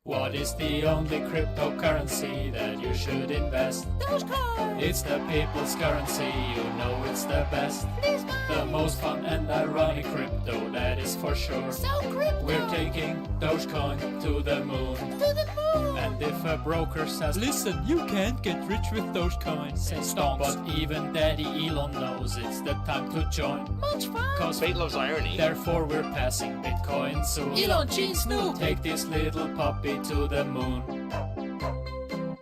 What is the only cryptocurrency that you should invest? DogeCoin! It's the people's currency, you know it's the best. Please buy! The most fun and ironic crypto, that is for sure. So crypto! We're taking DogeCoin to the moon. To the moon! And if a broker says, listen, you can't get rich with Dogecoin, say stonks. But even Daddy Elon knows it's the time to join. Much fun! Cause Fate loves irony. therefore we're passing Bitcoin soon. Elon Gene Snoop! Take this little puppy to the moon.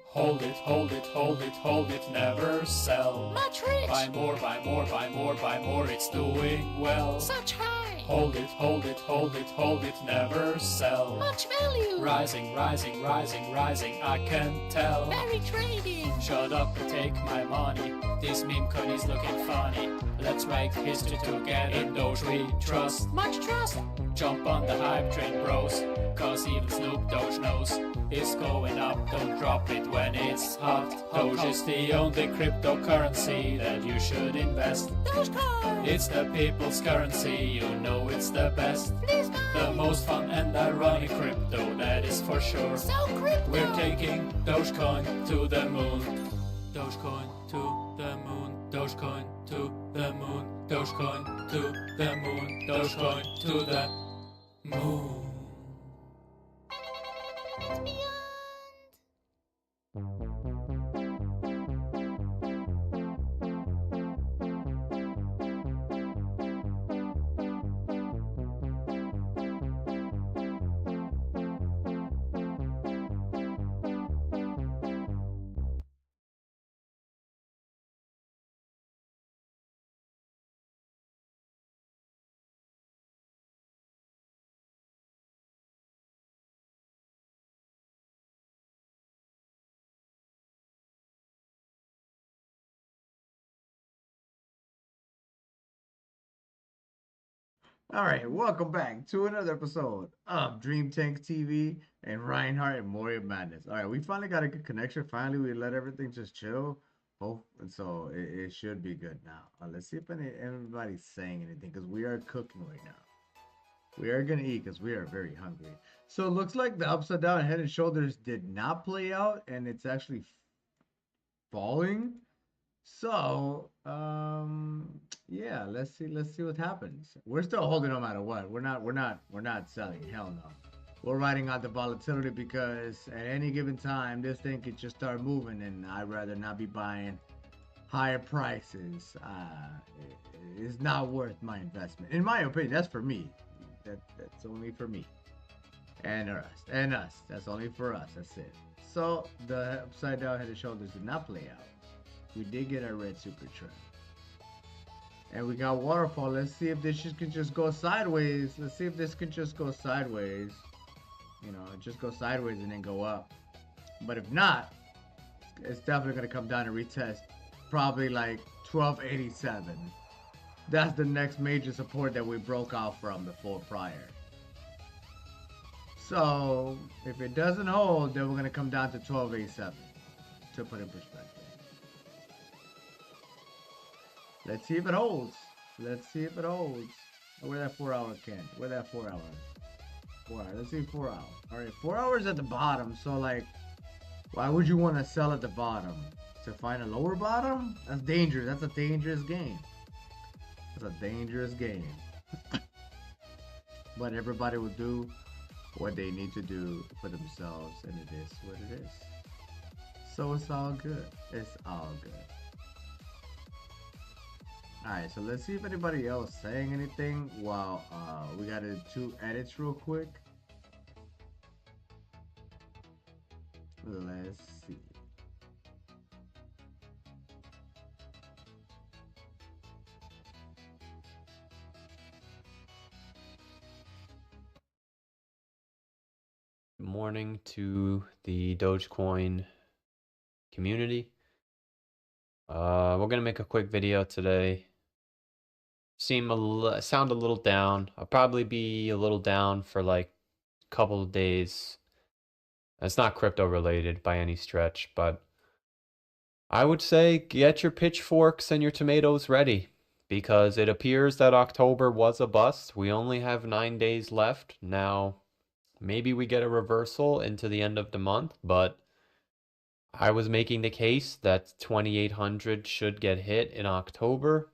Hold it, hold it, hold it, hold it, never sell. Much rich! Buy more, buy more, buy more, buy more, it's doing well. Such high! Hold it, hold it, hold it, hold it, never sell. Much value! Rising, rising, rising, rising, I can tell. Very trading! Shut up and take my money. This meme coin is looking funny. Let's make history together. In Doge we trust. Much trust! Jump on the hype train, bros. Cause even Snoop Doge knows it's going up. Don't drop it when it's hot. Doge is the only cryptocurrency that you should invest. DogeCoin! It's the people's currency, you know it's the best. Please buy! The most fun and ironic crypto, that is for sure. So crypto! We're taking Dogecoin to the moon. Dogecoin to the moon. Dogecoin to the moon. Dogecoin to the moon. Dogecoin to the moon. It's beyond! All right, welcome back to another episode of Dream Tank TV and ReinHardt and Moria Madness. All right, we finally got a good connection. Finally, we let everything just chill. Oh, and so it should be good now. Let's see if anybody's saying anything because we are cooking right now. We are gonna eat because we are very hungry. So it looks like the upside down head and shoulders did not play out, and it's actually falling. So, yeah, let's see what happens. We're still holding no matter what. We're not selling. Hell no. We're riding out the volatility because at any given time, this thing could just start moving, and I'd rather not be buying higher prices. It's not worth my investment, in my opinion. That's for me. That's only for me, and us. That's only for us. That's it. So the upside down head and shoulders did not play out. We did get our red super trend. And we got waterfall. Let's see if this can just go sideways. Let's see if this can just go sideways. You know, just go sideways and then go up. But if not, it's definitely going to come down and retest probably like 1287. That's the next major support that we broke off from before prior. So if it doesn't hold, then we're going to come down to 1287 to put in perspective. Let's see if it holds. Let's see if it holds. Where that 4 hour can? Where that 4 hour? 4 hours. Let's see 4 hours. All right, 4 hours at the bottom. So like, why would you want to sell at the bottom? To find a lower bottom? That's dangerous. That's a dangerous game. That's a dangerous game. But everybody will do what they need to do for themselves, and it is what it is. So it's all good. It's all good. Alright, so let's see if anybody else saying anything while we gotta do 2 edits real quick. Let's see. Good morning to the Dogecoin community. We're gonna make a quick video today. Sound a little down. I'll probably be a little down for like a couple of days. It's not crypto related by any stretch, but I would say get your pitchforks and your tomatoes ready because it appears that October was a bust. We only have 9 days left. Now, maybe we get a reversal into the end of the month, but I was making the case that 2800 should get hit in October.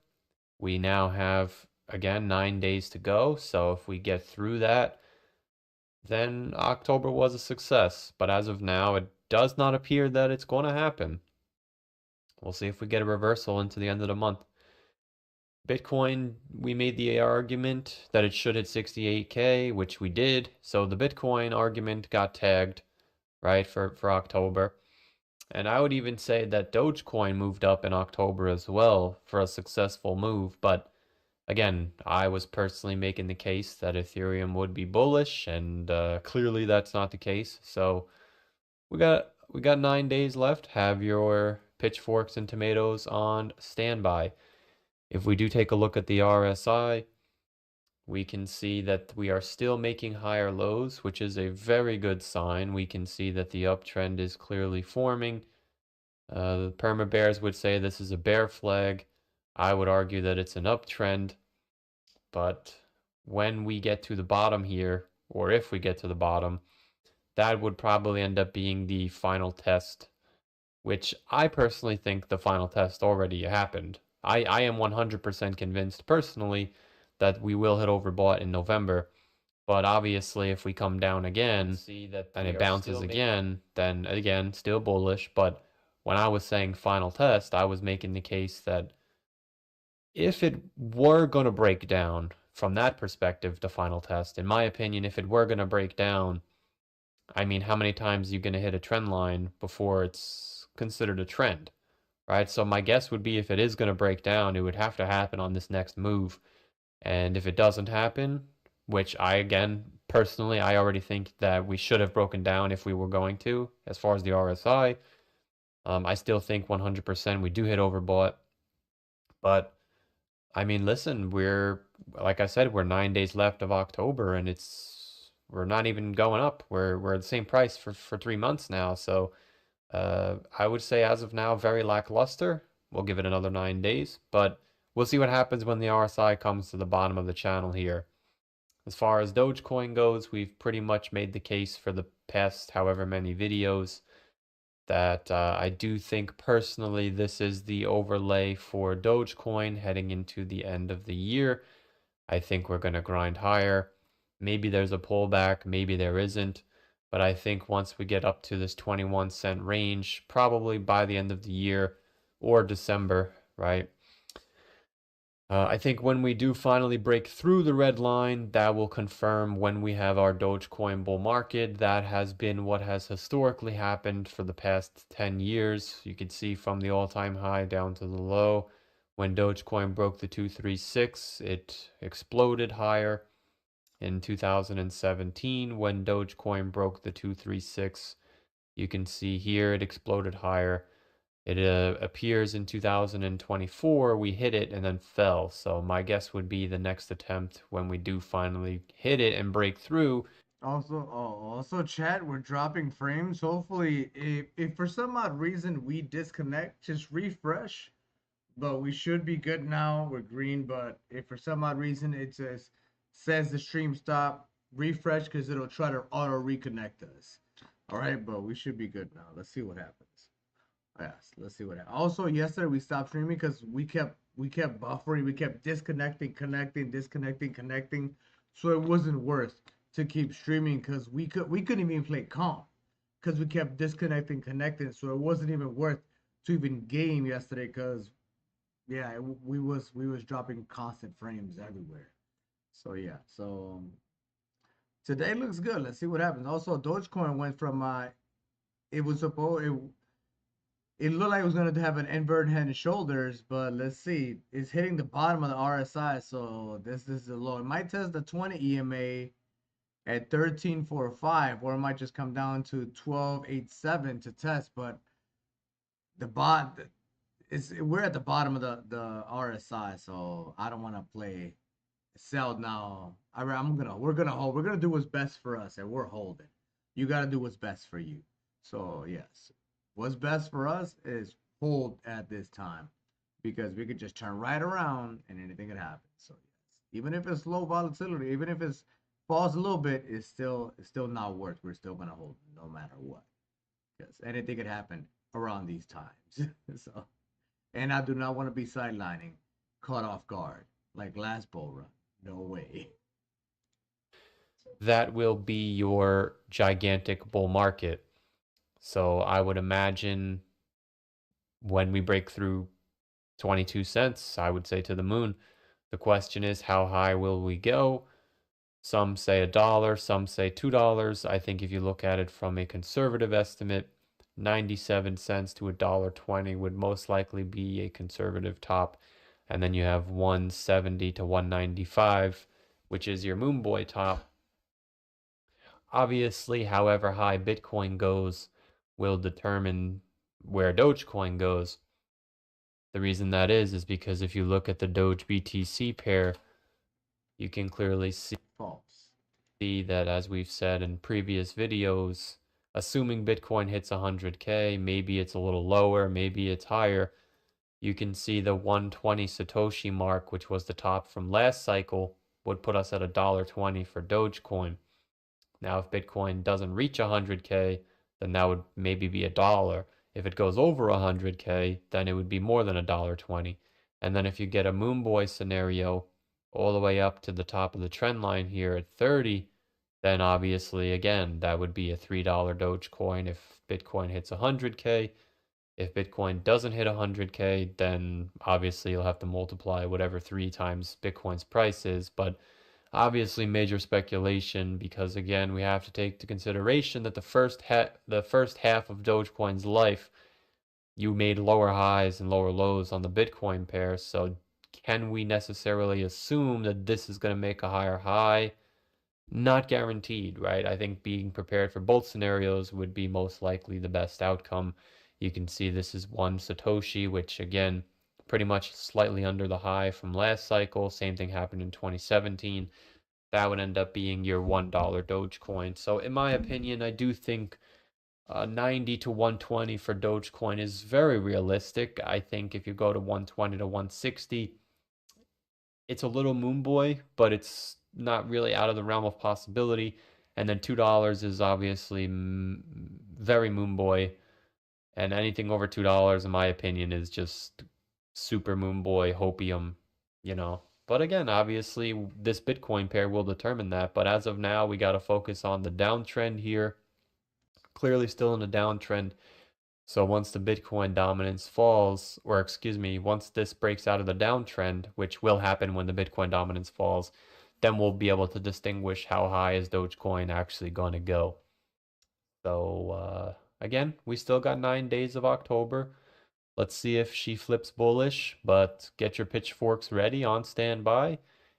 We now have, again, 9 days to go. So if we get through that, then October was a success. But as of now, it does not appear that it's going to happen. We'll see if we get a reversal into the end of the month. Bitcoin, we made the argument that it should hit 68K, which we did. So the Bitcoin argument got tagged, right, for October. And I would even say that DogeCoin moved up in October as well for a successful move. But again, I was personally making the case that Ethereum would be bullish, and clearly that's not the case. So we got 9 days left. Have your pitchforks and tomatoes on standby. If we do take a look at the RSI, we can see that we are still making higher lows, which is a very good sign. We can see that the uptrend is clearly forming. The perma bears would say this is a bear flag. I would argue that it's an uptrend. But when we get to the bottom here, or if we get to the bottom, that would probably end up being the final test, which I personally think the final test already happened. I am 100% convinced personally that we will hit overbought in November. But obviously, if we come down again and it bounces again, then again, still bullish. But when I was saying final test, I was making the case that if it were going to break down from that perspective, the final test, in my opinion, if it were going to break down, I mean, how many times are you going to hit a trend line before it's considered a trend, right? So my guess would be if it is going to break down, it would have to happen on this next move. And if it doesn't happen, which I, again, personally, I already think that we should have broken down if we were going to, as far as the RSI. I still think 100% we do hit overbought. But I mean, listen, like I said, we're 9 days left of October, and we're not even going up. We're at the same price for 3 months now. So I would say as of now, very lackluster. We'll give it another 9 days, but we'll see what happens when the RSI comes to the bottom of the channel here. As far as Dogecoin goes, we've pretty much made the case for the past however many videos that I do think personally this is the overlay for Dogecoin heading into the end of the year. I think we're going to grind higher. Maybe there's a pullback, maybe there isn't. But I think once we get up to this 21-cent range, probably by the end of the year or December, right? I think when we do finally break through the red line, that will confirm when we have our Dogecoin bull market. That has been what has historically happened for the past 10 years. You can see from the all-time high down to the low. When Dogecoin broke the 236, it exploded higher. In 2017, when Dogecoin broke the 236, you can see here it exploded higher. It appears in 2024, we hit it and then fell. So my guess would be the next attempt when we do finally hit it and break through. Also, chat, we're dropping frames. Hopefully, if for some odd reason we disconnect, just refresh. But we should be good now. We're green, but if for some odd reason it says the stream stop, refresh because it'll try to auto reconnect us. All right, but we should be good now. Let's see what happens. Yes, let's see what happens. Also, yesterday we stopped streaming because we kept buffering, we kept disconnecting, connecting, disconnecting, connecting. So it wasn't worth to keep streaming because we couldn't even play calm because we kept disconnecting, connecting. So it wasn't even worth to even game yesterday because yeah, we was dropping constant frames everywhere. So yeah, so today looks good. Let's see what happens. Also, Dogecoin went from it was supposed it looked like it was going to have an inverted head and shoulders, but let's see. It's hitting the bottom of the RSI, so this is a low. It might test the 20 EMA at 13.45, or it might just come down to 12.87 to test, but we're at the bottom of the RSI, so I don't want to play sell now. We're gonna hold. We're gonna do what's best for us, and we're holding. You gotta do what's best for you. So yes. What's best for us is hold at this time because we could just turn right around and anything could happen. So yes, even if it's low volatility, even if it's falls a little bit, it's still not worth. We're still gonna hold no matter what, because anything could happen around these times. So, and I do not want to be sidelining, caught off guard like last bull run. No way. That will be your gigantic bull market. So I would imagine when we break through 22 cents, I would say to the moon. The question is, how high will we go? Some say $1, some say $2. I think if you look at it from a conservative estimate, 97 cents to $1.20 would most likely be a conservative top. And then you have 170 to 195, which is your moon boy top. Obviously, however high Bitcoin goes will determine where Dogecoin goes. The reason that is because if you look at the Doge BTC pair, you can clearly see False. that, as we've said in previous videos, assuming Bitcoin hits 100K, maybe it's a little lower, maybe it's higher, you can see the 120 Satoshi mark, which was the top from last cycle, would put us at $1.20 for Dogecoin. Now, if Bitcoin doesn't reach 100K, then that would maybe be $1. If it goes over 100K, then it would be more than $1.20. And then if you get a moon boy scenario all the way up to the top of the trend line here at 30, then obviously, again, that would be a $3 Dogecoin if Bitcoin hits 100K. If Bitcoin doesn't hit 100K, then obviously you'll have to multiply whatever 3 times Bitcoin's price is. But obviously major speculation, because again, we have to take into consideration that the first half of Dogecoin's life, you made lower highs and lower lows on the Bitcoin pair. So can we necessarily assume that this is going to make a higher high? Not guaranteed, right? I think being prepared for both scenarios would be most likely the best outcome. You can see this is 1 Satoshi, which again, pretty much slightly under the high from last cycle. Same thing happened in 2017. That would end up being your $1 Dogecoin. So in my opinion, I do think 90 to 120 for Dogecoin is very realistic. I think if you go to 120 to 160, it's a little moon boy, but it's not really out of the realm of possibility. And then $2 is obviously very moon boy. And anything over $2, in my opinion, is just super moon boy hopium, you know. But again, obviously, this Bitcoin pair will determine that. But as of now, we got to focus on the downtrend here. Clearly still in a downtrend. So once the Bitcoin dominance falls, or excuse me, once this breaks out of the downtrend, which will happen when the Bitcoin dominance falls, then we'll be able to distinguish how high is Dogecoin actually going to go. So again, we still got 9 days of October. Let's see if she flips bullish, but get your pitchforks ready on standby.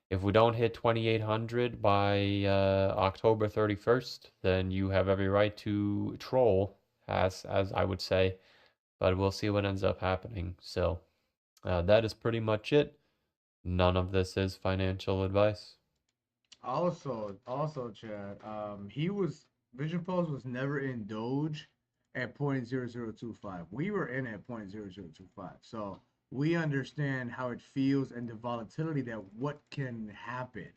If we don't hit 2,800 by October 31st, then you have every right to troll, as I would say. But we'll see what ends up happening. So that is pretty much it. None of this is financial advice. Also, Chad, Vision Pulse was never in Doge at 0.0025. We were in at 0.0025. So we understand how it feels and the volatility that what can happen.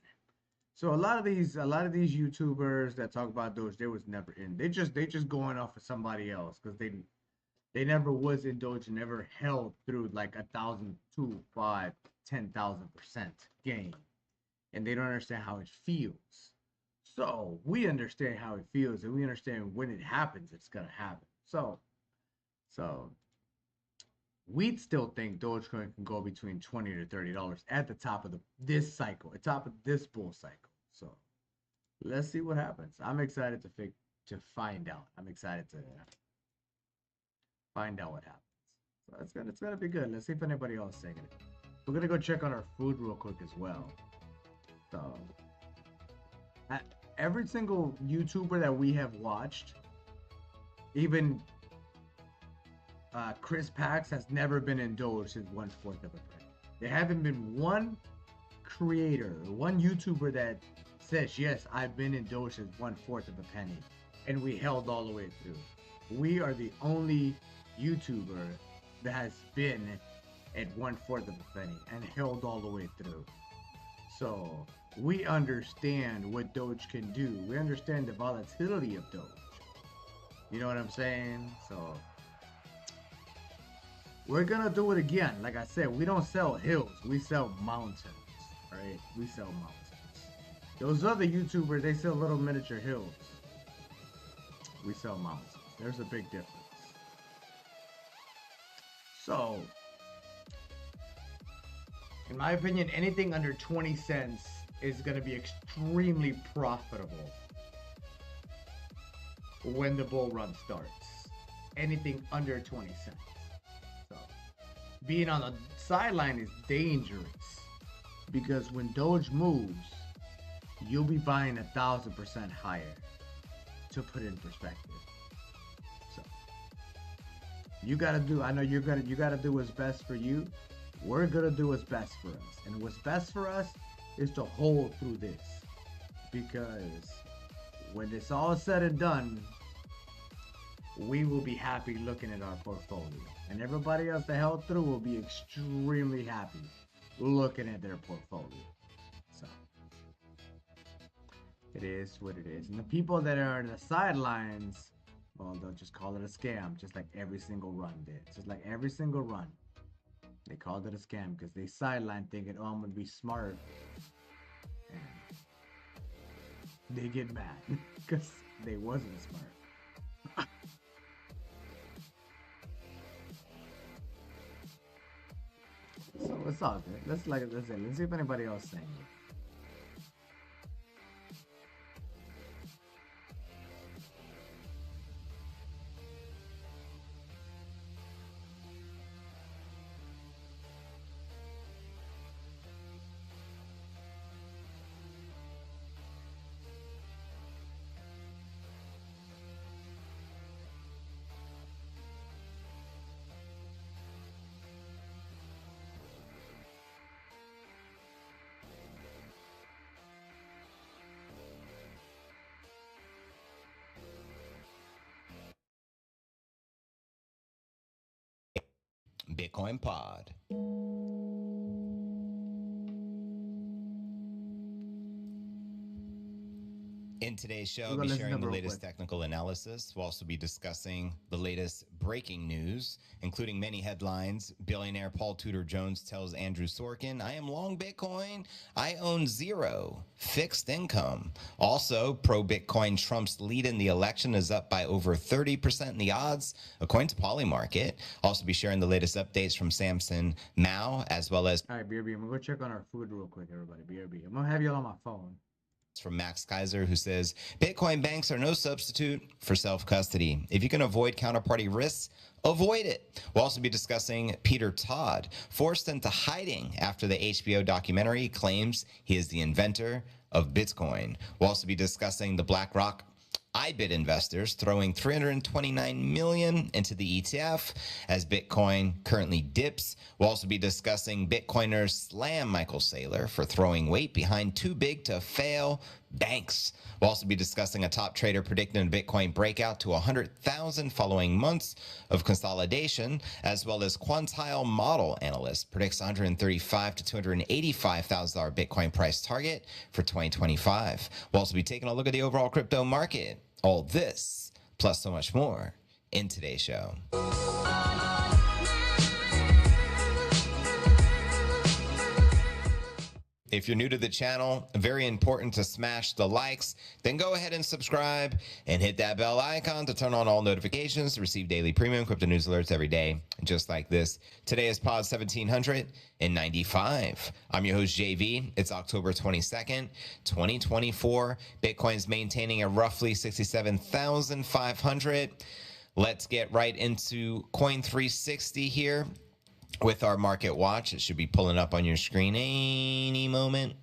So a lot of these YouTubers that talk about Doge, they was never in. They just going off of somebody else because they never was in Doge and never held through like 1,000, 2, 5, 10,000% gain. And they don't understand how it feels. So we understand how it feels, and we understand when it happens, it's gonna happen. So we still think Dogecoin can go between $20 to $30 at the top of this cycle, at top of this bull cycle. So let's see what happens. I'm excited to find out. I'm excited to find out what happens. So it's gonna be good. Let's see if anybody else is saying it. We're gonna go check on our food real quick as well. So every single YouTuber that we have watched, even Chris Pax has never been in Doge since 1/4 of a penny. There haven't been one creator, one YouTuber that says, yes, I've been in Doge since 1/4 of a penny, and we held all the way through. We are the only YouTuber that has been at 1/4 of a penny and held all the way through. So we understand what Doge can do. We understand the volatility of Doge. You know what I'm saying? So we're gonna do it again. Like I said, we don't sell hills, we sell mountains. Right? We sell mountains. Those other YouTubers, they sell little miniature hills. We sell mountains. There's a big difference. So, in my opinion, anything under 20 cents is going to be extremely profitable when the bull run starts. Anything under 20 cents. So, being on the sideline is dangerous because when Doge moves, you'll be buying 1,000% higher, to put in perspective. So you gotta do, I know you gotta do what's best for you. We're gonna do what's best for us, and what's best for us is to hold through this, because when it's all said and done, we will be happy looking at our portfolio, and everybody else that held through will be extremely happy looking at their portfolio. So it is what it is. And the people that are on the sidelines, well, they'll just call it a scam, just like every single run did. Just like every single run. They called it a scam because they sideline thinking, oh, I'm going to be smart. And they get mad because they wasn't smart. So it's all good. Let's see if anybody else saying it. Bitcoin Pod. In today's show, I'll be sharing the latest technical analysis. We'll also be discussing the latest breaking news, including many headlines. Billionaire Paul Tudor Jones tells Andrew Sorkin, I am long Bitcoin. I own zero fixed income. Also, pro-Bitcoin Trump's lead in the election is up by over 30% in the odds, according to Polymarket. I'll also be sharing the latest updates from Samson Mao, as well as... All right, BRB, I'm going to go check on our food real quick, everybody. BRB, I'm going to have you all on my phone. From Max Kaiser, who says, Bitcoin banks are no substitute for self-custody. If you can avoid counterparty risks, avoid it. We'll also be discussing Peter Todd, forced into hiding after the HBO documentary claims he is the inventor of Bitcoin. We'll also be discussing the BlackRock IBIT investors throwing $329 million into the ETF as Bitcoin currently dips. We'll also be discussing Bitcoiners slam Michael Saylor for throwing weight behind too big to fail banks. We'll also be discussing a top trader predicting a Bitcoin breakout to 100,000 following months of consolidation, as well as Quantile model analyst predicts $135,000 to $285,000 Bitcoin price target for 2025. We'll also be taking a look at the overall crypto market. All this, plus so much more, in today's show. If you're new to the channel, very important to smash the likes, then go ahead and subscribe and hit that bell icon to turn on all notifications to receive daily premium crypto news alerts every day, just like this. Today is pod 1795. I'm your host, JV. It's October 22nd, 2024. Bitcoin's maintaining at roughly 67,500. Let's get right into Coin 360 here. With our market watch, it should be pulling up on your screen any moment.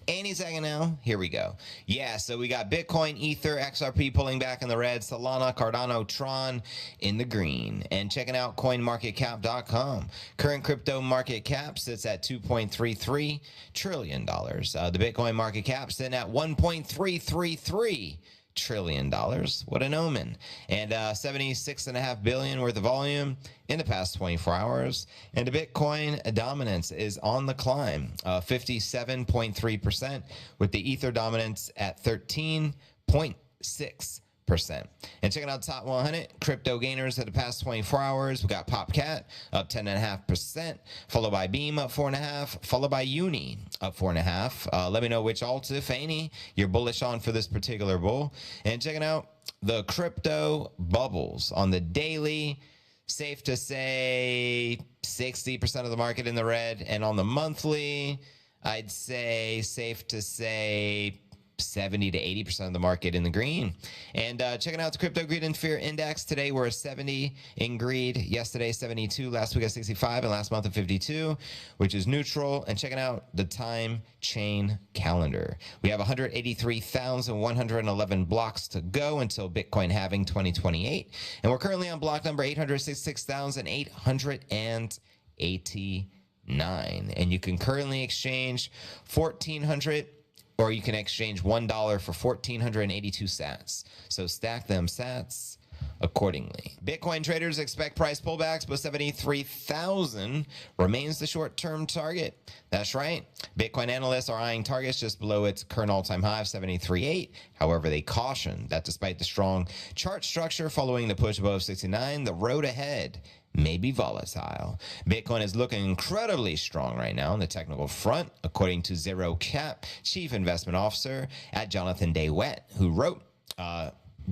Any second now. Here we go. Yeah, so we got Bitcoin, Ether, XRP pulling back in the red, Solana, Cardano, Tron in the green. And checking out coinmarketcap.com. Current crypto market cap sits at $2.33 trillion. The Bitcoin market cap sitting at $1.333 trillion. What an omen. And 76.5 billion worth of volume in the past 24 hours. And the Bitcoin dominance is on the climb, 57.3%, with the Ether dominance at 13.6%. And checking out top 100 crypto gainers of the past 24 hours, we got PopCat up 10.5%, followed by Beam up 4.5%, followed by Uni up 4.5%. Let me know which alt, if any, you're bullish on for this particular bull. And checking out the crypto bubbles on the daily, safe to say 60% of the market in the red, and on the monthly, I'd say safe to say 70 to 80% of the market in the green. And checking out the crypto greed and fear index today, we're a 70 in greed. Yesterday 72, last week at 65, and last month at 52, which is neutral. And checking out the time chain calendar, we have 183,111 blocks to go until Bitcoin halving 2028, and we're currently on block number 866,889. And you can currently exchange 1,400, or you can exchange $1 for 1,482 sats. So stack them sats accordingly. Bitcoin traders expect price pullbacks, but 73,000 remains the short-term target. That's right. Bitcoin analysts are eyeing targets just below its current all-time high of 73.8. However, they caution that despite the strong chart structure following the push above 69, the road ahead may be volatile. Bitcoin is looking incredibly strong right now on the technical front, according to Zero Cap Chief Investment Officer at Jonathan Day Wett, who wrote,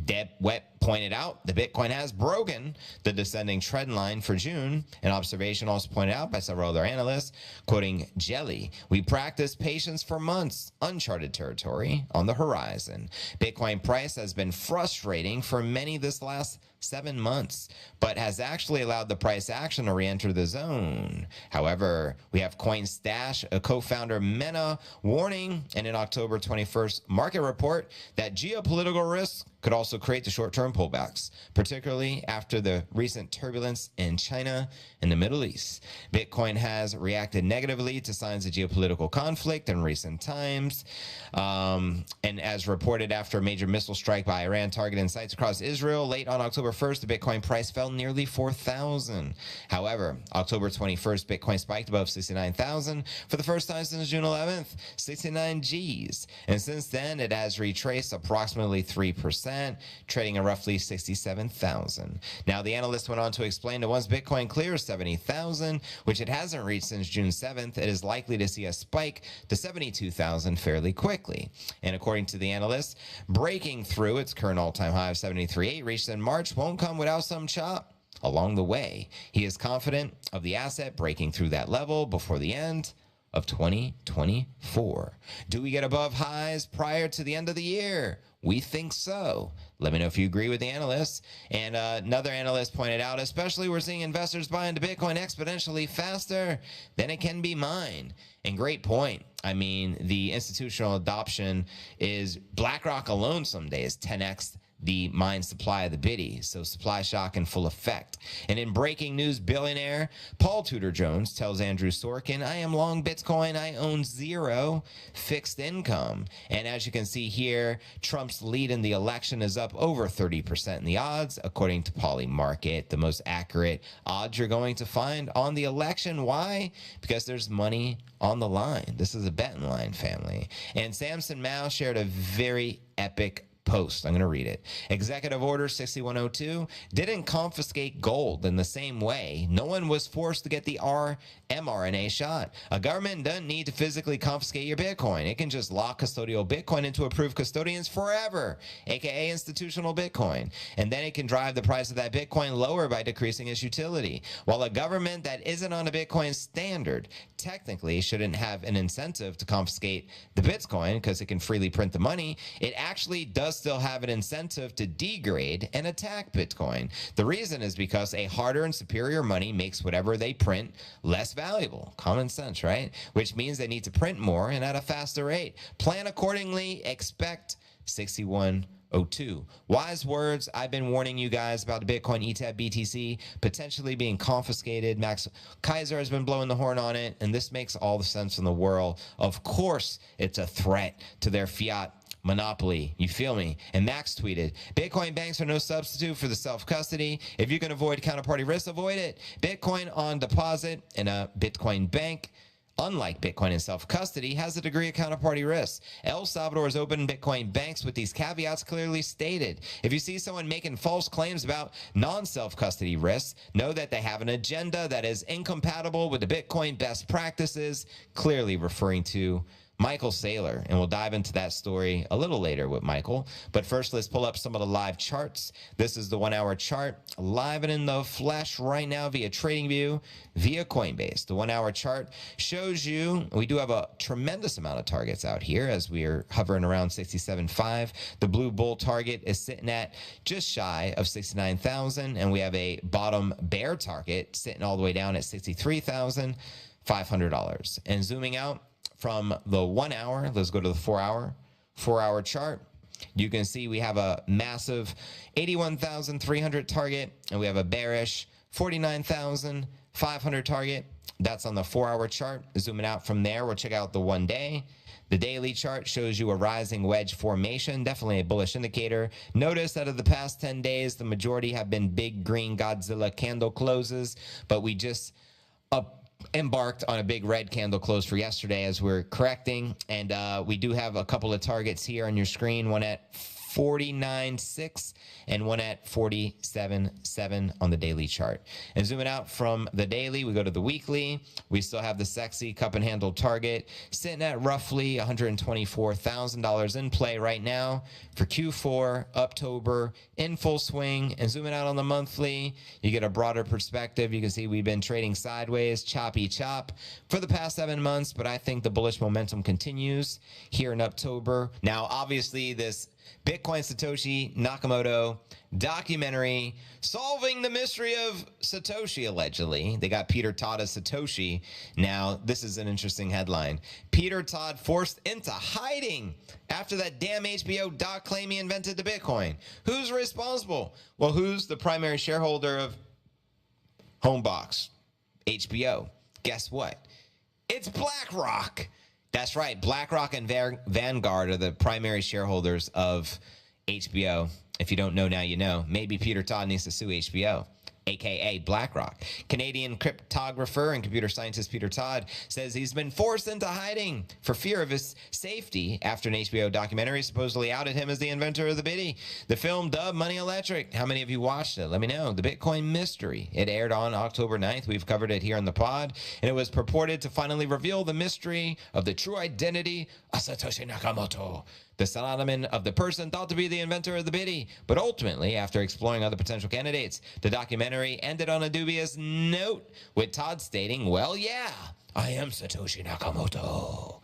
Deb Wett pointed out the Bitcoin has broken the descending trend line for June. An observation also pointed out by several other analysts, quoting Jelly, "We practiced patience for months, uncharted territory on the horizon. Bitcoin price has been frustrating for many this last 7 months, but has actually allowed the price action to re-enter the zone. However, we have CoinStash, a co-founder Mena, warning in an October 21st market report that geopolitical risks could also create the short-term pullbacks, particularly after the recent turbulence in China and the Middle East. Bitcoin has reacted negatively to signs of geopolitical conflict in recent times. And as reported after a major missile strike by Iran targeting sites across Israel late on October 1st, the Bitcoin price fell nearly 4,000. However, October 21st, Bitcoin spiked above 69,000 for the first time since June 11th, 69 Gs. And since then, it has retraced approximately 3%, trading at roughly 67,000. Now, the analyst went on to explain that once Bitcoin clears 70,000, which it hasn't reached since June 7th, it is likely to see a spike to 72,000 fairly quickly. And according to the analyst, breaking through its current all-time high of 73.8 reached in March won't come without some chop along the way. He is confident of the asset breaking through that level before the end of 2024. Do we get above highs prior to the end of the year? We think so. Let me know if you agree with the analysts. And another analyst pointed out, especially we're seeing investors buy into Bitcoin exponentially faster than it can be mined. And great point. I mean, the institutional adoption is BlackRock alone someday is 10x the mine supply of the biddy, so supply shock in full effect. And in breaking news, billionaire Paul Tudor Jones tells Andrew Sorkin, "I am long Bitcoin, I own zero fixed income." And as you can see here, Trump's lead in the election is up over 30% in the odds, according to Polymarket, the most accurate odds you're going to find on the election. Why? Because there's money on the line. This is a betting line, family. And Samson Mao shared a very epic post. I'm going to read it. Executive Order 6102 didn't confiscate gold in the same way. No one was forced to get the mRNA shot. A government doesn't need to physically confiscate your Bitcoin. It can just lock custodial Bitcoin into approved custodians forever, aka institutional Bitcoin. And then it can drive the price of that Bitcoin lower by decreasing its utility. While a government that isn't on a Bitcoin standard technically shouldn't have an incentive to confiscate the Bitcoin because it can freely print the money, it actually does still have an incentive to degrade and attack Bitcoin. The reason is because a harder and superior money makes whatever they print less valuable. Common sense, right? Which means they need to print more and at a faster rate. Plan accordingly. Expect 6102. Wise words. I've been warning you guys about the Bitcoin ETF BTC potentially being confiscated. Max Kaiser has been blowing the horn on it, and this makes all the sense in the world. Of course, it's a threat to their fiat monopoly. You feel me? And Max tweeted, Bitcoin banks are no substitute for the self-custody. If you can avoid counterparty risk, avoid it. Bitcoin on deposit in a Bitcoin bank, unlike Bitcoin in self-custody, has a degree of counterparty risk. El Salvador has opened Bitcoin banks with these caveats clearly stated. If you see someone making false claims about non-self-custody risks, know that they have an agenda that is incompatible with the Bitcoin best practices, clearly referring to Michael Saylor, and we'll dive into that story a little later with Michael. But first, let's pull up some of the live charts. This is the 1 hour chart, live and in the flesh right now via TradingView, via Coinbase. The 1 hour chart shows you, we do have a tremendous amount of targets out here as we are hovering around 67.5. The blue bull target is sitting at just shy of 69,000, and we have a bottom bear target sitting all the way down at $63,500. And zooming out, from the 1 hour, let's go to the 4 hour. 4 hour chart. You can see we have a massive 81,300 target, and we have a bearish 49,500 target. That's on the 4 hour chart. Zooming out from there, we'll check out the 1 day. The daily chart shows you a rising wedge formation, definitely a bullish indicator. Notice that of the past 10 days, the majority have been big green Godzilla candle closes, but we just embarked on a big red candle close for yesterday as we're correcting, and we do have a couple of targets here on your screen, one at 49.6 and one at 47.7 on the daily chart. And zooming out from the daily, we go to the weekly. We still have the sexy cup and handle target sitting at roughly $124,000 in play right now for Q4 October in full swing. And zooming out on the monthly, you get a broader perspective. You can see we've been trading sideways, choppy chop for the past 7 months, but I think the bullish momentum continues here in October. Now, obviously, this Bitcoin Satoshi Nakamoto documentary solving the mystery of Satoshi, allegedly. They got Peter Todd as Satoshi. Now, this is an interesting headline. Peter Todd forced into hiding after that damn HBO doc claim he invented the Bitcoin. Who's responsible? Well, who's the primary shareholder of Homebox? HBO. Guess what? It's BlackRock. That's right. BlackRock and Vanguard are the primary shareholders of HBO. If you don't know now, you know. Maybe Peter Todd needs to sue HBO, a.k.a. BlackRock. Canadian cryptographer and computer scientist Peter Todd says he's been forced into hiding for fear of his safety after an HBO documentary supposedly outed him as the inventor of the Biddy. The film dubbed Money Electric. How many of you watched it? Let me know. The Bitcoin Mystery. It aired on October 9th. We've covered it here on the pod. And it was purported to finally reveal the mystery of the true identity of Satoshi Nakamoto, the salaman of the person thought to be the inventor of the Biddy. But ultimately, after exploring other potential candidates, the documentary ended on a dubious note, with Todd stating, well, yeah, I am Satoshi Nakamoto.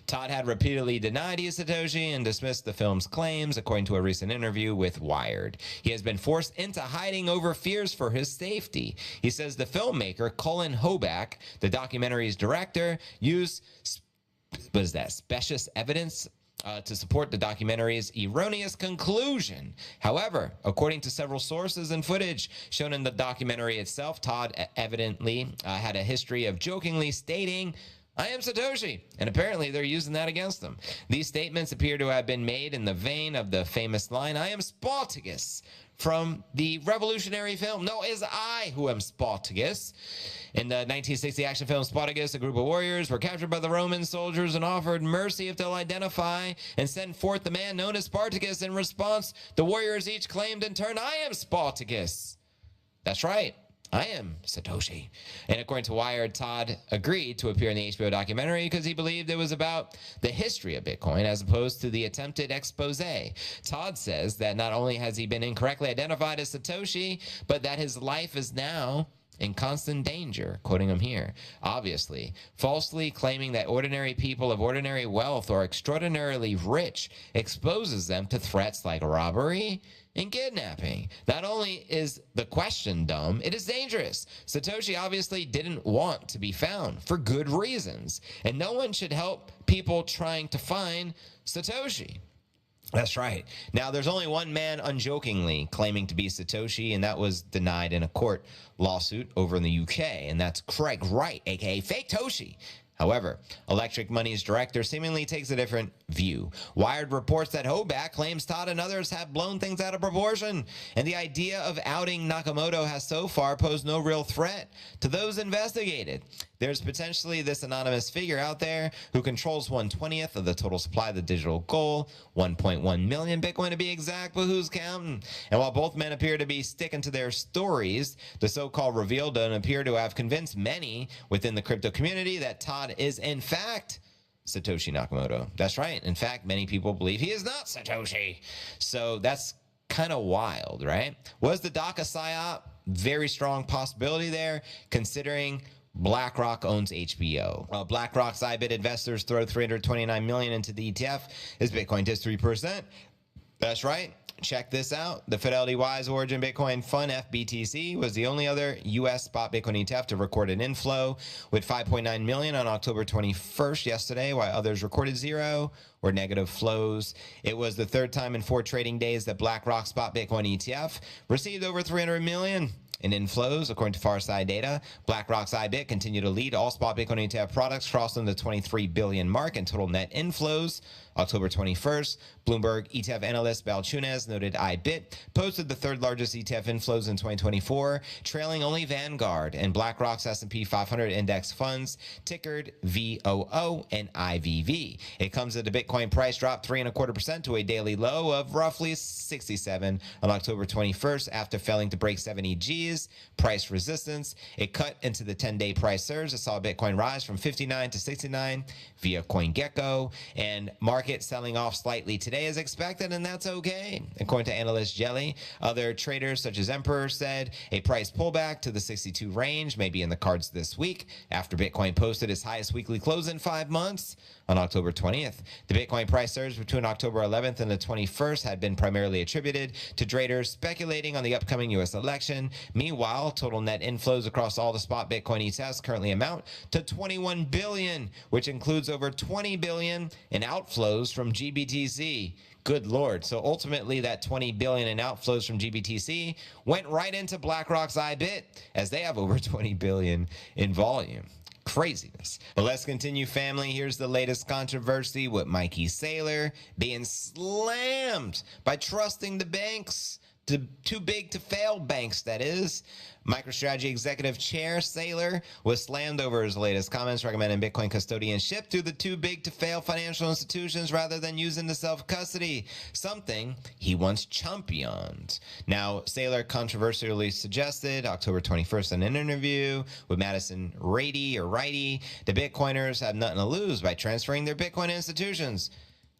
Todd had repeatedly denied he is Satoshi and dismissed the film's claims, according to a recent interview with Wired. He has been forced into hiding over fears for his safety. He says the filmmaker, Colin Hoback, the documentary's director, used specious evidence to support the documentary's erroneous conclusion. However, according to several sources and footage shown in the documentary itself, Todd evidently had a history of jokingly stating, I am Satoshi, and apparently they're using that against him. These statements appear to have been made in the vein of the famous line, I am Spartacus, from the revolutionary film, No, It Is I Who Am Spartacus. In the 1960 action film Spartacus, a group of warriors were captured by the Roman soldiers and offered mercy if they'll identify and send forth the man known as Spartacus. In response, the warriors each claimed in turn, I am Spartacus. That's right. I am Satoshi. And according to Wired, Todd agreed to appear in the HBO documentary because he believed it was about the history of Bitcoin as opposed to the attempted expose. Todd says that not only has he been incorrectly identified as Satoshi, but that his life is now in constant danger, quoting him here. Obviously, falsely claiming that ordinary people of ordinary wealth are extraordinarily rich exposes them to threats like robbery and kidnapping. Not only is the question dumb, it is dangerous. Satoshi obviously didn't want to be found for good reasons, and no one should help people trying to find Satoshi. That's right. Now, there's only one man unjokingly claiming to be Satoshi, and that was denied in a court lawsuit over in the UK, and that's Craig Wright, a.k.a. Fake Toshi. However, Electric Money's director seemingly takes a different view. Wired reports that Hoback claims Todd and others have blown things out of proportion, and the idea of outing Nakamoto has so far posed no real threat to those investigated. There's potentially this anonymous figure out there who controls 1/20th of the total supply of the digital gold, 1.1 million Bitcoin to be exact, but who's counting? And while both men appear to be sticking to their stories, the so-called reveal don't appear to have convinced many within the crypto community that Todd is in fact Satoshi Nakamoto. That's right. In fact, many people believe he is not Satoshi. So that's kind of wild, right? Was the DACA PSYOP? Very strong possibility there, considering BlackRock owns HBO. While BlackRock's IBIT investors throw $329 million into the ETF, as Bitcoin dips 3%. That's right. Check this out. The Fidelity Wise Origin Bitcoin Fund, FBTC, was the only other U.S. spot Bitcoin ETF to record an inflow with 5.9 million on October 21st yesterday, while others recorded zero or negative flows. It was the third time in 4 trading days that BlackRock spot Bitcoin ETF received over 300 million in inflows, according to Farside data. BlackRock's IBIT continued to lead all spot Bitcoin ETF products, crossing the 23 billion mark in total net inflows. October 21st, Bloomberg ETF analyst Balchunas noted IBIT posted the third largest ETF inflows in 2024, trailing only Vanguard and BlackRock's S&P 500 index funds, tickered VOO and IVV. It comes at a Bitcoin price drop 3.25% to a daily low of roughly 67 on October 21st after failing to break 70 G's price resistance. It cut into the 10-day price surge that saw Bitcoin rise from 59 to 69 via CoinGecko, and market selling off slightly today as expected, and that's okay. According to analyst Jelly, other traders such as Emperor said a price pullback to the 62 range may be in the cards this week after Bitcoin posted its highest weekly close in 5 months on October 20th. The Bitcoin price surge between October 11th and the 21st had been primarily attributed to traders speculating on the upcoming U.S. election. Meanwhile, total net inflows across all the spot Bitcoin ETFs currently amount to 21 billion, which includes over 20 billion in outflows from GBTC. Good Lord. So ultimately that 20 billion in outflows from GBTC went right into BlackRock's IBIT, as they have over 20 billion in volume. Craziness. But let's continue, family. Here's the latest controversy with Mikey Saylor being slammed by trusting the banks. Too big to fail banks, that is. MicroStrategy Executive Chair Saylor was slammed over his latest comments recommending Bitcoin custodianship to the too big to fail financial institutions rather than using the self-custody, something he once championed. Now, Saylor controversially suggested October 21st in an interview with Madison Righty, the Bitcoiners have nothing to lose by transferring their Bitcoin institutions.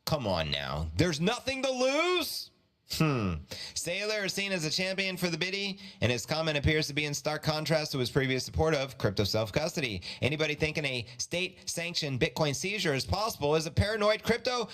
Come on now. There's nothing to lose? Saylor is seen as a champion for the biddy, and his comment appears to be in stark contrast to his previous support of crypto self-custody. Anybody thinking a state-sanctioned Bitcoin seizure is possible is a paranoid crypto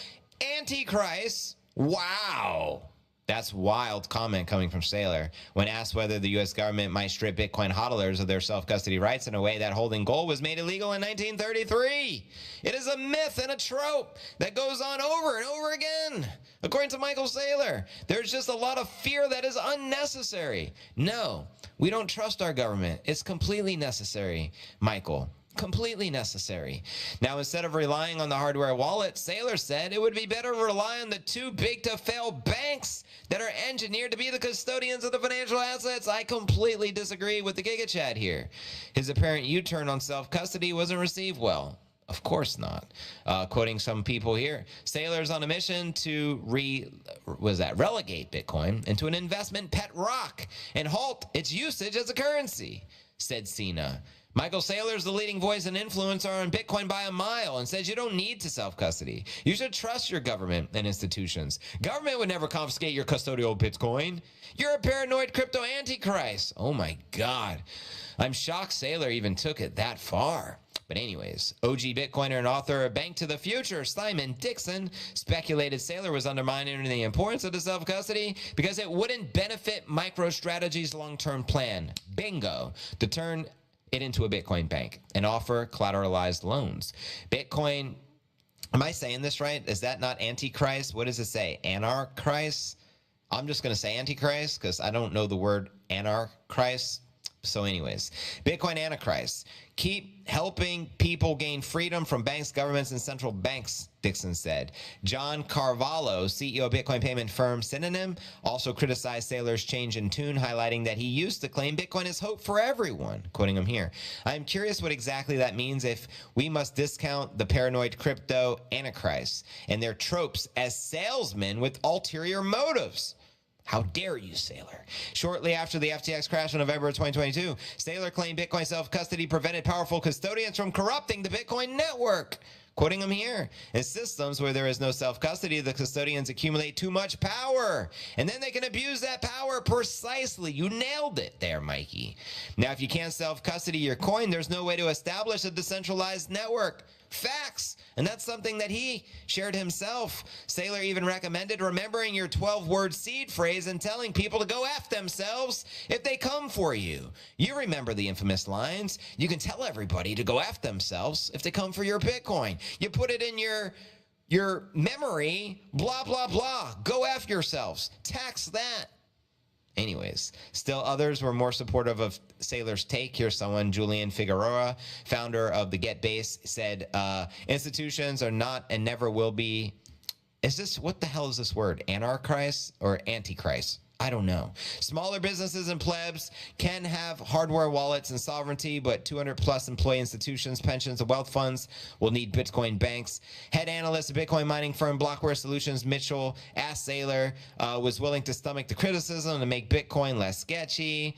antichrist. Wow. That's wild comment coming from Saylor. When asked whether the U.S. government might strip Bitcoin hodlers of their self-custody rights in a way that holding gold was made illegal in 1933. It is a myth and a trope that goes on over and over again. According to Michael Saylor, there's just a lot of fear that is unnecessary. No, we don't trust our government. It's completely necessary, Michael. Completely necessary. Now, instead of relying on the hardware wallet, Saylor said it would be better to rely on the too big to fail banks that are engineered to be the custodians of the financial assets. I completely disagree with the Giga Chat here. His apparent U-turn on self-custody wasn't received well. Of course not. Quoting some people here, Saylor's on a mission to relegate Bitcoin into an investment pet rock and halt its usage as a currency, said Cena. Michael Saylor is the leading voice and influencer on Bitcoin by a mile and says you don't need to self-custody. You should trust your government and institutions. Government would never confiscate your custodial Bitcoin. You're a paranoid crypto antichrist. Oh my God. I'm shocked Saylor even took it that far. But anyways, OG Bitcoiner and author of Bank to the Future, Simon Dixon, speculated Saylor was undermining the importance of the self-custody because it wouldn't benefit MicroStrategy's long-term plan, bingo, to turn it into a Bitcoin bank and offer collateralized loans. Bitcoin, am I saying this right? Is that not Antichrist? What does it say? Anarchrist? I'm just going to say Antichrist because I don't know the word Anarchrist. So anyways, Bitcoin Antichrist. Keep helping people gain freedom from banks, governments, and central banks, Dixon said. John Carvalho, CEO of Bitcoin payment firm Synonym, also criticized Saylor's change in tune, highlighting that he used to claim Bitcoin is hope for everyone. Quoting him here, I am curious what exactly that means if we must discount the paranoid crypto Antichrist and their tropes as salesmen with ulterior motives. How dare you, Saylor? Shortly after the FTX crash in November of 2022, Saylor claimed Bitcoin self-custody prevented powerful custodians from corrupting the Bitcoin network. Quoting him here, in systems where there is no self-custody, the custodians accumulate too much power, and then they can abuse that power precisely. You nailed it there, Mikey. Now, if you can't self-custody your coin, there's no way to establish a decentralized network. Facts. And that's something that he shared himself. Saylor even recommended remembering your 12-word seed phrase and telling people to go F themselves if they come for you. You remember the infamous lines. You can tell everybody to go F themselves if they come for your Bitcoin. You put it in your memory, blah, blah, blah. Go F yourselves. Tax that. Anyways, still others were more supportive of Saylor's take. Here's someone, Julian Figueroa, founder of the GetBase, said, institutions are not and never will be, what the hell is this word? Anarchist or Antichrist? I don't know. Smaller businesses and plebs can have hardware wallets and sovereignty, but 200 plus employee institutions, pensions, and wealth funds will need Bitcoin banks. Head analyst of Bitcoin mining firm Blockware Solutions, Mitchell, asked Saylor, was willing to stomach the criticism to make Bitcoin less sketchy.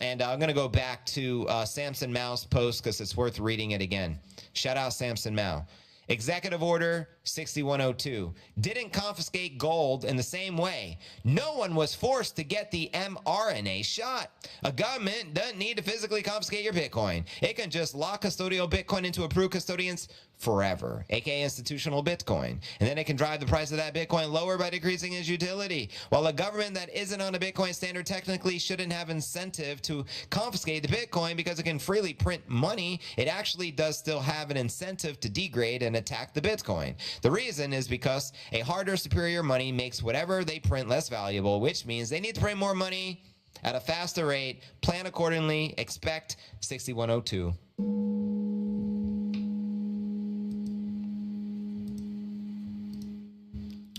And I'm going to go back to Samson Mao's post because it's worth reading it again. Shout out Samson Mao. Executive Order 6102 didn't confiscate gold in the same way. No one was forced to get the mRNA shot. A government doesn't need to physically confiscate your Bitcoin. It can just lock custodial Bitcoin into approved custodians forever, aka institutional Bitcoin. And then it can drive the price of that Bitcoin lower by decreasing its utility. While a government that isn't on a Bitcoin standard technically shouldn't have incentive to confiscate the Bitcoin because it can freely print money, it actually does still have an incentive to degrade and attack the Bitcoin. The reason is because a harder, superior money makes whatever they print less valuable, which means they need to print more money at a faster rate. Plan accordingly. Expect 6102.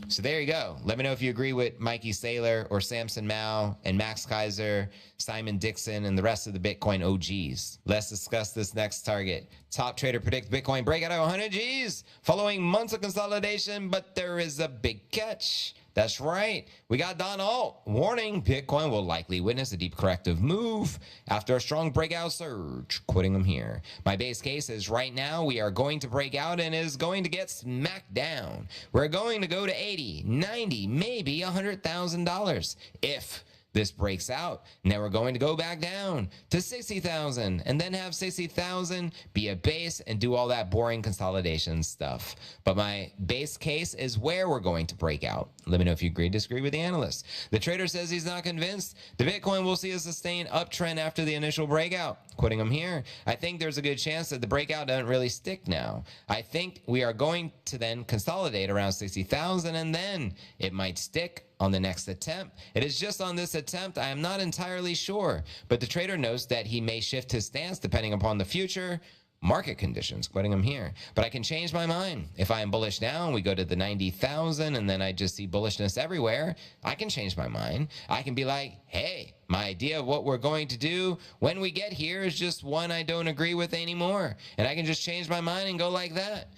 So there you go. Let me know if you agree with Mikey Saylor or Samson Mao and Max Kaiser, Simon Dixon, and the rest of the Bitcoin OGs. Let's discuss this next target. Top trader predicts Bitcoin breakout of 100 Gs following months of consolidation, but there is a big catch. That's right. We got Don Alt warning Bitcoin will likely witness a deep corrective move after a strong breakout surge. Quoting him here. My base case is right now we are going to break out and is going to get smacked down. We're going to go to 80, 90, maybe $100,000 if this breaks out. Now we're going to go back down to 60,000 and then have 60,000 be a base and do all that boring consolidation stuff. But my base case is where we're going to break out. Let me know if you agree or disagree with the analyst. The trader says he's not convinced the Bitcoin will see a sustained uptrend after the initial breakout. Quoting him here, I think there's a good chance that the breakout doesn't really stick now. I think we are going to then consolidate around 60,000 and then it might stick on the next attempt. It is just on this attempt I am not entirely sure, but the trader knows that he may shift his stance depending upon the future market conditions. Quoting him here, but I can change my mind. If I am bullish now and we go to the 90,000 and then I just see bullishness everywhere, I can change my mind. I can be like, hey, my idea of what we're going to do when we get here is just one I don't agree with anymore. And I can just change my mind and go like that.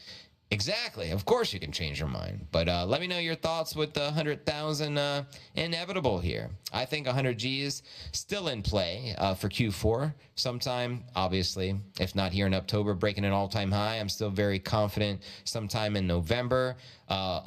Exactly. Of course you can change your mind. But let me know your thoughts with the 100,000 inevitable here. I think 100 G's still in play for Q4 sometime, obviously. If not here in October, breaking an all-time high. I'm still very confident sometime in November.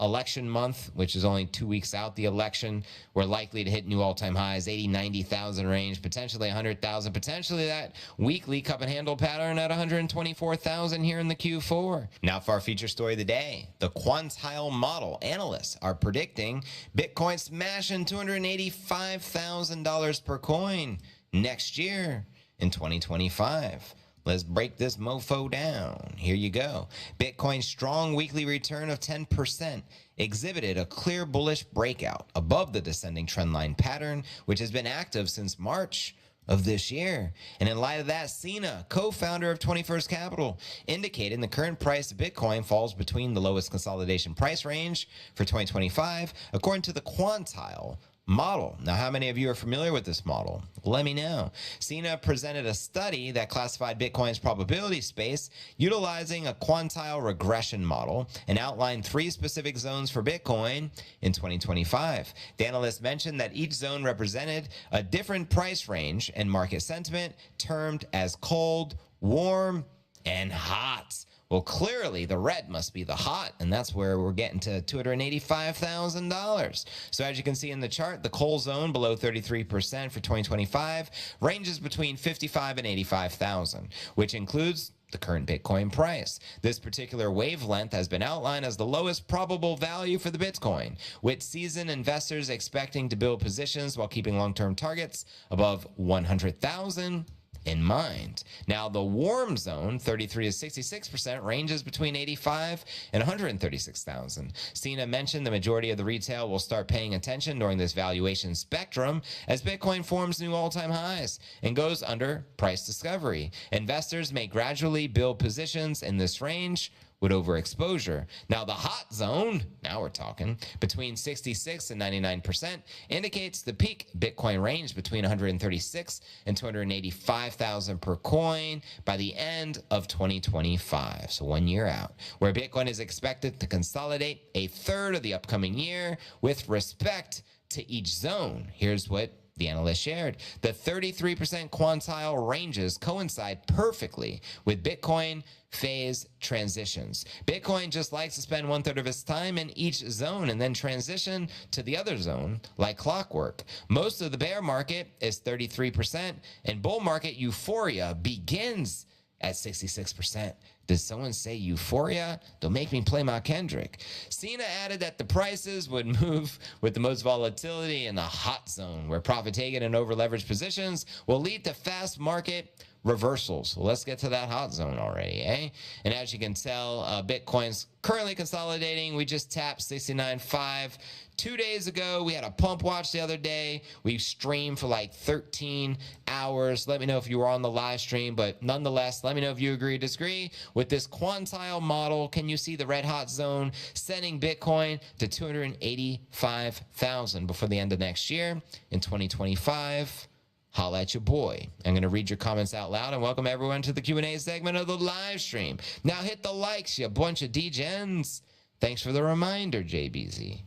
Election month, which is only 2 weeks out, the election, we're likely to hit new all-time highs, 80, 90,000 range, potentially 100,000, potentially that weekly cup and handle pattern at 124,000 here in the Q4. Now for our feature story of the day, the quantile model analysts are predicting Bitcoin smashing $285,000 per coin next year in 2025. Let's break this mofo down. Here you go. Bitcoin's strong weekly return of 10% exhibited a clear bullish breakout above the descending trendline pattern, which has been active since March. of this year. And in light of that, Sina, co-founder of 21st Capital, indicated the current price of Bitcoin falls between the lowest consolidation price range for 2025, according to the quantile model. Now, how many of you are familiar with this model? Let me know. Sina presented a study that classified Bitcoin's probability space utilizing a quantile regression model and outlined 3 specific zones for Bitcoin in 2025. The analyst mentioned that each zone represented a different price range and market sentiment termed as cold, warm, and hot. Well, clearly the red must be the hot, and that's where we're getting to $285,000. So as you can see in the chart, the cold zone below 33% for 2025 ranges between 55 and 85,000, which includes the current Bitcoin price. This particular wavelength has been outlined as the lowest probable value for the Bitcoin, with seasoned investors expecting to build positions while keeping long-term targets above 100,000 in mind. Now, the warm zone, 33 to 66%, ranges between 85 and 136,000. Sina mentioned the majority of the retail will start paying attention during this valuation spectrum as Bitcoin forms new all-time highs and goes under price discovery. Investors may gradually build positions in this range with overexposure. Now, the hot zone, now we're talking, between 66 and 99% indicates the peak Bitcoin range between 136 and 285,000 per coin by the end of 2025, so 1 year out, where Bitcoin is expected to consolidate a third of the upcoming year with respect to each zone. Here's what the analyst shared. The 33% quantile ranges coincide perfectly with Bitcoin phase transitions. Bitcoin just likes to spend 1/3 of its time in each zone and then transition to the other zone like clockwork. Most of the bear market is 33%, and bull market euphoria begins at 66%. Did someone say euphoria? Don't make me play my Kendrick. Sina added that the prices would move with the most volatility in the hot zone, where profit taken in over-leveraged positions will lead to fast market reversals. Well, let's get to that hot zone already, eh? And as you can tell, Bitcoin's currently consolidating. We just tapped 69.5 2 days ago. We had a pump watch the other day. We streamed for like 13 hours. Let me know if you were on the live stream, but nonetheless, let me know if you agree or disagree with this quantile model. Can you see the red hot zone sending Bitcoin to 285,000 before the end of next year in 2025? Holla at your boy. I'm going to read your comments out loud and welcome everyone to the Q&A segment of the live stream. Now hit the likes, you bunch of degens. Thanks for the reminder, JBZ.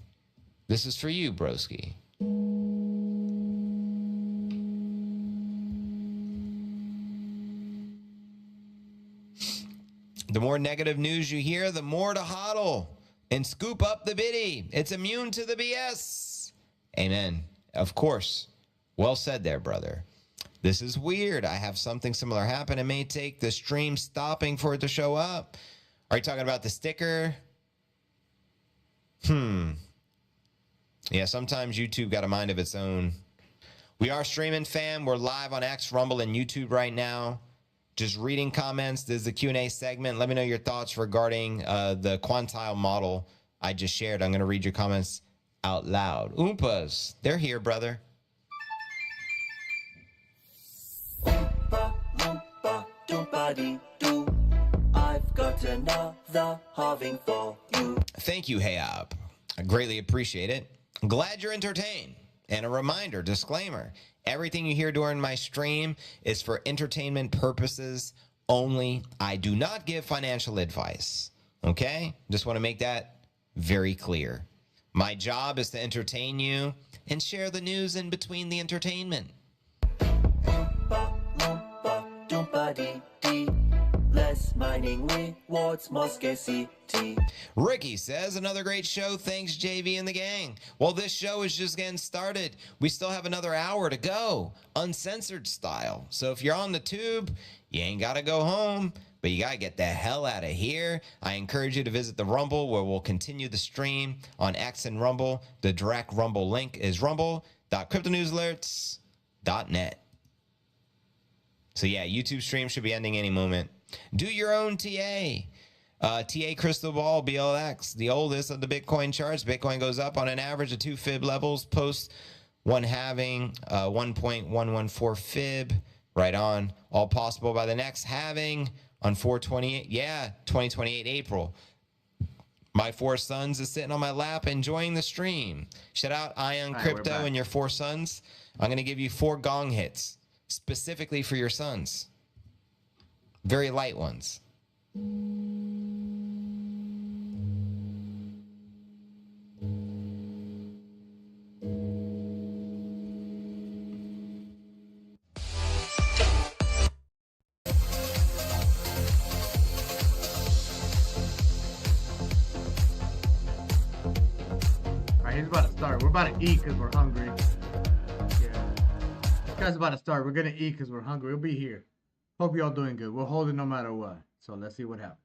This is for you, broski. The more negative news you hear, the more to hodl and scoop up the biddy. It's immune to the BS. Amen. Of course. Well said there, brother. This is weird. I have something similar happen. It may take the stream stopping for it to show up. Are you talking about the sticker? Yeah, sometimes YouTube got a mind of its own. We are streaming, fam. We're live on X, Rumble, and YouTube right now. Just reading comments. This is the Q&A segment. Let me know your thoughts regarding the quantile model I just shared. I'm going to read your comments out loud. Oompas, they're here, brother. I've got another halving for you. Thank you, Hayab. I greatly appreciate it. I'm glad you're entertained. And a reminder, disclaimer, everything you hear during my stream is for entertainment purposes only. I do not give financial advice. Okay? Just want to make that very clear. My job is to entertain you and share the news in between the entertainment. Less mining rewards, more scarcity. Ricky says, another great show. Thanks, JV and the gang. Well, this show is just getting started. We still have another hour to go, uncensored style. So if you're on the tube, you ain't got to go home, but you got to get the hell out of here. I encourage you to visit the Rumble, where we'll continue the stream on X and Rumble. The direct Rumble link is rumble.cryptonewsalerts.net. So yeah, YouTube stream should be ending any moment. Do your own TA. TA Crystal Ball, BLX, the oldest of the Bitcoin charts. Bitcoin goes up on an average of 2 fib levels post one halving, 1.114 fib, right on. All possible by the next halving on 4/28. Yeah, 2028 April. My 4 sons is sitting on my lap enjoying the stream. Shout out Ion All right, we're Crypto back. and your 4 sons. I'm going to give you 4 gong hits specifically for your sons. Very light ones. All right, he's about to start. We're about to eat because we're hungry. Yeah. This guy's about to start. We're going to eat because we're hungry. We'll be here. Hope y'all doing good. We'll hold it no matter what. So let's see what happens.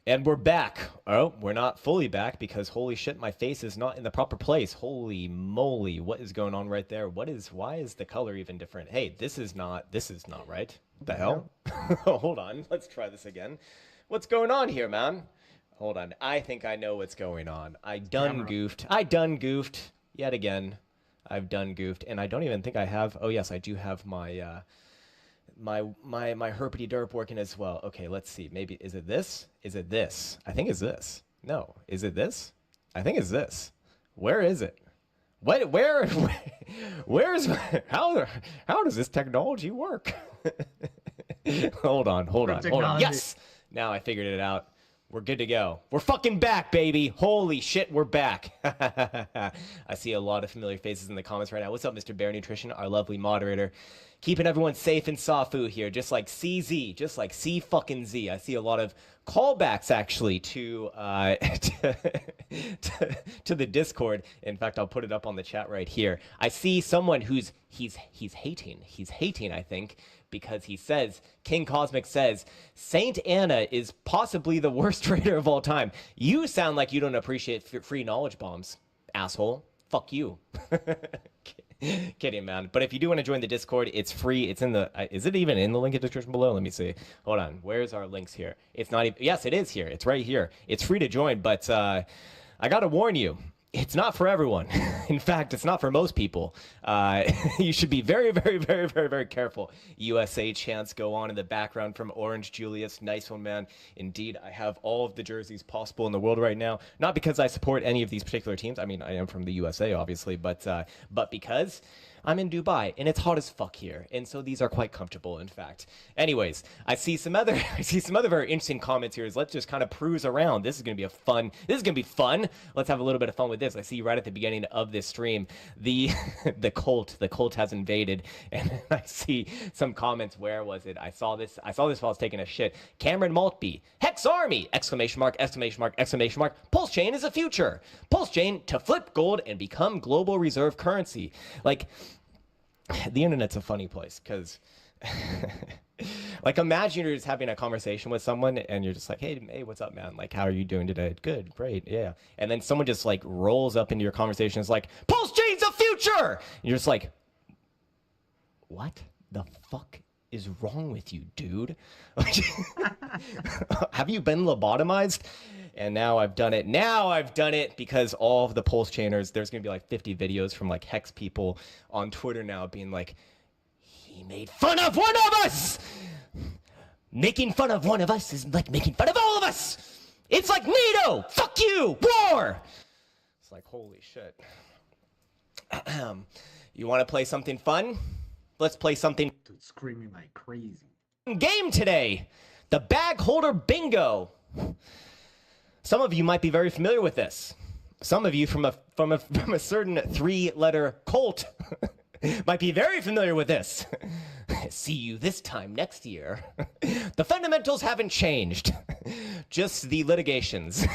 And we're back. Oh, we're not fully back because holy shit, my face is not in the proper place. Holy moly, what is going on right there? Why is the color even different? Hey, this is not right. What the hell? Hold on, let's try this again. What's going on here, man? Hold on, I think I know what's going on. I done goofed yet again. I've done goofed, and I don't even think I have, oh yes, I do have my, my herpety derp working as well. Okay, let's see. Maybe is it this? Is it this? I think it's this. No, is it this? I think it's this. Where is it? Where's how does this technology work? hold on. Yes! Now I figured it out. We're good to go. We're fucking back, baby. Holy shit, we're back. I see a lot of familiar faces in the comments right now. What's up, Mr. Bear Nutrition, our lovely moderator? Keeping everyone safe and Safu here, just like CZ, just like C fucking Z. I see a lot of callbacks actually to to the Discord. In fact, I'll put it up on the chat right here. I see someone who's he's hating. He's hating, I think, because he says, King Cosmic says, Saint Anna is possibly the worst trader of all time. You sound like you don't appreciate free knowledge bombs, asshole. Fuck you. Kidding, man. But if you do want to join the Discord, it's free. It's in the, is it even in the link in the description below? Let me see. Hold on. Where's our links here? It's not even, yes, it is here. It's right here. It's free to join, but I got to warn you. it's not for everyone. In fact, it's not for most people. You should be very, very, very, very, very careful. USA chants go on in the background from Orange Julius. Nice one, man. Indeed, I have all of the jerseys possible in the world right now. Not because I support any of these particular teams. I mean, I am from the USA, obviously, but because I'm in Dubai and it's hot as fuck here, and so these are quite comfortable, in fact. Anyways, I see some other very interesting comments here. Let's just kind of cruise around. This is gonna be fun. Let's have a little bit of fun with this. I see right at the beginning of this stream, the cult has invaded, and I see some comments. Where was it? I saw this while I was taking a shit. Cameron Maltby, Hex Army! Exclamation mark! Exclamation mark! Exclamation mark! Pulse chain is the future. Pulse chain to flip gold and become global reserve currency. Like, the internet's a funny place, because like, imagine you're just having a conversation with someone and you're just like, hey, what's up, man? Like, how are you doing today? Good, great, yeah. And then someone just like rolls up into your conversation and is like, pulse chain's the future! And you're just like, what the fuck is wrong with you, dude? Like, have you been lobotomized? And now I've done it because all of the pulse chainers, there's gonna be like 50 videos from like Hex people on Twitter now being like, he made fun of one of us! Making fun of one of us is like making fun of all of us! It's like NATO! Fuck you! War! It's like, holy shit. You wanna play something fun? Let's play something. Dude, screaming like crazy. Game today! The bag holder bingo! Some of you might be very familiar with this. Some of you from a certain 3-letter cult might be very familiar with this. See you this time next year. The fundamentals haven't changed, just the litigations.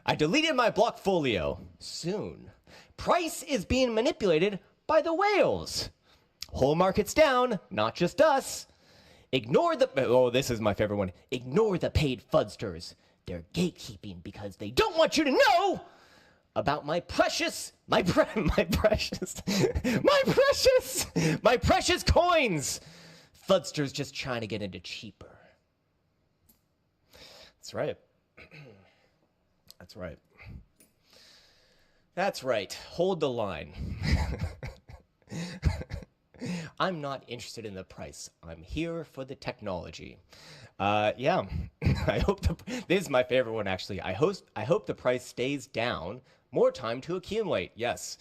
I deleted my blockfolio. Soon. Price is being manipulated by the whales. Whole market's down, not just us. Ignore the, oh, this is my favorite one. Ignore the paid fudsters. They're gatekeeping because they don't want you to know about my precious precious coins. Fudsters just trying to get into cheaper. That's right. That's right. That's right. Hold the line. I'm not interested in the price. I'm here for the technology. Yeah, I hope this is my favorite one, actually. I hope the price stays down. More time to accumulate. Yes,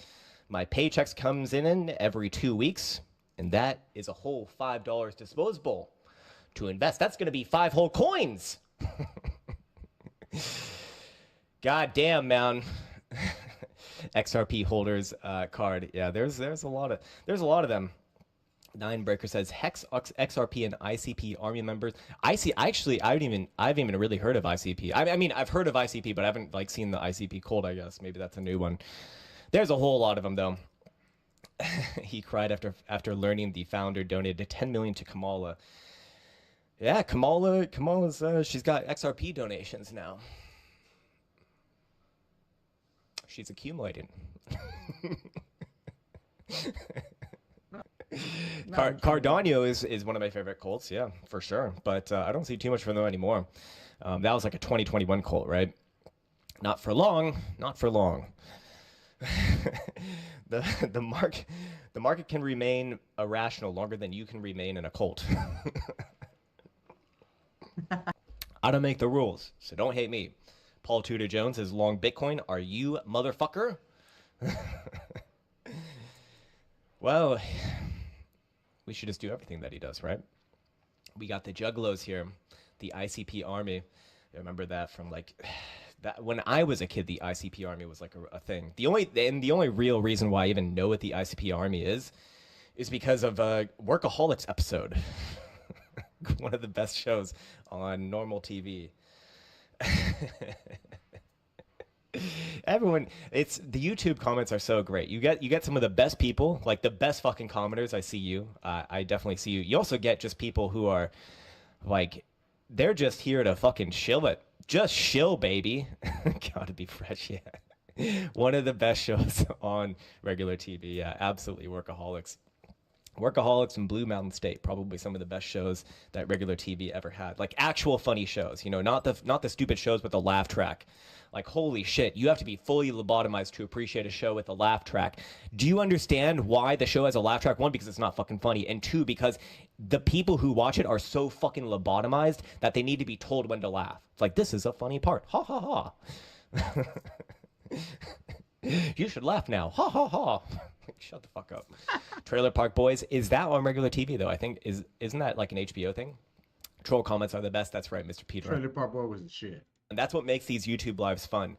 my paychecks comes in every 2 weeks, and that is a whole $5 disposable to invest. That's going to be 5 whole coins. God damn, man. XRP holders card. Yeah, there's a lot of them. Ninebreaker says Hex, XRP, and ICP army members. I've even really heard of ICP. I mean, I've heard of ICP, but I haven't like seen the ICP cult. I guess maybe that's a new one. There's a whole lot of them though. He cried after learning the founder donated 10 million to Kamala. Yeah, Kamala's she's got XRP donations now. She's accumulating. Cardano is one of my favorite cults, yeah, for sure. But I don't see too much from them anymore. That was like a 2021 cult, right? Not for long. Not for long. the market can remain irrational longer than you can remain in a cult. I don't make the rules, so don't hate me. Paul Tudor Jones is long Bitcoin. Are you motherfucker? Well, we should just do everything that he does, right? We got the Juggalos here, the ICP army. I remember that from like that when I was a kid. The ICP army was like a thing. The only real reason why I even know what the ICP army is because of a Workaholics episode. One of the best shows on normal TV. Everyone, it's the YouTube comments are so great. You get some of the best people, like the best fucking commenters. I see you. I definitely see you. You also get just people who are like, they're just here to fucking shill it. Just shill, baby. Gotta be fresh, yeah. One of the best shows on regular TV. Yeah, absolutely. Workaholics. Workaholics and Blue Mountain State, probably some of the best shows that regular TV ever had. Like actual funny shows, you know, not the stupid shows with the laugh track. Like, holy shit, you have to be fully lobotomized to appreciate a show with a laugh track. Do you understand why the show has a laugh track? One, because it's not fucking funny. And two, because the people who watch it are so fucking lobotomized that they need to be told when to laugh. It's like, this is a funny part. Ha ha ha. You should laugh now. Ha ha ha. Shut the fuck up. Trailer Park Boys. Is that on regular TV, though? I think, isn't that like an HBO thing? Troll comments are the best. That's right, Mr. Peter. Trailer Park Boy was the shit. And that's what makes these YouTube lives fun.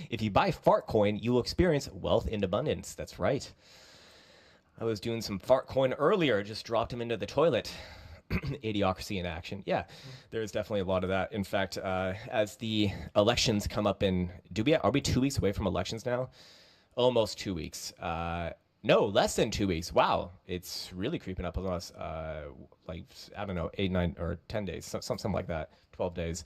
If you buy Fartcoin, you will experience wealth in abundance. That's right. I was doing some Fartcoin earlier, just dropped him into the toilet. Idiocracy in action. Yeah, there's definitely a lot of that. In fact, as the elections come up in, are we 2 weeks away from elections now? Almost 2 weeks. No, less than 2 weeks. Wow, it's really creeping up on us. Like, I don't know, 8, 9, or 10 days, something like that. 12 days.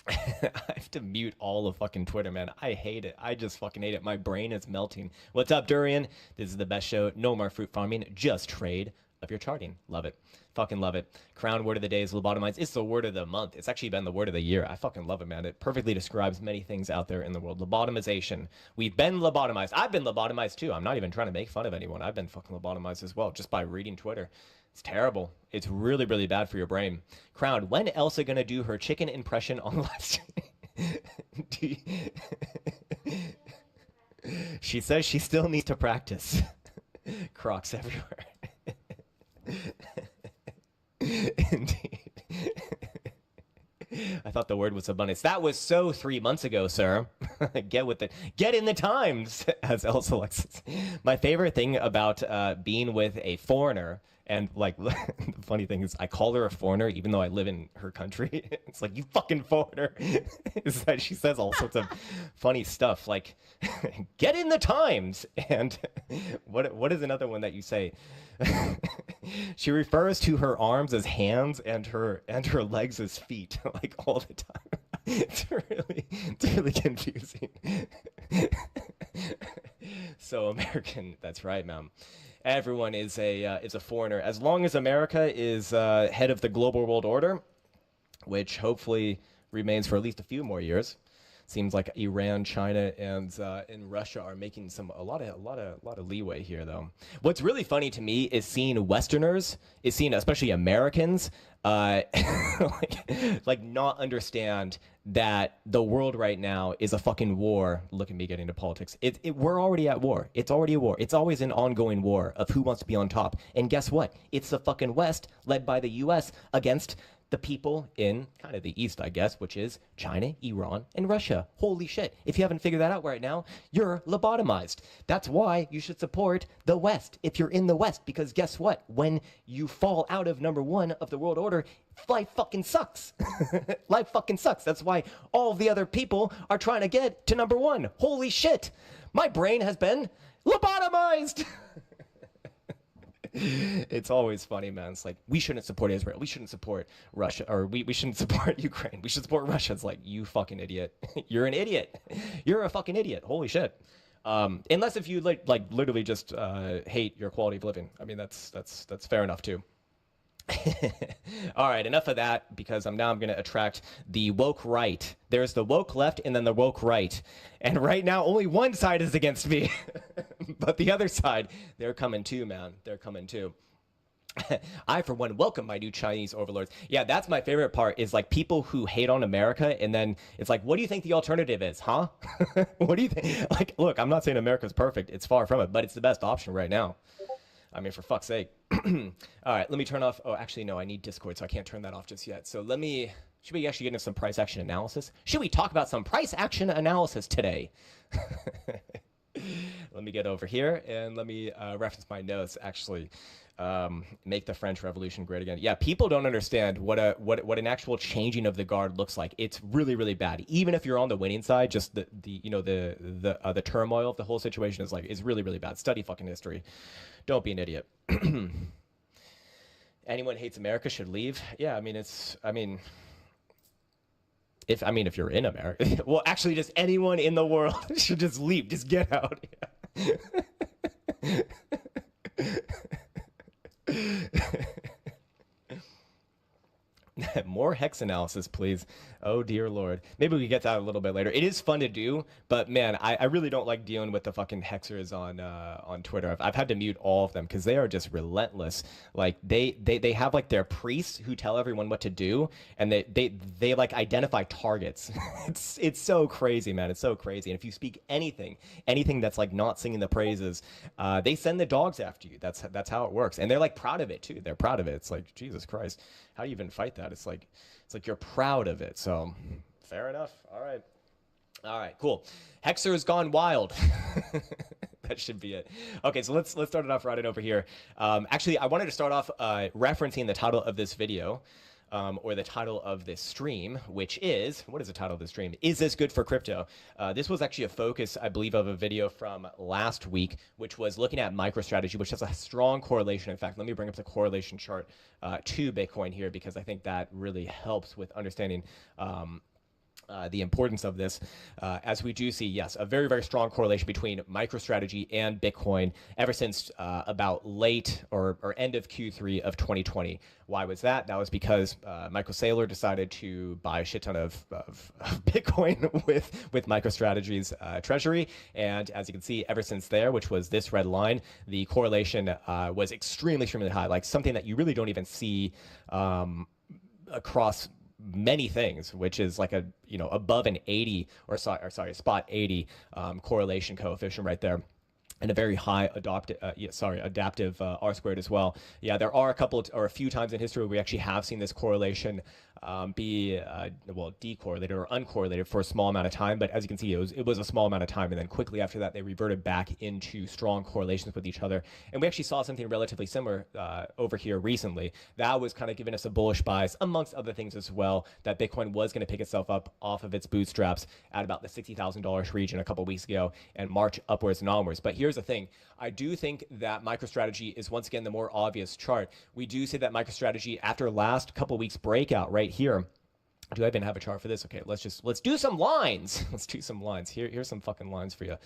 I have to mute all of fucking Twitter, man. I hate it. I just fucking hate it. My brain is melting. What's up, Durian? This is the best show. No more fruit farming. Just trade of your charting. Love it. Fucking love it. Crown word of the day is lobotomized. It's the word of the month. It's actually been the word of the year. I fucking love it, man. It perfectly describes many things out there in the world. Lobotomization. We've been lobotomized. I've been lobotomized too. I'm not even trying to make fun of anyone. I've been fucking lobotomized as well, just by reading Twitter. It's terrible. It's really, really bad for your brain. Crown, when Elsa gonna do her chicken impression on live stream? She says she still needs to practice. Crocs everywhere. Indeed. I thought the word was abundance. That was so 3 months ago, sir. Get in the times, as Elsa likes. My favorite thing about being with a foreigner, and like the funny thing is I call her a foreigner even though I live in her country. It's like, you fucking foreigner. Is that she says all sorts of funny stuff like, get in the times. And what is another one that you say? She refers to her arms as hands and her legs as feet, like all the time. It's really confusing. So American, that's right, ma'am. Everyone is a foreigner. As long as America is head of the global world order, which hopefully remains for at least a few more years. Seems like Iran, China, and Russia are making a lot of leeway here, though. What's really funny to me is seeing Westerners, especially Americans, like not understand that the world right now is a fucking war. Look at me getting into politics. We're already at war. It's already a war. It's always an ongoing war of who wants to be on top. And guess what? It's the fucking West, led by the U.S., against the people in kind of the East, I guess, which is China, Iran, and Russia. Holy shit. If you haven't figured that out right now, you're lobotomized. That's why you should support the West if you're in the West, because guess what? When you fall out of number one of the world order, life fucking sucks. Life fucking sucks. That's why all the other people are trying to get to number one. Holy shit. My brain has been lobotomized. It's always funny, man. It's like, we shouldn't support Israel. We shouldn't support Russia. Or we shouldn't support Ukraine. We should support Russia. It's like, you fucking idiot. You're an idiot. You're a fucking idiot. Holy shit. Unless if you like literally just hate your quality of living. I mean, that's fair enough too. All right, enough of that, because I'm going to attract the woke right. There's the woke left and then the woke right. And right now, only one side is against me. But the other side, they're coming too, man. They're coming too. I, for one, welcome my new Chinese overlords. Yeah, that's my favorite part, is like people who hate on America, and then it's like, what do you think the alternative is, huh? What do you think? Like, look, I'm not saying America's perfect. It's far from it, but it's the best option right now. I mean, for fuck's sake. All right, let me turn off. Oh, actually, no, I need Discord, so I can't turn that off just yet. So should we actually get into some price action analysis? Should we talk about some price action analysis today? Let me get over here and let me reference my notes, actually. Make the French Revolution great again. Yeah, people don't understand what an actual changing of the guard looks like. It's really, really bad. Even if you're on the winning side, just the turmoil of the whole situation is really, really bad. Study fucking history. Don't be an idiot. Anyone hates America should leave. Yeah, if you're in America, well, actually, just anyone in the world should just leave. Just get out. More hex analysis, please. Oh, dear Lord. Maybe we get that a little bit later. It is fun to do, but man, I really don't like dealing with the fucking hexers on Twitter. I've had to mute all of them because they are just relentless. Like they have like their priests who tell everyone what to do, and they like identify targets. It's so crazy, man. It's so crazy. And if you speak anything that's like not singing the praises, they send the dogs after you. That's how it works, and they're like proud of it too. They're proud of it. It's like, Jesus Christ, how do you even fight that? It's like you're proud of it. So fair enough. All right, cool. Hexer has gone wild. That should be it. Okay, so let's start it off right over here. Actually, I wanted to start off referencing the title of this video. Or the title of this stream, which is, what is the title of the stream? Is this good for crypto? This was actually a focus, I believe, of a video from last week, which was looking at MicroStrategy, which has a strong correlation. In fact, let me bring up the correlation chart to Bitcoin here, because I think that really helps with understanding the importance of this, as we do see, yes, a very, very strong correlation between MicroStrategy and Bitcoin ever since about late or end of Q3 of 2020. Why was that? That was because Michael Saylor decided to buy a shit ton of Bitcoin with MicroStrategy's treasury. And as you can see, ever since there, which was this red line, the correlation was extremely, extremely high, like something that you really don't even see across many things, which is like a, above an 80 or sorry, spot 80 correlation coefficient right there. And a very high adaptive R squared as well. Yeah, there are a few times in history where we actually have seen this correlation be decorrelated or uncorrelated for a small amount of time. But as you can see, it was a small amount of time, and then quickly after that, they reverted back into strong correlations with each other. And we actually saw something relatively similar over here recently. That was kind of giving us a bullish bias, amongst other things as well, that Bitcoin was going to pick itself up off of its bootstraps at about the $60,000 region a couple weeks ago and march upwards and onwards. But here's the thing. I do think that MicroStrategy is once again the more obvious chart. We do see that MicroStrategy, after last couple weeks breakout right here, do I even have a chart for this? Okay, let's do some lines. Let's do some lines. Here's some fucking lines for you.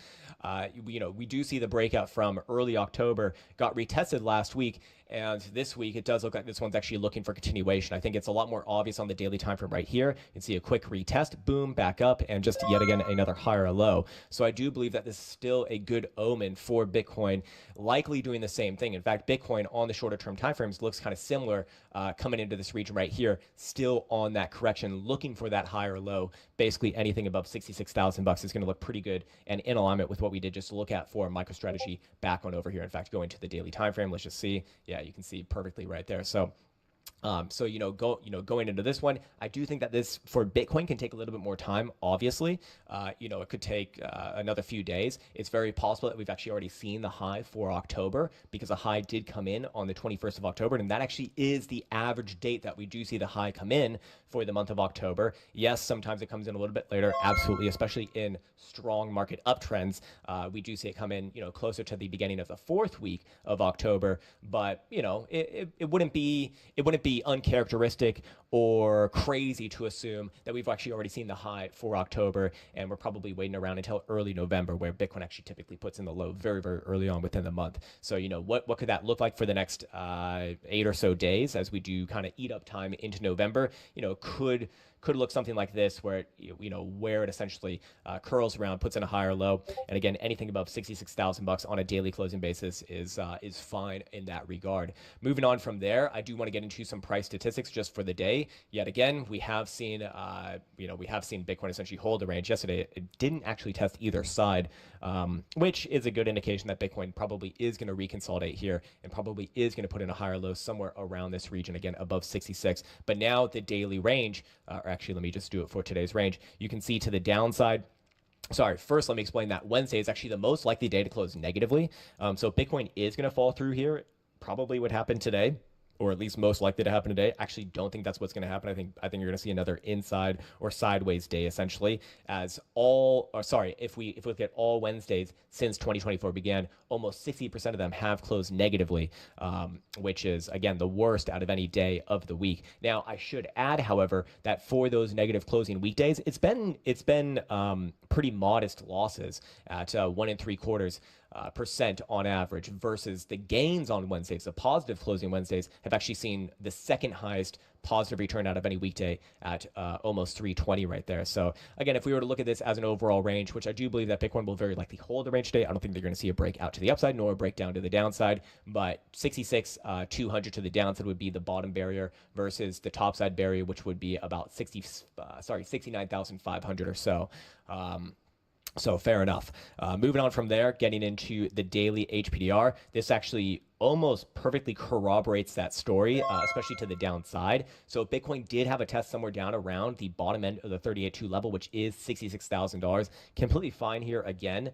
We do see the breakout from early October, got retested last week, and this week it does look like this one's actually looking for continuation. I think it's a lot more obvious on the daily time frame right here. You can see a quick retest, boom, back up, and just yet again another higher low. So I do believe that this is still a good omen for Bitcoin, likely doing the same thing. In fact, Bitcoin on the shorter term time frames looks kind of similar coming into this region right here, still on that correction, looking for that higher low. Basically anything above 66,000 bucks is going to look pretty good and in alignment with what we did just look at for MicroStrategy back on over here. In fact, going to the daily time frame, let's just see. Yeah, you can see perfectly right there. So going into this one, I do think that this for Bitcoin can take a little bit more time. Obviously, it could take another few days. It's very possible that we've actually already seen the high for October, because a high did come in on the 21st of October, and that actually is the average date that we do see the high come in for the month of October. Yes, sometimes it comes in a little bit later, absolutely, especially in strong market uptrends. We do see it come in, closer to the beginning of the 4th week of October, but it wouldn't be uncharacteristic or crazy to assume that we've actually already seen the high for October, and we're probably waiting around until early November, where Bitcoin actually typically puts in the low very, very early on within the month. So, what could that look like for the next 8 or so days as we do kind of eat up time into November? Could look something like this, where where it essentially curls around, puts in a higher low, and again, anything above 66,000 bucks on a daily closing basis is fine in that regard. Moving on from there, I do want to get into some price statistics just for the day. Yet again, we have seen Bitcoin essentially hold the range. Yesterday, it didn't actually test either side, which is a good indication that Bitcoin probably is going to reconsolidate here and probably is going to put in a higher low somewhere around this region, again above 66. But now the daily range, actually, let me just do it for today's range. You can see to the downside. Sorry, first let me explain that Wednesday is actually the most likely day to close negatively. So Bitcoin is going to fall through here. Probably would happen today, or at least most likely to happen today. Actually, don't think that's what's going to happen. I think you're going to see another inside or sideways day, essentially, as if we look at all Wednesdays since 2024 began, almost 60% of them have closed negatively, which is, again, the worst out of any day of the week. Now, I should add, however, that for those negative closing weekdays, it's been pretty modest losses at 1 3/4 percent on average, versus the gains on Wednesdays, the positive closing Wednesdays, have actually seen the second highest positive return out of any weekday at almost 320 right there. So again, if we were to look at this as an overall range, which I do believe that Bitcoin will very likely hold the range today, I don't think they're going to see a break out to the upside nor a breakdown to the downside, but 66,200 to the downside would be the bottom barrier versus the topside barrier, which would be about 69,500 or so. So fair enough. Moving on from there, getting into the daily HPDR. This actually almost perfectly corroborates that story, especially to the downside. So if Bitcoin did have a test somewhere down around the bottom end of the 38.2 level, which is $66,000, completely fine here again.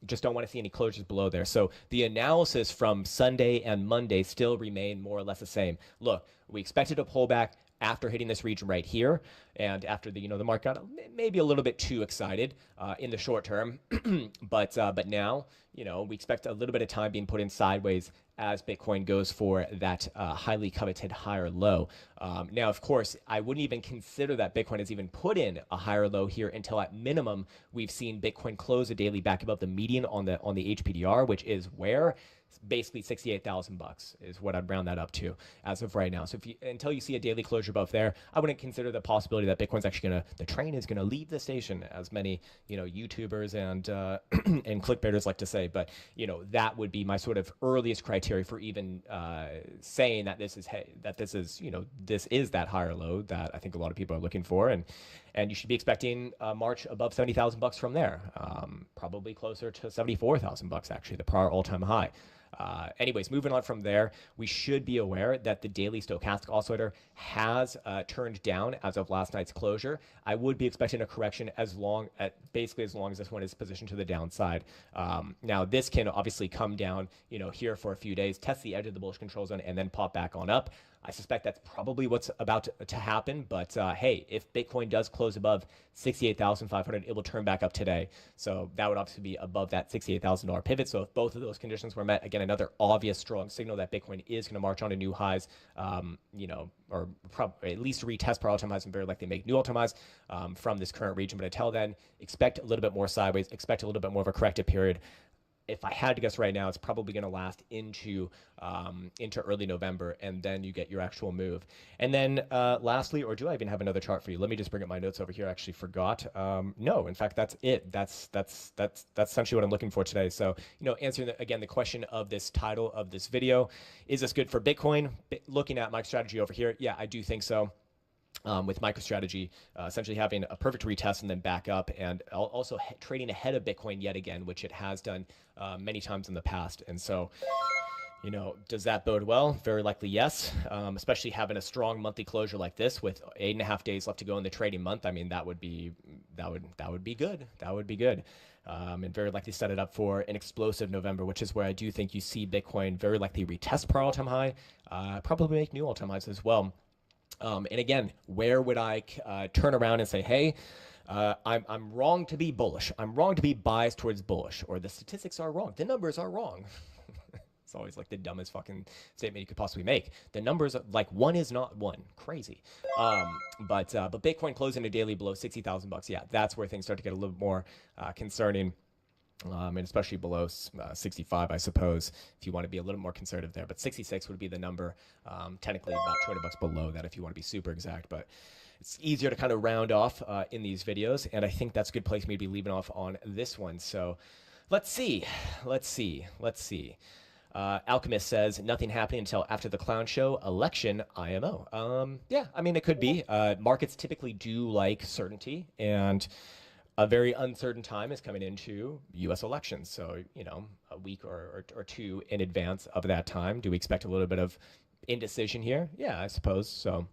Just don't want to see any closures below there. So the analysis from Sunday and Monday still remain more or less the same. Look, we expected a pullback after hitting this region right here, and after the the market got maybe a little bit too excited in the short term, but now we expect a little bit of time being put in sideways as Bitcoin goes for that highly coveted higher low. Now, of course, I wouldn't even consider that Bitcoin has even put in a higher low here until at minimum we've seen Bitcoin close a daily back above the median on the HPDR, which is where basically $68,000 is what I'd round that up to as of right now. So until you see a daily closure above there, I wouldn't consider the possibility that Bitcoin's actually the train is gonna leave the station, as many YouTubers and and clickbaiters like to say. But that would be my sort of earliest criteria for even saying that this is this is that higher low that I think a lot of people are looking for, and you should be expecting March above $70,000 from there, probably closer to $74,000 actually, the prior all-time high. Anyways, moving on from there, we should be aware that the daily stochastic oscillator has turned down as of last night's closure. I would be expecting a correction basically as long as this one is positioned to the downside. Now, this can obviously come down, here for a few days, test the edge of the bullish control zone, and then pop back on up. I suspect that's probably what's about to happen. But hey, if Bitcoin does close above 68,500, it will turn back up today. So that would obviously be above that $68,000 pivot. So if both of those conditions were met, again, another obvious strong signal that Bitcoin is going to march on to new highs, or probably at least retest per all-time highs and very likely make new all-time highs from this current region. But until then, expect a little bit more sideways, expect a little bit more of a corrective period. If I had to guess right now, it's probably going to last into early November, and then you get your actual move. And then lastly, or do I even have another chart for you? Let me just bring up my notes over here. I actually forgot. No, in fact, that's it. That's essentially what I'm looking for today. So, answering again the question of this title of this video, is this good for Bitcoin? Looking at my strategy over here, yeah, I do think so. With MicroStrategy essentially having a perfect retest and then back up, and also trading ahead of Bitcoin yet again, which it has done many times in the past. And so, does that bode well? Very likely yes, especially having a strong monthly closure like this with 8.5 days left to go in the trading month. I mean, that would be good. That would be good. And very likely set it up for an explosive November, which is where I do think you see Bitcoin very likely retest per all-time high, probably make new all-time highs as well. And again, where would I turn around and say, hey, I'm wrong to be bullish. I'm wrong to be biased towards bullish, or the statistics are wrong. The numbers are wrong. It's always like the dumbest fucking statement you could possibly make. The numbers are like one is not one. Crazy. But Bitcoin closing a daily below $60,000. Yeah, that's where things start to get a little more concerning. And especially below 65, I suppose, if you want to be a little more conservative there. But 66 would be the number, technically about $200 below that if you want to be super exact. But it's easier to kind of round off in these videos, and I think that's a good place for me to be leaving off on this one. So let's see. Alchemist says, nothing happening until after the clown show election IMO. Yeah, I mean, it could be. Markets typically do like certainty, and a very uncertain time is coming into U.S. elections. So, a week or two in advance of that time. Do we expect a little bit of indecision here? Yeah, I suppose. So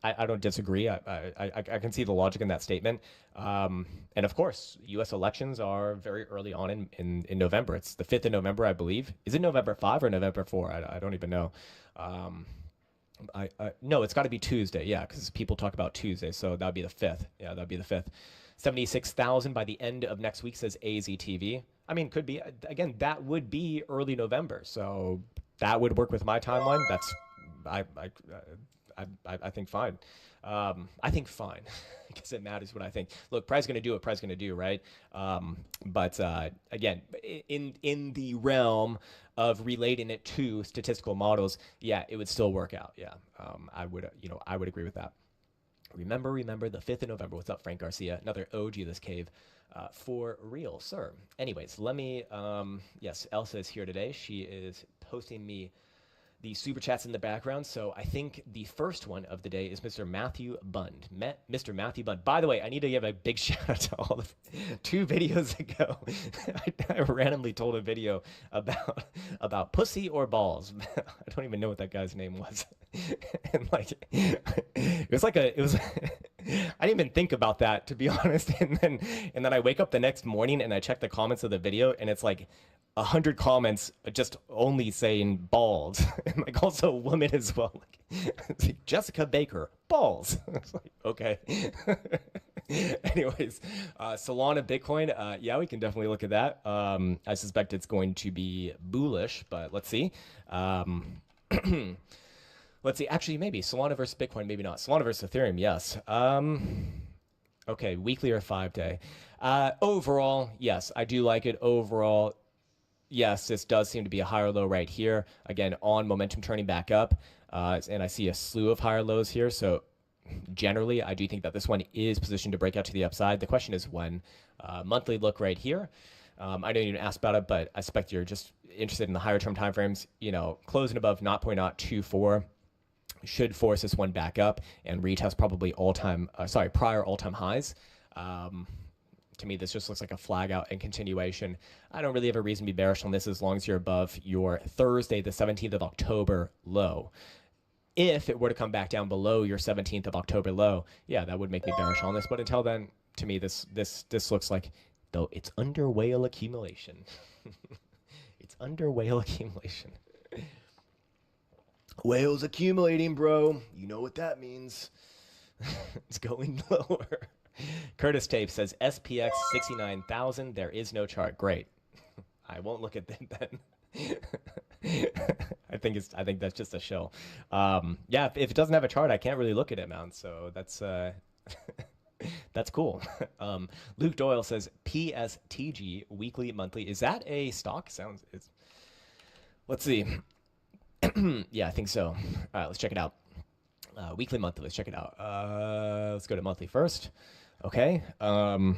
I don't disagree. I can see the logic in that statement. And of course, U.S. elections are very early on in November. It's the 5th of November, I believe. Is it November 5 or November 4? I don't even know. No, it's got to be Tuesday. Yeah, because people talk about Tuesday. So that would be the 5th. Yeah, that would be the 5th. 76,000 by the end of next week, says AZTV. I mean, could be. Again, that would be early November. So that would work with my timeline. That's, I think fine. I think fine. because it matters what I think. Look, price going to do what price going to do, right? But again, in the realm of relating it to statistical models, yeah, it would still work out. Yeah, I would agree with that. Remember the 5th of November. What's up, Frank Garcia? Another OG of this cave. For real, sir. Anyways, let me, yes, Elsa is here today. She is posting me the super chats in the background. So I think the first one of the day is Mr. Matthew Bund. Mr. Matthew Bund. By the way, I need to give a big shout out to all of 2 videos ago. I randomly told a video about pussy or balls. I don't even know what that guy's name was. And like, it was I didn't even think about that, to be honest. And then I wake up the next morning and I check the comments of the video, and it's like 100 comments just only saying balls, and like also women as well. Like, Jessica Baker, balls. It's like, okay. Anyways, Solana Bitcoin, yeah, we can definitely look at that. I suspect it's going to be bullish, but let's see. Let's see. Actually, maybe Solana versus Bitcoin, maybe not. Solana versus Ethereum, yes. Okay, weekly or 5-day. Overall, yes, I do like it. Overall, yes, this does seem to be a higher low right here. Again, on momentum turning back up. And I see a slew of higher lows here. So generally, I do think that this one is positioned to break out to the upside. The question is when. Monthly look right here. I didn't even ask about it, but I suspect you're just interested in the higher term timeframes. You know, closing above 0.024 should force this one back up and retest probably prior all-time highs. To me, this just looks like a flag out and continuation. I don't really have a reason to be bearish on this as long as you're above your Thursday, the 17th of October low. If it were to come back down below your 17th of October low, yeah, that would make me bearish on this. But until then, to me, this looks like, though, it's under whale accumulation. It's under whale accumulation. Whales accumulating, bro. You know what that means. It's going lower. Curtis Tape says SPX 69,000. There is no chart. Great. I won't look at that then. I think that's just a show. Yeah, if it doesn't have a chart, I can't really look at it, man. So that's that's cool. Luke Doyle says PSTG weekly, monthly. Is that a stock? Let's see. Yeah, I think so. All right, let's check it out. Weekly, monthly. Let's check it out. Let's go to monthly first. Okay. All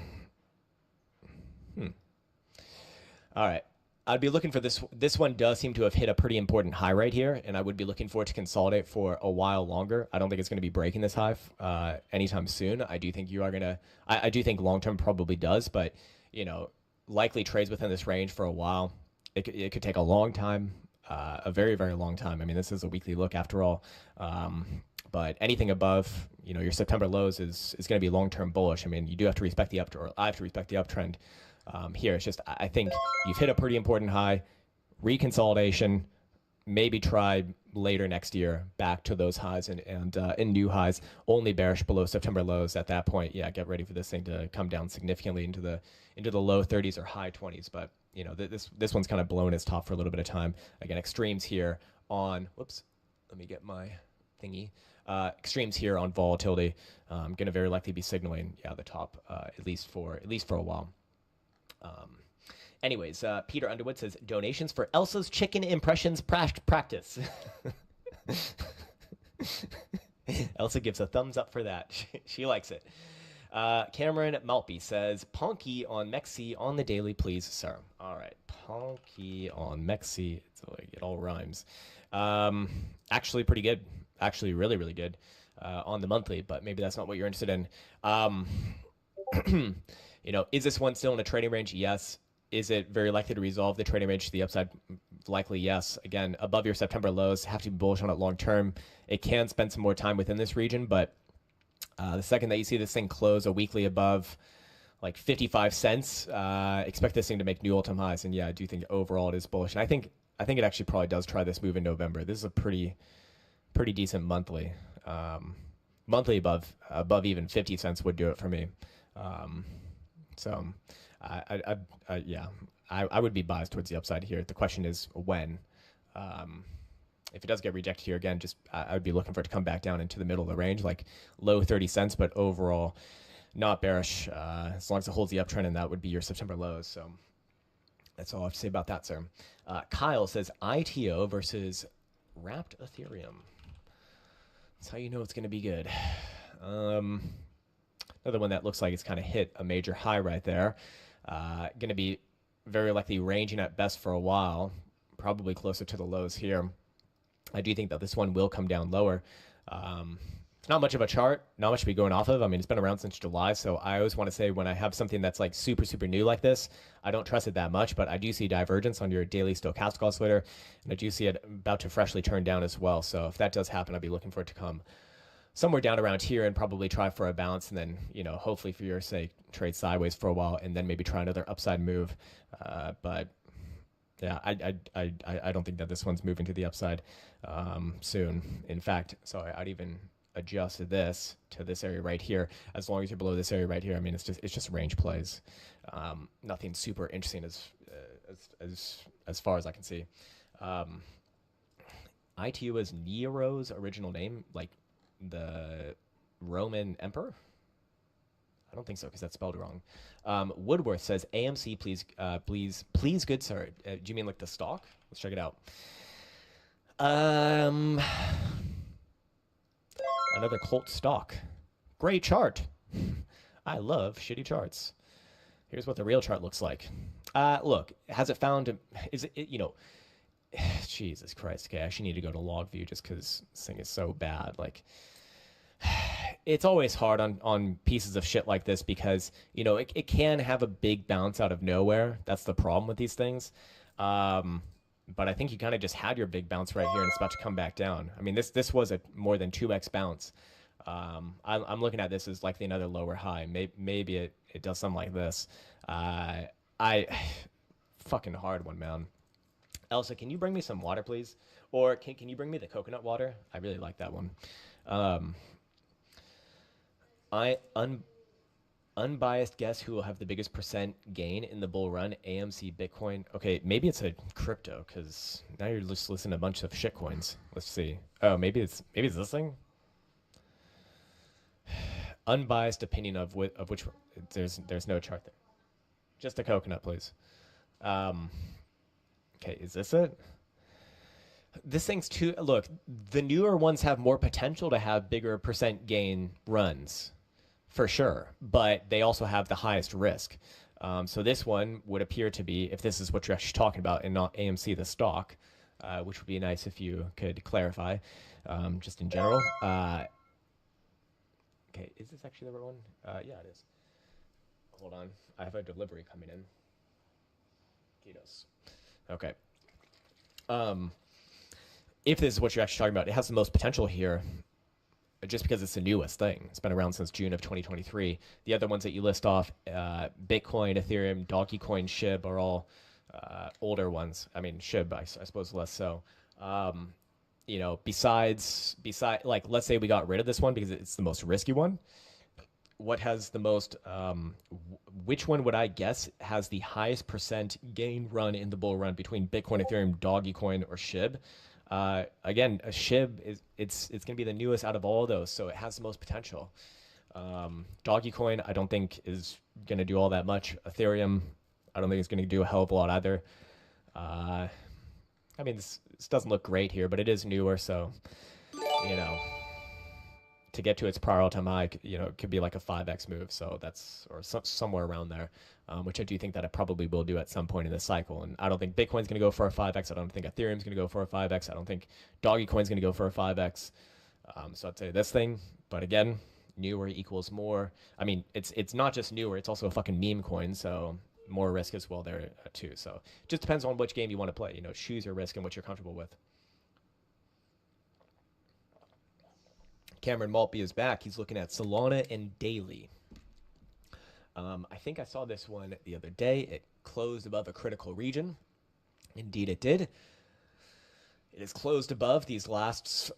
right. I'd be looking for this. This one does seem to have hit a pretty important high right here, and I would be looking for it to consolidate for a while longer. I don't think it's going to be breaking this high anytime soon. I do think you are going to. I do think long term probably does, but you know, likely trades within this range for a while. It could take a long time. A very, very long time. I mean, this is a weekly look after all. But anything above, you know, your September lows is going to be long-term bullish. I mean, you do have to respect the I have to respect the uptrend here. It's just, I think you've hit a pretty important high, reconsolidation, maybe try later next year back to those highs and new highs, only bearish below September lows at that point. Yeah, get ready for this thing to come down significantly into the low 30s or high 20s. But you know, this one's kind of blown its top for a little bit of time. Again, extremes here on, whoops, let me get my thingy. Extremes here on volatility. Going to very likely be signaling, yeah, the top at least for a while. Anyways, Peter Underwood says donations for Elsa's chicken impressions practice. Elsa gives a thumbs up for that. She likes it. Cameron Malpe says, Ponky on Mexi on the daily, please, sir. All right. Ponky on Mexi. It all rhymes. Actually pretty good. Actually really, really good on the monthly, but maybe that's not what you're interested in. You know, is this one still in a trading range? Yes. Is it very likely to resolve the trading range to the upside? Likely, yes. Again, above your September lows, have to be bullish on it long term. It can spend some more time within this region, but the second that you see this thing close a weekly above like 55 cents, expect this thing to make new all-time highs. And yeah, I do think overall it is bullish. And I think it actually probably does try this move in November. This is a pretty decent monthly. Monthly above even 50 cents would do it for me. So yeah, I would be biased towards the upside here. The question is when. if it does get rejected here again, just I would be looking for it to come back down into the middle of the range, like low 30 cents, but overall not bearish. As long as it holds the uptrend, and that would be your September lows. So that's all I have to say about that, sir. Kyle says ITO versus wrapped Ethereum. That's how you know it's going to be good. Another one that looks like it's kind of hit a major high right there. Going to be very likely ranging at best for a while, probably closer to the lows here. I do think that this one will come down lower. It's not much of a chart, not much to be going off of. I mean, it's been around since July, so I always want to say when I have something that's like super, super new like this, I don't trust it that much, but I do see divergence on your daily stochastic oscillator, and I do see it about to freshly turn down as well. So if that does happen, I'll be looking for it to come somewhere down around here and probably try for a bounce, and then, you know, hopefully for your sake, trade sideways for a while and then maybe try another upside move. But yeah, I don't think that this one's moving to the upside soon. In fact, so I'd even adjust this to this area right here. As long as you're below this area right here, I mean, it's just range plays. Nothing super interesting as far as I can see. ITU is Nero's original name, like the Roman emperor? I don't think so, because that's spelled wrong. Woodworth says, AMC, please, good sir. Do you mean like the stock? Let's check it out. Another Colt stock. Great chart. I love shitty charts. Here's what the real chart looks like. Look, has it found, is it, you know, Jesus Christ. Okay, I actually need to go to log view just because this thing is so bad. Like, it's always hard on pieces of shit like this because, you know, it can have a big bounce out of nowhere. That's the problem with these things. But I think you kind of just had your big bounce right here and it's about to come back down. I mean, this was a more than 2x bounce. I'm looking at this as likely another lower high. Maybe it does something like this. Fucking hard one, man. Elsa, can you bring me some water, please? Or can you bring me the coconut water? I really like that one. Unbiased guess who will have the biggest percent gain in the bull run? AMC, Bitcoin. Okay, maybe it's a crypto because now you're just listening to a bunch of shit coins. Let's see. Oh, maybe it's this thing. Unbiased opinion of which one. There's no chart there. Just a coconut, please. Okay, is this it? This thing's too. Look, the newer ones have more potential to have bigger percent gain runs. For sure, but they also have the highest risk. So this one would appear to be, if this is what you're actually talking about and not AMC the stock, which would be nice if you could clarify, just in general. Okay, is this actually the right one? Yeah, it is. Hold on, I have a delivery coming in. Kitos. Okay. If this is what you're actually talking about, it has the most potential here. Just because it's the newest thing. It's been around since June of 2023. The other ones that you list off, Bitcoin, Ethereum, DogeCoin, SHIB are all older ones. I mean, SHIB, I suppose less so. You know, besides, like, let's say we got rid of this one because it's the most risky one. What has the most, which one would I guess has the highest percent gain run in the bull run between Bitcoin, Ethereum, DogeCoin, or SHIB? Again, a SHIB it's going to be the newest out of all of those, so it has the most potential. DogeCoin, I don't think is going to do all that much. Ethereum, I don't think it's going to do a hell of a lot either. I mean, this doesn't look great here, but it is newer, so, you know, to get to its prior all-time high, you know, it could be like a 5x move, so that's, or somewhere around there. Which I do think that it probably will do at some point in this cycle. And I don't think Bitcoin's going to go for a 5x. I don't think Ethereum's going to go for a 5x. I don't think DogeCoin's going to go for a 5x. So I'd say this thing. But again, newer equals more. I mean, it's not just newer. It's also a fucking meme coin. So more risk as well there too. So it just depends on which game you want to play. You know, choose your risk and what you're comfortable with. Cameron Maltby is back. He's looking at Solana and daily. I think I saw this one the other day. It closed above a critical region. Indeed, it did. It is closed above these last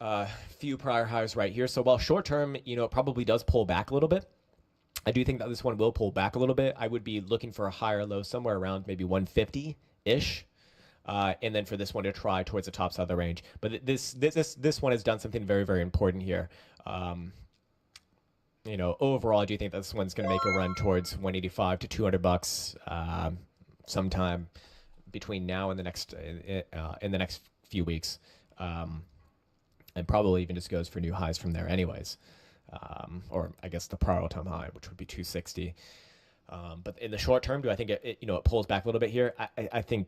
few prior highs right here. So while short term, you know, it probably does pull back a little bit. I do think that this one will pull back a little bit. I would be looking for a higher low somewhere around maybe 150-ish. and then for this one to try towards the top side of the range. But this one has done something very, very important here. You know, overall, I do think that this one's going to make a run towards 185 to 200 bucks sometime between now and the next in the next few weeks, and probably even just goes for new highs from there, anyways. Or I guess the prior all-time high, which would be 260. But in the short term, do I think it you know, it pulls back a little bit here? I think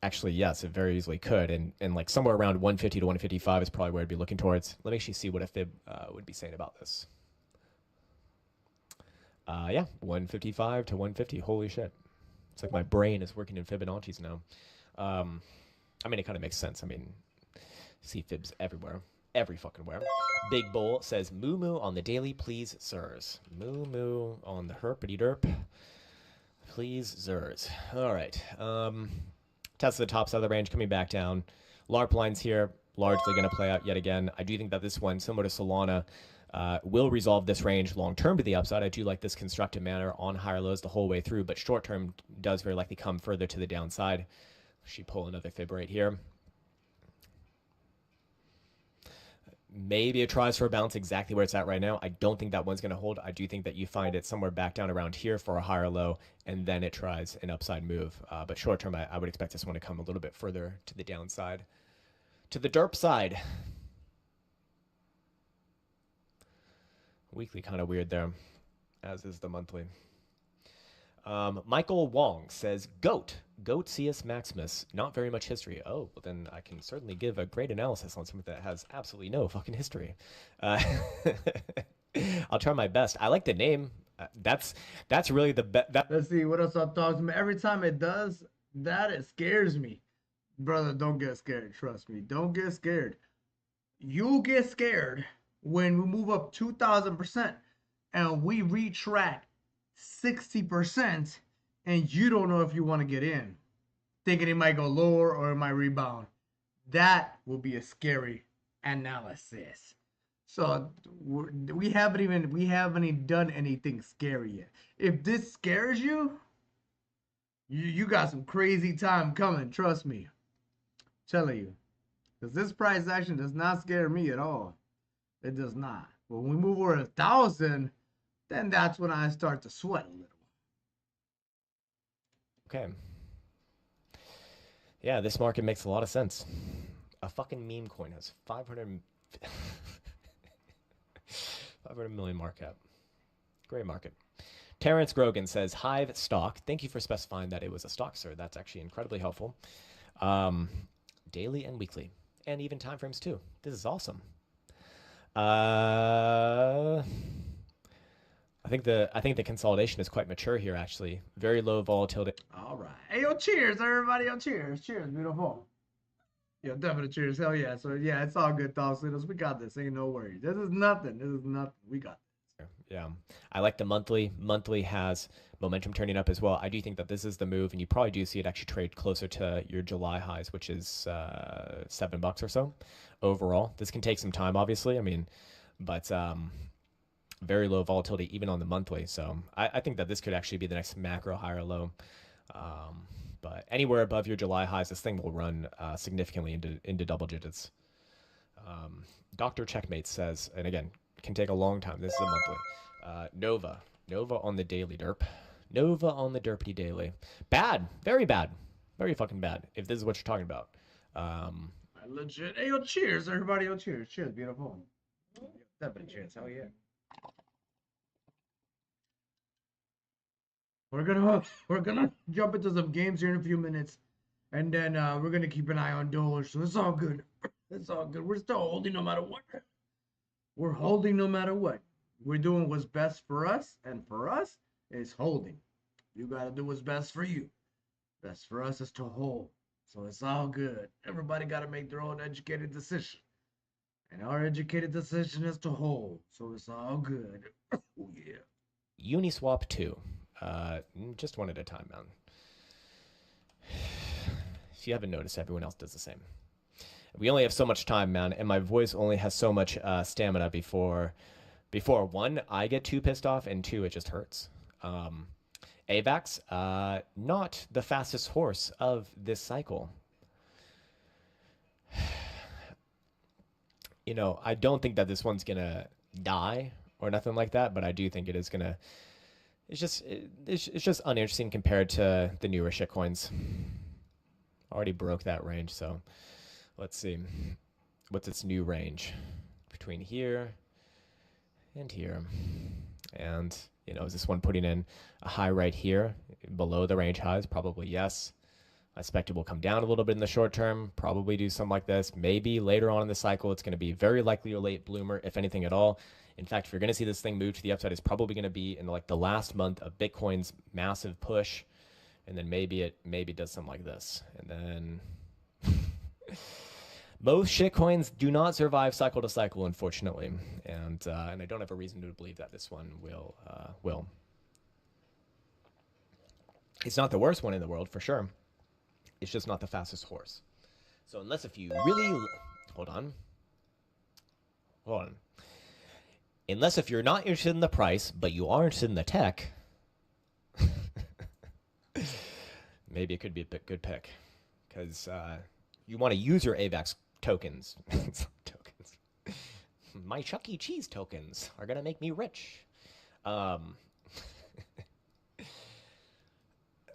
actually yes, it very easily could, and like somewhere around 150 to 155 is probably where I'd be looking towards. Let me actually see what a fib would be saying about this. Yeah, 155 to 150. Holy shit. It's like my brain is working in Fibonacci's now. I mean, it kind of makes sense. I mean, see fibs everywhere. Every fucking where. Big Bull says, moo moo on the daily, please, sirs. Moo moo on the herpity derp. Please, sirs. All right. Test of the top side of the range coming back down. LARP lines here, largely going to play out yet again. I do think that this one, similar to Solana, will resolve this range long-term to the upside. I do like this constructive manner on higher lows the whole way through, but short-term does very likely come further to the downside. She pull another fib right here. Maybe it tries for a bounce exactly where it's at right now. I don't think that one's going to hold. I do think that you find it somewhere back down around here for a higher low, and then it tries an upside move. But short-term, I would expect this one to come a little bit further to the downside. To the derp side. Weekly kind of weird there, as is the monthly. Michael Wong says, GOAT CS Maximus, not very much history. Oh, well then I can certainly give a great analysis on something that has absolutely no fucking history. I'll try my best. I like the name. That's really the best. Let's see what else I'll talk to me. Every time it does that, it scares me. Brother, don't get scared. Trust me. Don't get scared. You'll get scared when we move up 2,000% and we retract 60% and you don't know if you want to get in, thinking it might go lower or it might rebound. That will be a scary analysis. So we haven't even done anything scary yet. If this scares you, you got some crazy time coming. Trust me. I'm telling you, because this price action does not scare me at all. It does not. But when we move over 1,000, then that's when I start to sweat a little. Okay. Yeah, this market makes a lot of sense. A fucking meme coin has 500 million market cap. Great market. Terrence Grogan says, Hive stock. Thank you for specifying that it was a stock, sir. That's actually incredibly helpful. Daily and weekly. And even time frames too. This is awesome. I think the consolidation is quite mature here, actually. Very low volatility. All right. Hey, yo, cheers, everybody. Yo, cheers. Cheers, beautiful. Yo, definitely cheers. Hell yeah. So, yeah, it's all good, Thoughtsitos. We got this. Ain't no worries. This is nothing. We got this. Yeah. I like the monthly. Monthly has momentum turning up as well. I do think that this is the move, and you probably do see it actually trade closer to your July highs, which is $7 or so overall. This can take some time, obviously. I mean, but very low volatility even on the monthly. So I think that this could actually be the next macro higher low. But anywhere above your July highs, this thing will run significantly into double digits. Dr. Checkmate says, and again, can take a long time. This is a monthly. Nova on the daily derp. Nova on the derpity daily. Bad. Very bad. Very fucking bad, if this is what you're talking about. Legit. Hey, yo, cheers, everybody. Yo, cheers. Cheers, beautiful. Definitely cheers. Hell yeah. We're gonna jump into some games here in a few minutes, and then we're gonna keep an eye on Doge. So it's all good. It's all good. We're still holding no matter what. We're holding no matter what. We're doing what's best for us, and for us is holding. You gotta do what's best for you. Best for us is to hold. So it's all good. Everybody gotta make their own educated decision, and our educated decision is to hold. So it's all good. Oh yeah. Uniswap 2. Just one at a time, man. If you haven't noticed, everyone else does the same. We only have so much time, man, and my voice only has so much stamina before one, I get too pissed off, and two, it just hurts. AVAX, not the fastest horse of this cycle. you know, I don't think that this one's gonna die or nothing like that, but I do think it is gonna. It's just uninteresting compared to the newer shitcoins. Already broke that range, so let's see. What's its new range? Between here and here. And, you know, is this one putting in a high right here below the range highs? Probably yes. I expect it will come down a little bit in the short term, probably do something like this. Maybe later on in the cycle, it's going to be very likely a late bloomer, if anything at all. In fact, if you're going to see this thing move to the upside, it's probably going to be in like the last month of Bitcoin's massive push. And then maybe it does something like this. And then most shitcoins do not survive cycle to cycle, unfortunately. And I don't have a reason to believe that this one will. It's not the worst one in the world, for sure. It's just not the fastest horse. So unless if you really... Hold on. Unless if you're not interested in the price, but you are interested in the tech, maybe it could be a good pick. Because you want to use your AVAX tokens. My Chuck E. Cheese tokens are going to make me rich. All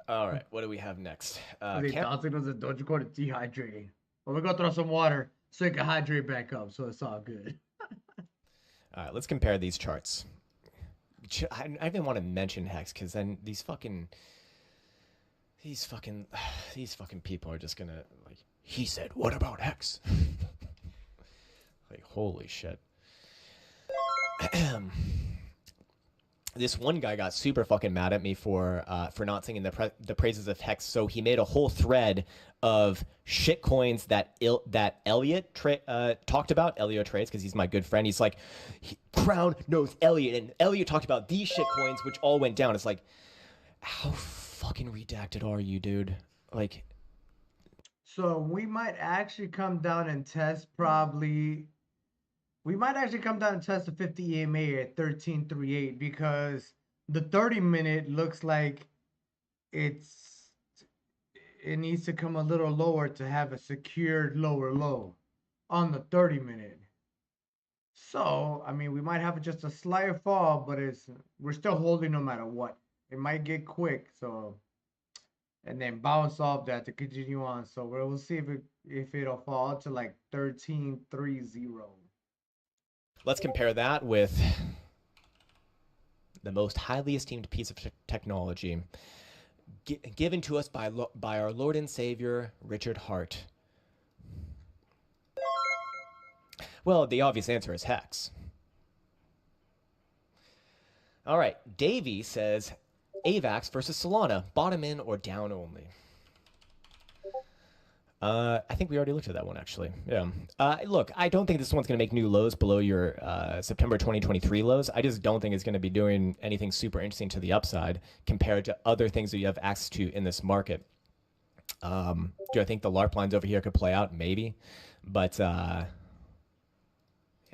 right, what do we have next? They thought it was a DogeCoin dehydrating. Well, we're going to throw some water so it can hydrate back up, so it's all good. All right, let's compare these charts. I didn't want to mention Hex because then these fucking people are just gonna like. He said, "What about Hex?" Like, holy shit. This one guy got super fucking mad at me for not singing the praises of Hex. So he made a whole thread of shit coins that Elliot talked about. Elliot trades because he's my good friend. He's like, Crown knows Elliot, and Elliot talked about these shit coins which all went down. It's like, how fucking redacted are you, dude? Like, so we might actually come down and test probably. We might actually come down and test the 50 EMA at 1338 because the 30-minute looks like it needs to come a little lower to have a secured lower low on the 30-minute. So, I mean, we might have just a slight fall, but we're still holding no matter what. It might get quick, so, and then bounce off that to continue on. So we'll see if it'll fall to like 1330. let's compare that with the most highly esteemed piece of technology given to us by our Lord and Savior, Richard Hart. Well, the obvious answer is Hex. All right, Davey says, AVAX versus Solana, bottom in or down only? I think we already looked at that one, actually. Yeah. Look, I don't think this one's going to make new lows below your September 2023 lows. I just don't think it's going to be doing anything super interesting to the upside compared to other things that you have access to in this market. Do I think the LARP lines over here could play out? Maybe. But,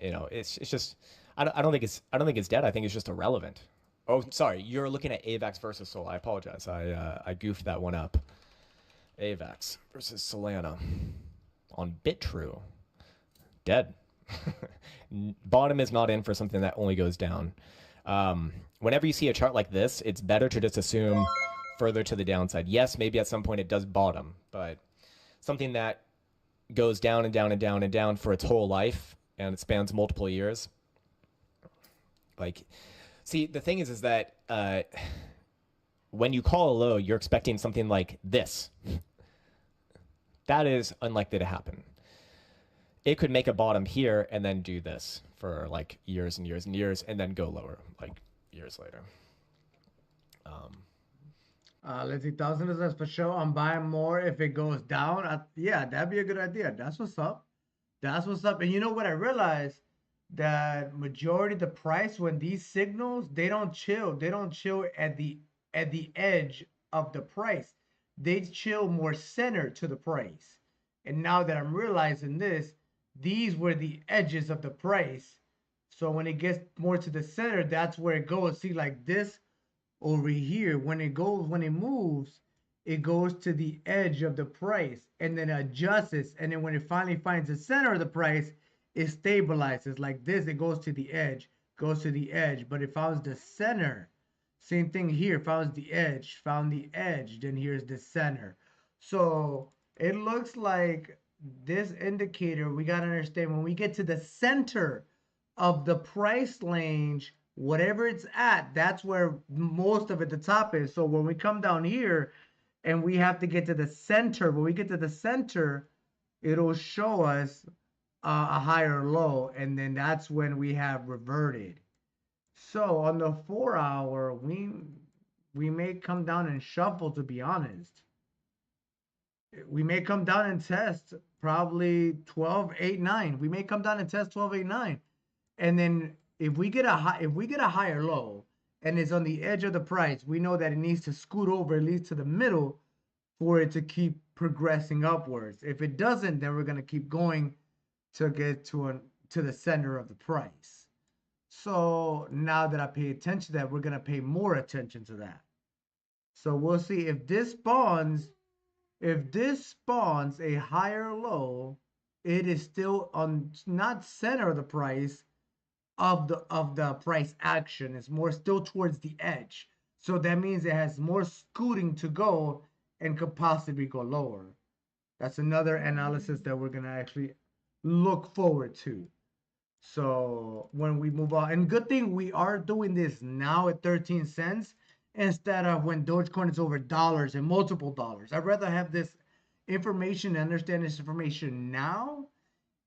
you know, it's just... I don't think it's dead. I think it's just irrelevant. Oh, sorry. You're looking at AVAX versus Sol. I apologize. I goofed that one up. AVAX versus Solana on BitTrue. Dead. Bottom is not in for something that only goes down. Whenever you see a chart like this, it's better to just assume further to the downside. Yes, maybe at some point it does bottom, but something that goes down and down and down and down for its whole life and it spans multiple years. Like, see, the thing is that when you call a low, you're expecting something like this. That is unlikely to happen. It could make a bottom here and then do this for like years and years and years and then go lower like years later. Let's see, 1,000 is for sure. I'm buying more if it goes down. Yeah, that'd be a good idea. That's what's up. That's what's up. And you know what I realized? That majority of the price when these signals, they don't chill. They don't chill at the edge of the price. They chill more center to the price. And now that I'm realizing this, these were the edges of the price. So when it gets more to the center, that's where it goes. See, like this over here, when it moves, it goes to the edge of the price and then adjusts. And then when it finally finds the center of the price, it stabilizes like this. It goes to the edge, goes to the edge. But if I was the center, same thing here. If I was the edge, found the edge, then here's the center. So it looks like this indicator, we got to understand when we get to the center of the price range, whatever it's at, that's where most of it, the top is. So when we come down here and we have to get to the center, when we get to the center, it'll show us a higher low, and then that's when we have reverted. So on the 4-hour, we may come down and shuffle, to be honest. We may come down and test probably 12.89. We may come down and test 12.89. And then if we get a higher low and it's on the edge of the price, we know that it needs to scoot over at least to the middle for it to keep progressing upwards. If it doesn't, then we're going to keep going to get to the center of the price. So now that I pay attention to that, we're going to pay more attention to that. So we'll see if this spawns a higher low, it is still on not center of the price of the price action. It's more still towards the edge. So that means it has more scooting to go and could possibly go lower. That's another analysis that we're going to actually look forward to. So when we move on, and good thing we are doing this now at 13 cents instead of when Dogecoin is over dollars and multiple dollars. I'd rather have this information and understand this information now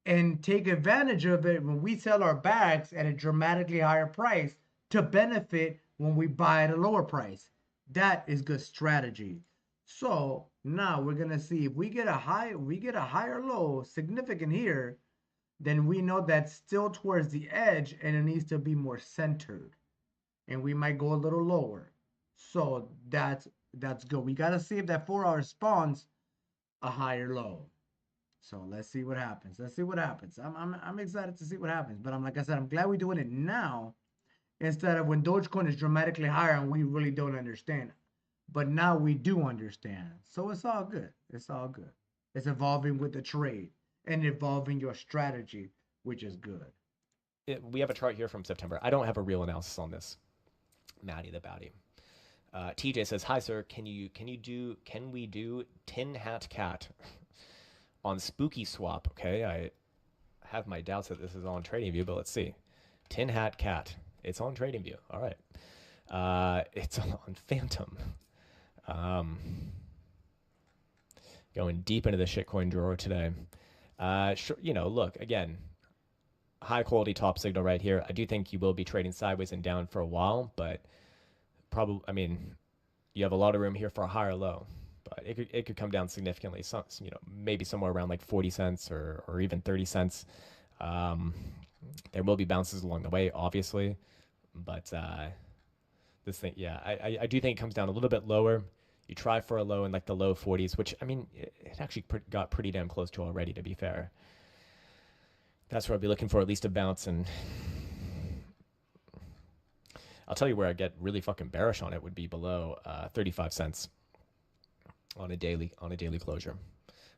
and take advantage of it when we sell our bags at a dramatically higher price to benefit when we buy at a lower price. That is good strategy. So now we're gonna see if we get a higher low significant here, then we know that's still towards the edge and it needs to be more centered, and we might go a little lower. So that's good. We gotta see if that 4-hour spawns a higher low. So let's see what happens. Let's see what happens. I'm excited to see what happens. But like I said, I'm glad we're doing it now instead of when Dogecoin is dramatically higher and we really don't understand. But now we do understand. So it's all good. It's all good. It's evolving with the trade and evolving your strategy, which is good. We have a chart here from September. I don't have a real analysis on this. Matty the Batty. TJ says, "Hi sir, can we do Tin Hat Cat on Spooky Swap?" Okay, I have my doubts that this is on TradingView, but let's see. Tin Hat Cat. It's on TradingView. All right. It's on Phantom. Going deep into the shitcoin drawer today. Sure, look, again, high quality top signal right here. I do think you will be trading sideways and down for a while, but probably, you have a lot of room here for a higher low, but it could come down significantly. Some, maybe somewhere around like 40 cents or even 30 cents. There will be bounces along the way, obviously, but this thing, yeah, I do think it comes down a little bit lower. You try for a low in like the low 40s, which, it actually got pretty damn close to already, to be fair. That's where I'd be looking for at least a bounce, and I'll tell you where I get really fucking bearish on it would be below 35 cents on a daily closure,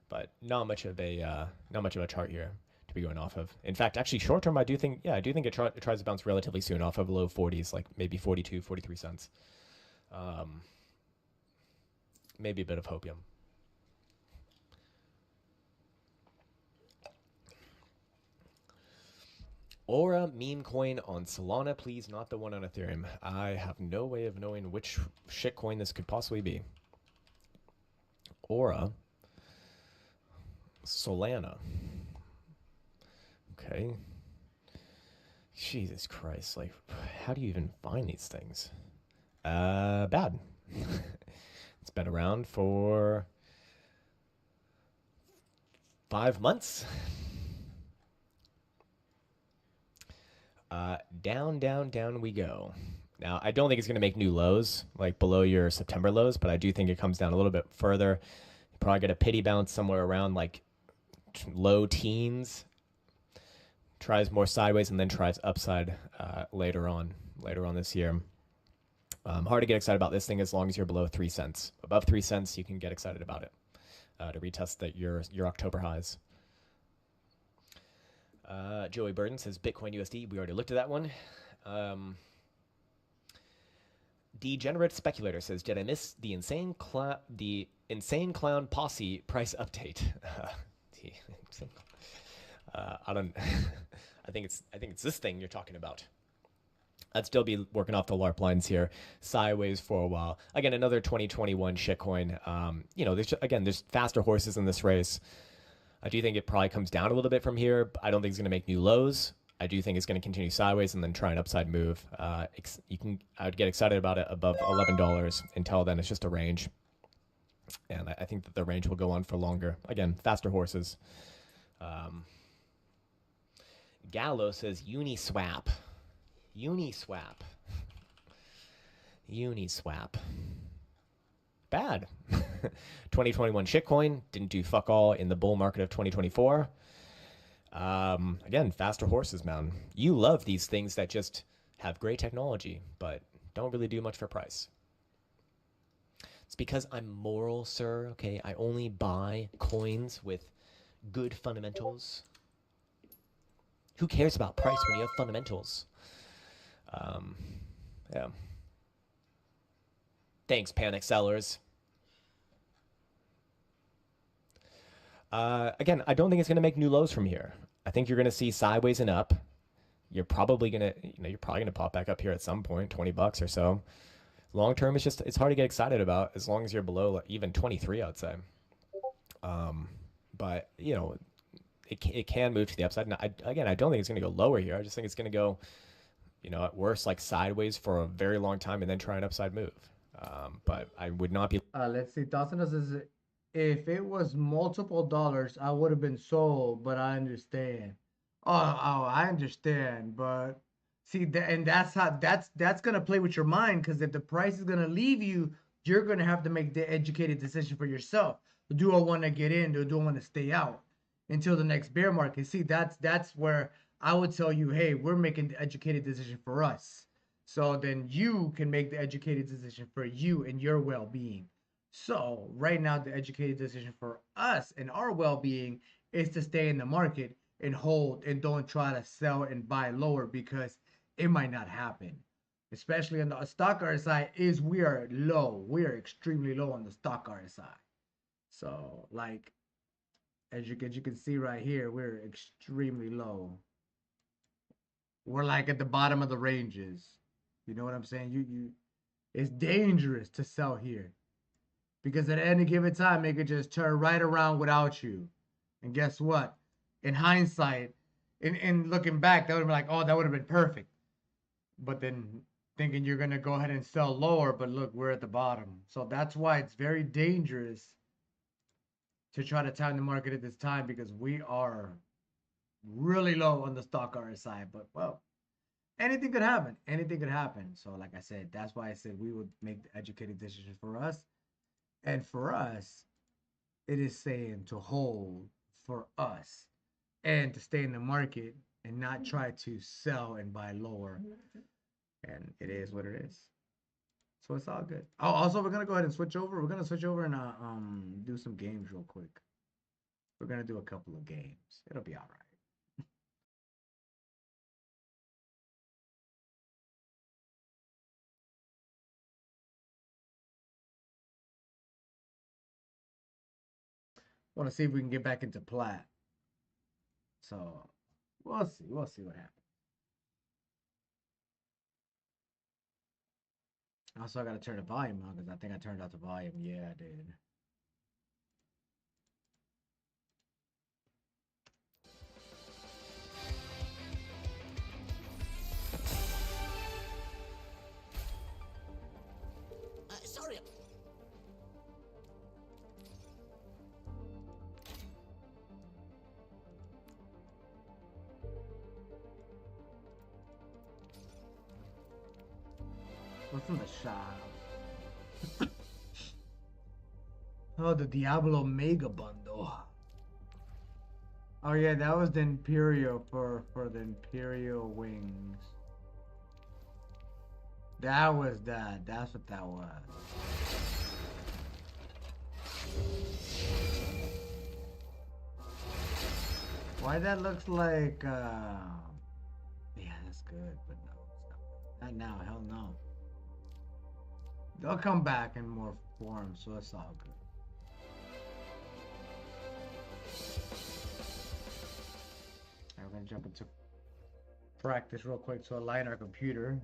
but not much of a chart here to be going off of. In fact, actually short term, I do think it tries to bounce relatively soon off of low 40s, like maybe 42, 43 cents. Maybe a bit of hopium. Aura meme coin on Solana, please, not the one on Ethereum. I have no way of knowing which shitcoin this could possibly be. Aura. Solana. Okay. Jesus Christ, like, how do you even find these things? Bad. It's been around for 5 months. Down, down, down we go. Now, I don't think it's going to make new lows, like below your September lows, but I do think it comes down a little bit further. You probably get a pity bounce somewhere around like low teens. Tries more sideways and then tries upside later on this year. Hard to get excited about this thing as long as you're below 3 cents. Above 3 cents, you can get excited about it to retest your October highs. Joey Burden says Bitcoin USD. We already looked at that one. Degenerate Speculator says, did I miss the insane clown posse price update? I don't. I think it's this thing you're talking about. I'd still be working off the LARP lines here, sideways for a while. Again, another 2021 shitcoin. There's faster horses in this race. I do think it probably comes down a little bit from here. But I don't think it's going to make new lows. I do think it's going to continue sideways and then try an upside move. I would get excited about it above $11. Until then, it's just a range, and I think that the range will go on for longer. Again, faster horses. Gallo says Uniswap. Bad. 2021 shitcoin didn't do fuck all in the bull market of 2024. Again, faster horses, man. You love these things that just have great technology, but don't really do much for price. It's because I'm moral, sir. Okay, I only buy coins with good fundamentals. Who cares about price when you have fundamentals? Yeah. Thanks, panic sellers. Again, I don't think it's going to make new lows from here. I think you're going to see sideways and up. You're probably going to pop back up here at some point, $20 or so. Long term, it's hard to get excited about as long as you're below even 23, I'd say. But it can move to the upside. And I don't think it's going to go lower here. I just think it's going to go, at worst, like sideways for a very long time and then try an upside move. But I would not be. Let's see. Dawson says, if it was multiple dollars, I would have been sold, but I understand. Oh, I understand, but see that, and that's gonna play with your mind, because if the price is gonna leave you, you're gonna have to make the educated decision for yourself. Do I want to get in, or do I want to stay out until the next bear market? See, that's where I would tell you, hey, we're making the educated decision for us. So then you can make the educated decision for you and your well-being. So right now, the educated decision for us and our well-being is to stay in the market and hold, and don't try to sell and buy lower, because it might not happen. Especially on the stock RSI, we are low. We are extremely low on the stock RSI. So like, as you can see right here, we're extremely low. We're like at the bottom of the ranges. You know what I'm saying? It's dangerous to sell here, because at any given time, it could just turn right around without you. And guess what? In hindsight, in looking back, that would have been like, oh, that would have been perfect. But then thinking you're going to go ahead and sell lower, but look, we're at the bottom. So that's why it's very dangerous to try to time the market at this time, because we are really low on the stock RSI. But, well, anything could happen. Anything could happen. So like I said, that's why I said we would make the educated decision for us. And for us, it is saying to hold for us and to stay in the market and not try to sell and buy lower. And it is what it is. So it's all good. Oh, also, we're going to go ahead and switch over. We're going to switch over and do some games real quick. We're going to do a couple of games. It'll be all right. Want to see if we can get back into plat. So we'll see. We'll see what happens. Also, I got to turn the volume on, because I think I turned out the volume. Yeah, I did. Sorry. What's in the shop? Oh, the Diablo Mega Bundle. Oh yeah, that was the Imperial for the Imperial Wings. That was that. That's what that was. Why that looks like yeah, that's good, but no, it's not now, hell no. They'll come back in more form, so it's all good. I'm gonna jump into practice real quick to align our computer,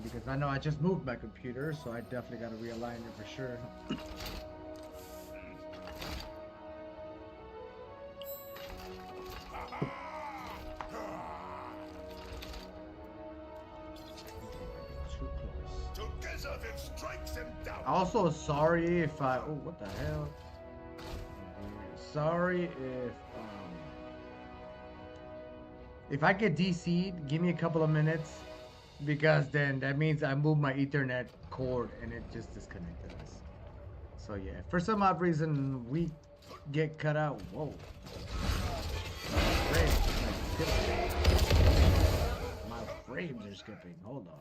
because I know I just moved my computer, so I definitely gotta realign it for sure. Also, sorry if I. Oh, what the hell? Sorry if I get DC'd, give me a couple of minutes, because then that means I moved my Ethernet cord and it just disconnected us. So yeah, for some odd reason we get cut out. Whoa. My frames are skipping. Hold on.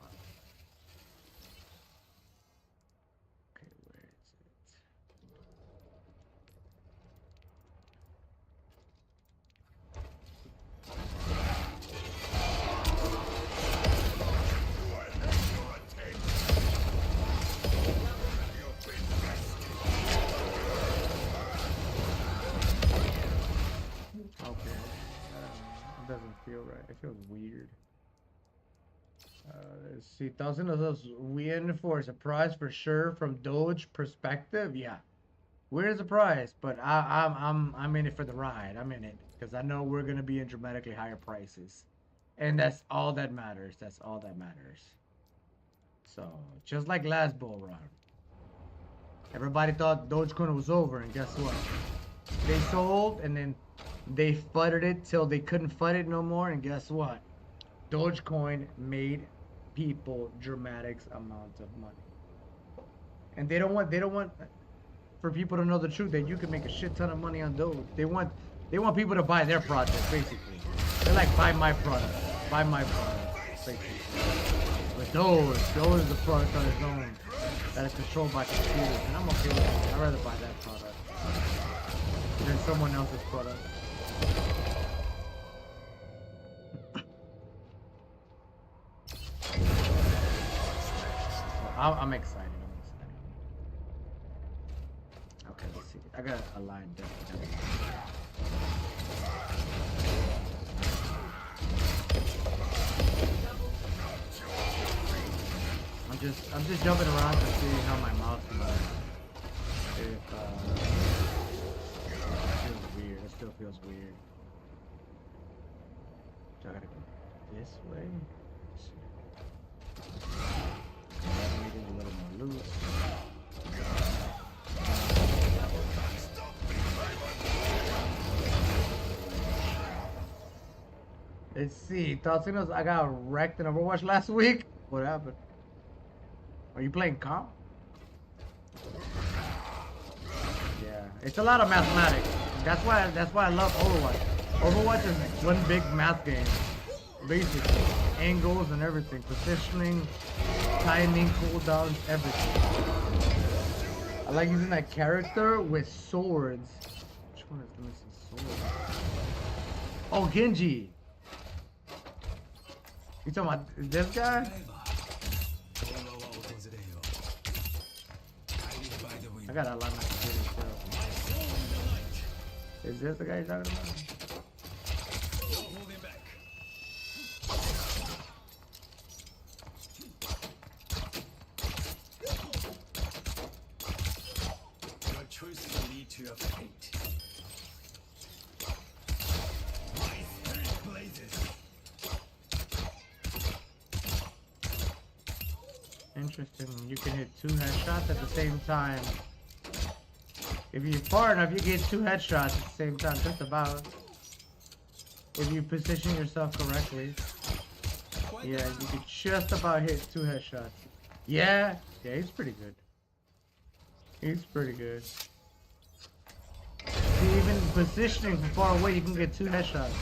Feel right. It feels weird. Let's see. 1,000 of those win for a surprise for sure from Doge perspective. Yeah, we're a surprise, but I'm in it for the ride. I'm in it because I know we're gonna be in dramatically higher prices, and that's all that matters. That's all that matters. So just like last bull run, everybody thought DogeCoin was over, and guess what? They sold, and then they fudded it till they couldn't fud it no more, and guess what? DogeCoin made people dramatic amounts of money. And they don't want for people to know the truth that you can make a shit ton of money on Doge. They want people to buy their project, basically. They're like, buy my product, basically. But Doge is the product on its own that is controlled by computers, and I'm okay with it. I'd rather buy that product than someone else's product. I'm excited. Okay, let's see. I got a line definitely. I'm just jumping around to see how my mouse moves. If it feels weird. It still feels weird. So I gotta go this way. Make it a little more loose. Let's see. Tocinos, I got wrecked in Overwatch last week. What happened? Are you playing comp? Yeah, it's a lot of mathematics. That's why I love Overwatch. Overwatch is one big math game. Basically, angles and everything, positioning, timing, cooldowns, everything. I like using that character with swords. Which one is the missing sword? Oh, Genji. You talking about this guy? I gotta align my computer still. Is this the guy you're talking about? Interesting. You can hit 2 headshots at the same time. If you're far enough, you get 2 headshots at the same time, just about. If you position yourself correctly. Yeah, you can just about hit 2 headshots. Yeah, he's pretty good. He's pretty good. See, even positioning from far away, you can get 2 headshots.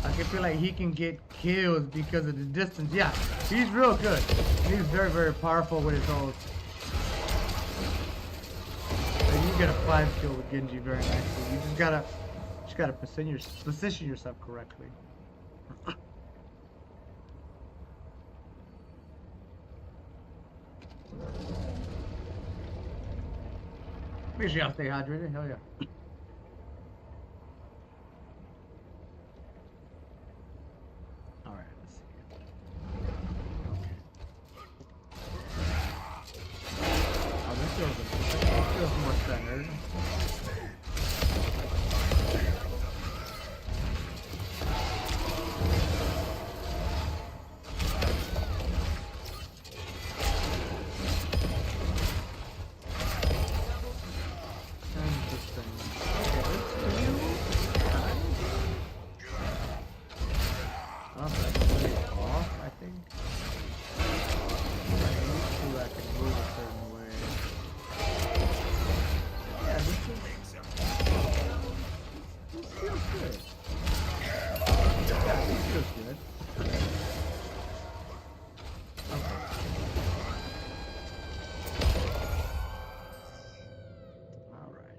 I can feel like he can get kills because of the distance. Yeah, he's real good. He's very, very powerful with his ult. And you get a 5 kill with Genji very nicely. You just gotta gotta position yourself correctly. Make sure y'all stay hydrated. Hell yeah. All right, let's see. Oh, this feels more centered.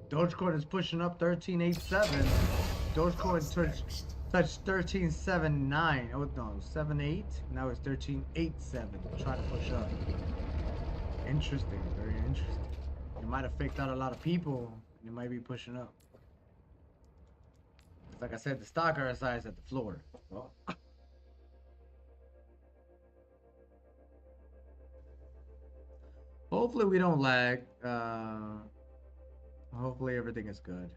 DogeCoin is pushing up 13.87. DogeCoin touched 13.79. Oh no, 7.8. Now it's 13.87. Trying to push up. Interesting, very interesting. It might have faked out a lot of people, and it might be pushing up. Like I said, the stock RSI is at the floor. Well, hopefully we don't lag. Hopefully everything is good.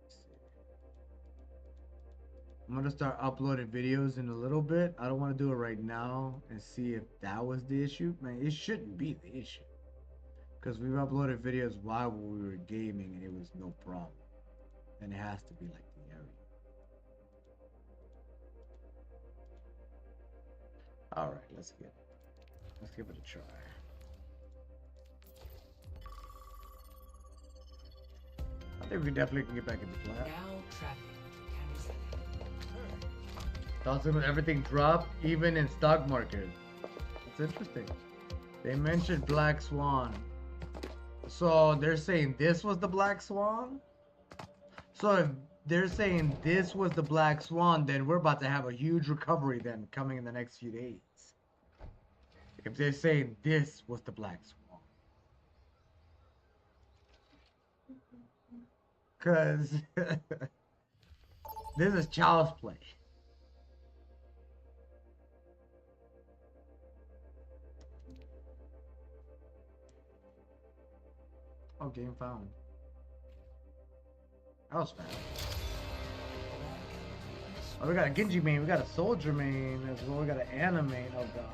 Let's see. I'm gonna start uploading videos in a little bit. I don't want to do it right now and see if that was the issue. Man, it shouldn't be the issue, because we've uploaded videos while we were gaming and it was no problem. And it has to be like the area. All right, let's give it a try. I think we definitely can get back into flat. Thoughts of everything dropped, even in stock market. It's interesting. They mentioned Black Swan. So they're saying this was the Black Swan? So if they're saying this was the Black Swan, then we're about to have a huge recovery then coming in the next few days. If they're saying this was the Black Swan. Because this is child's play. Oh, game found. That was fast. Oh, we got a Genji main, we got a soldier main as well, we got an Ana main. Oh god.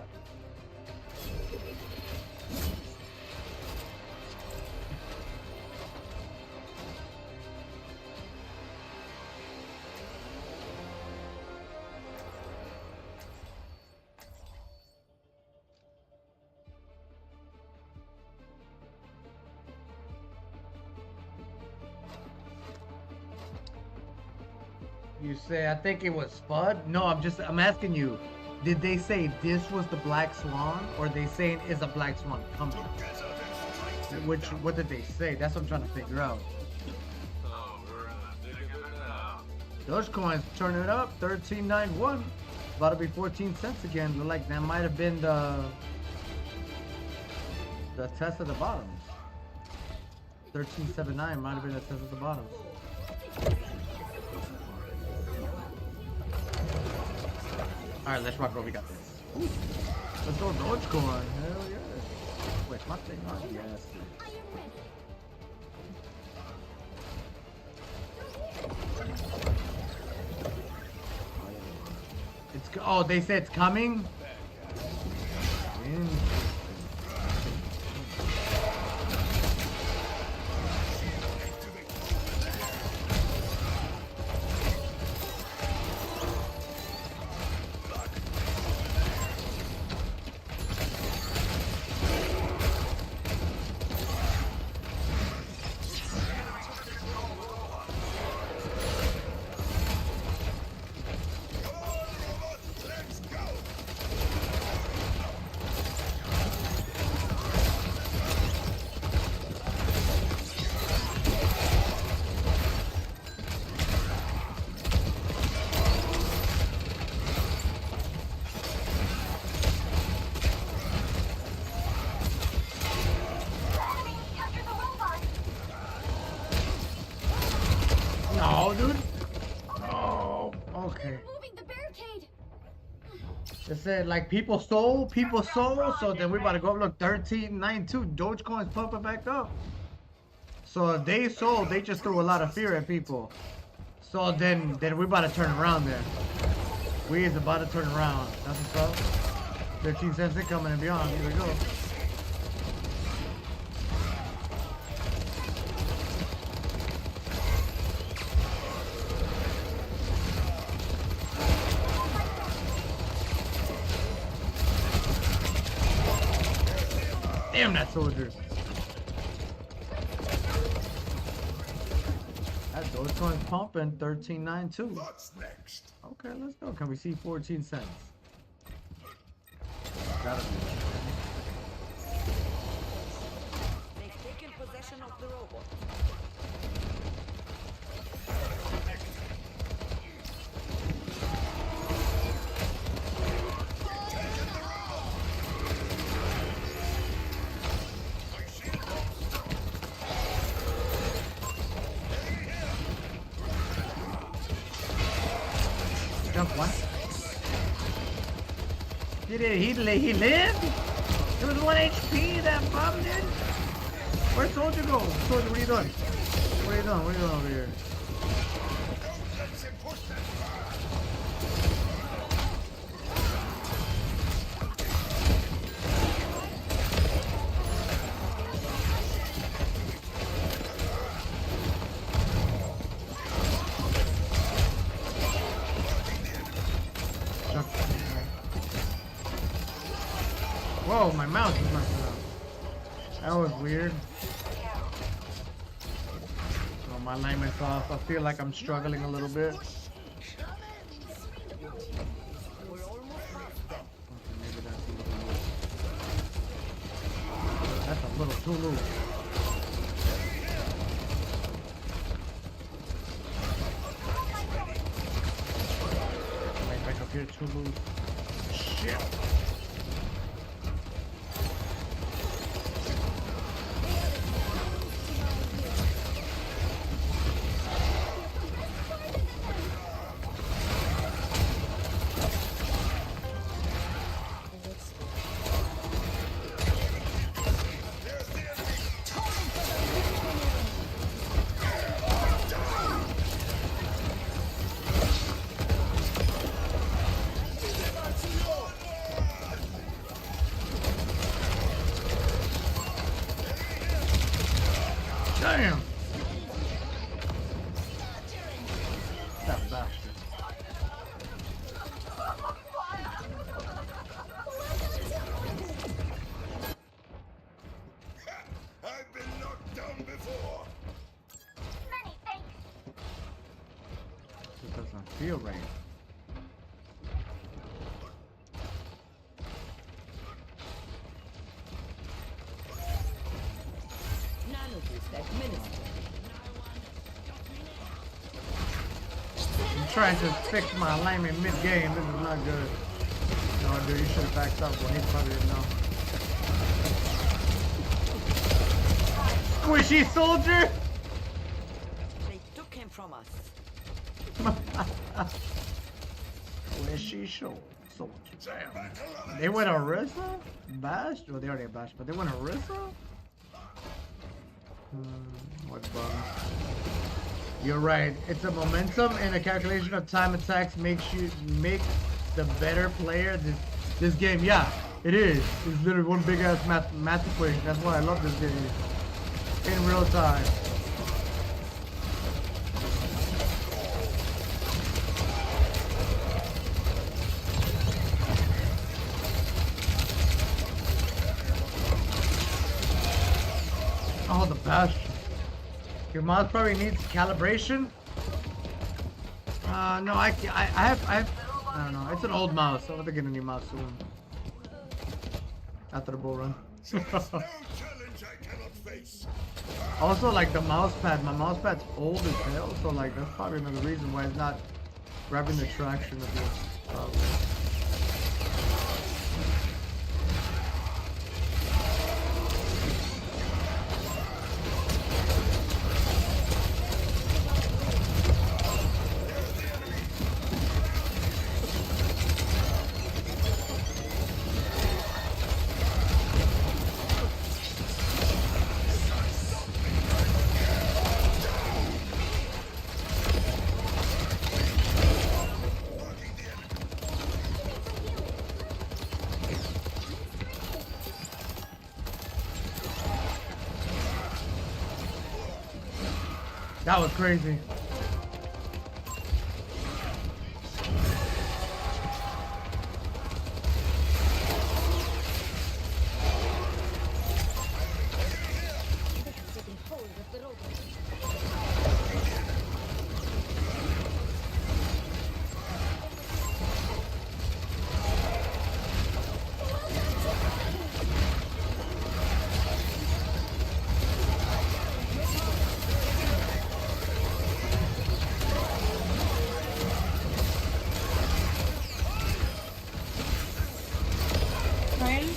You say, I think it was Spud? No, I'm asking you, did they say this was the Black Swan, or they saying is a Black Swan coming? What did they say? That's what I'm trying to figure out. DogeCoin's turning it up, 13.91. About to be 14 cents again. Look like that might have been the test of the bottoms. 13.79 might have been the test of the bottoms. Alright, let's rock, bro. We got this. Ooh. Let's go DogeCoin. Hell yeah. Wait, my thing on? Yes. Oh, they said it's coming? dude. Oh, okay. Moving the barricade. It said like people sold. So then we about to go up. Look, 13.92. Dogecoin's pumping back up. So if they sold, they just threw a lot of fear at people. So then we about to turn around there. We is about to turn around. That's what's up. 13 cents incoming and beyond. Here we go. Damn that soldier. That Dogecoin's pumping 13.92. What's next? Okay, let's go. Can we see 14 cents? Gotta be. They've taken possession of the robot. Jump one. Did it? He lived? It was 1 HP that bomb did? Where'd Soldier go? Soldier, what are you doing? What are you doing? What are you doing over here? Whoa, my mouse is messing up. That was weird. Oh, my alignment's off. I feel like I'm struggling a little bit. Okay, maybe that's a little too loose. Right back up here, too loose. Shit. Damn! That bastard. I've been knocked down before. Many thanks. It doesn't feel right. I'm trying to fix my alignment mid-game. This is not good. No, dude, you should have backed up. Well, he probably didn't know. Squishy soldier! They took him from us. Squishy soldier. Damn. They went Orisa? Bash? Well, they already have Bash, but they went Orisa? What's bum? You're right. It's a momentum and a calculation of time attacks make the better player this game. Yeah, it is. It's literally one big ass math equation. That's why I love this game. In real time. Oh, the bash. Your mouse probably needs calibration. No, I don't know. It's an old mouse. I'm gonna get a new mouse soon. After the bull run. No challenge I cannot face. Also, like the mouse pad. My mouse pad's old as hell, so like that's probably another reason why it's not grabbing the traction of this. That was crazy.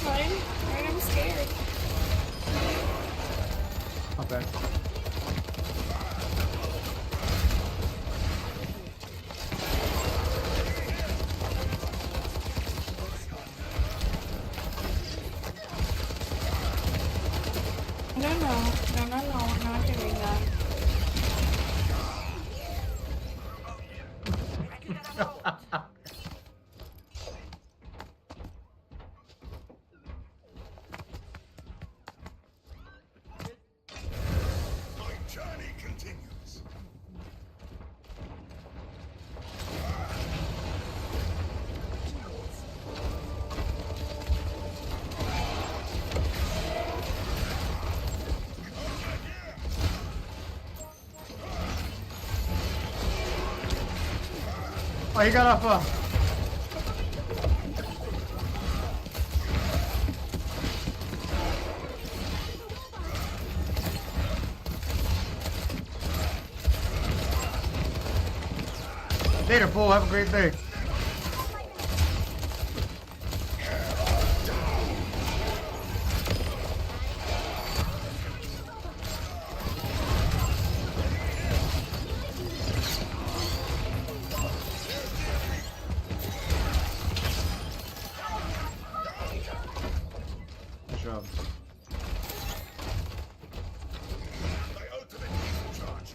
Ryan, I'm scared. Okay. No, not doing that. My journey continues. Oh, he got off Later, fool. Have a great day. Good job. My ultimate is charged.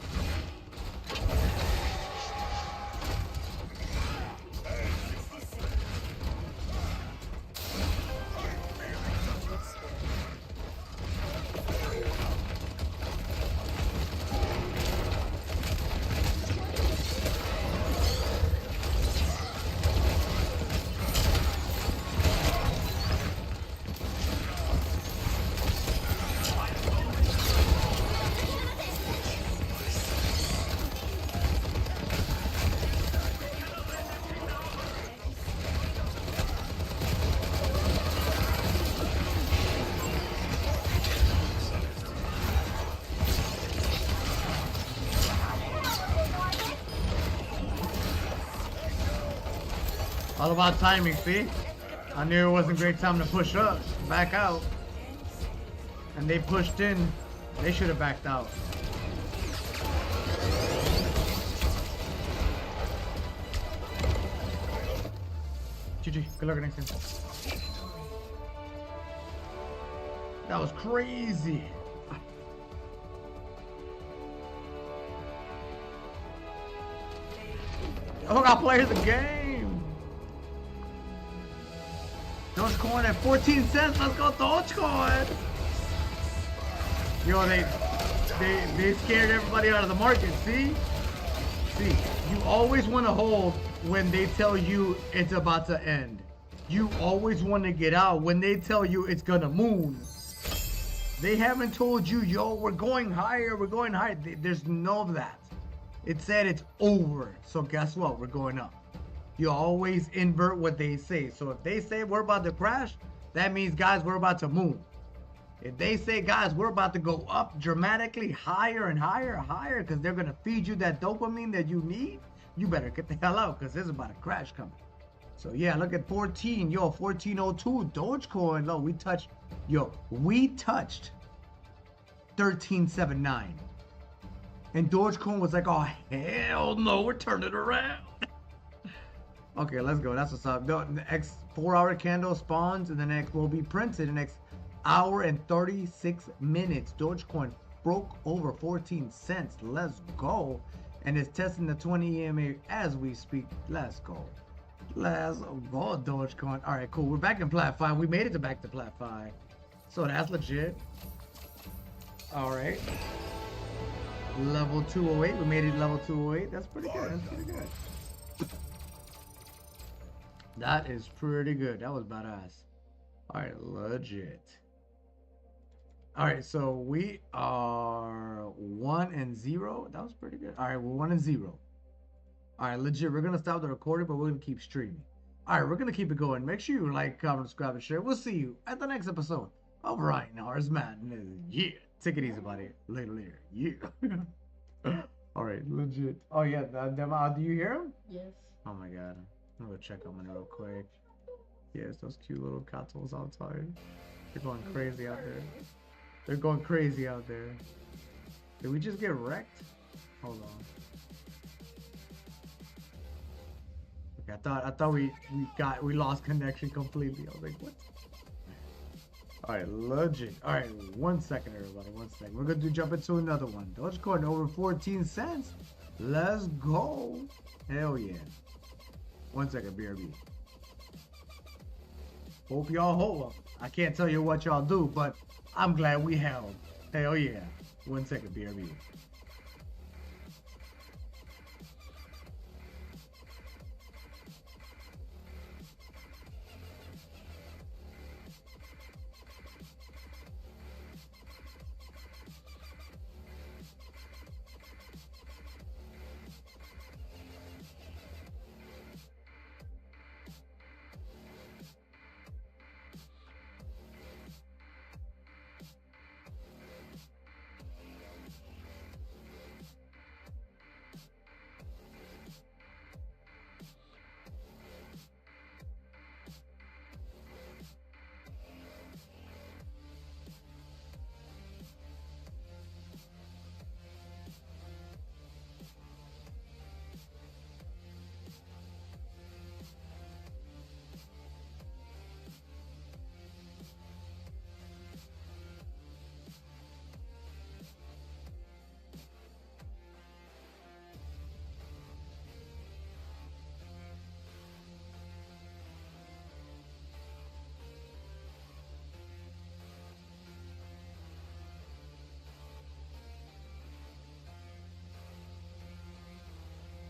All about timing, see? I knew it wasn't a great time to push up, back out. And they pushed in. They should have backed out. GG, good luck next time. That was crazy. Oh, I played the game. DogeCoin at 14 cents. Let's go DogeCoin. Yo, they scared everybody out of the market. See, you always want to hold when they tell you it's about to end. You always want to get out when they tell you it's gonna moon. They haven't told you, yo, we're going higher, we're going higher. There's no of that. It said it's over. So guess what? We're going up. You always invert what they say. So if they say we're about to crash, that means, guys, we're about to move. If they say, guys, we're about to go up dramatically higher and higher and higher because they're going to feed you that dopamine that you need, you better get the hell out because there's about a crash coming. So yeah, look at 14. Yo, 1402 DogeCoin. Look, we touched 1379. And DogeCoin was like, oh, hell no, we're turning around. Okay, let's go. That's what's up. The next 4-hour candle spawns and the next will be printed in the next hour and 36 minutes. DogeCoin broke over 14 cents. Let's go. And it's testing the 20 EMA as we speak. Let's go. Let's go, DogeCoin. All right, cool. We're back in Plat 5. We made it back to Plat 5. So that's legit. All right. Level 208. We made it level 208. That's pretty good. That's pretty good. That is pretty good. That was badass. Alright, legit. Alright, so we are 1-0. That was pretty good. Alright, we're 1-0. Alright, legit. We're gonna stop the recording, but we're gonna keep streaming. Alright, we're gonna keep it going. Make sure you like, comment, subscribe, and share. We'll see you at the next episode of ReinHardt's Madness. Yeah. Take it easy, buddy. Later. Yeah. Alright, legit. Oh yeah, do you hear him? Yes. Oh my god. I'm gonna check on him real quick. Yes, those cute little cattles outside. They're going crazy out there. They're going crazy out there. Did we just get wrecked? Hold on. Okay, I thought we lost connection completely. I was like, what? Alright, legit. Alright, 1 second, everybody. 1 second. We're gonna jump into another one. DogeCoin over 14 cents. Let's go. Hell yeah. 1 second, BRB. Hope y'all hold up. I can't tell you what y'all do, but I'm glad we held. Hell yeah. 1 second, BRB.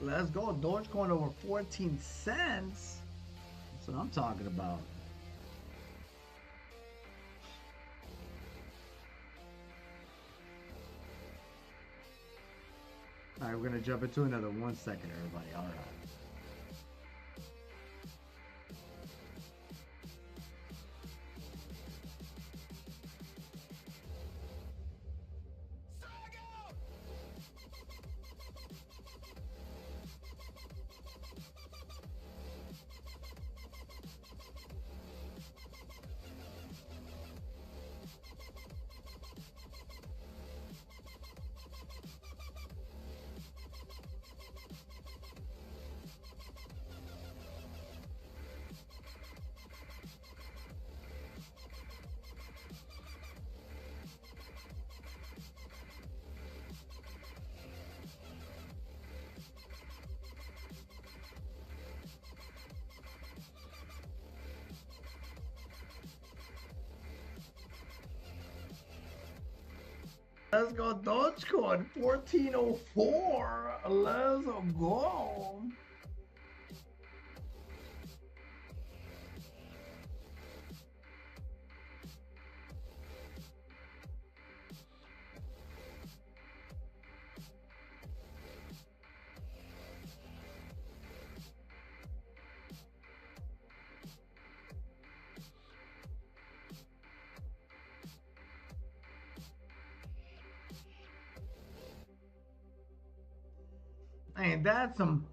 Let's go. DogeCoin over 14 cents. That's what I'm talking about. Alright, we're gonna jump into another 1 second, everybody. Alright. Let's go DogeCoin 1404. Let's go. Ain't that some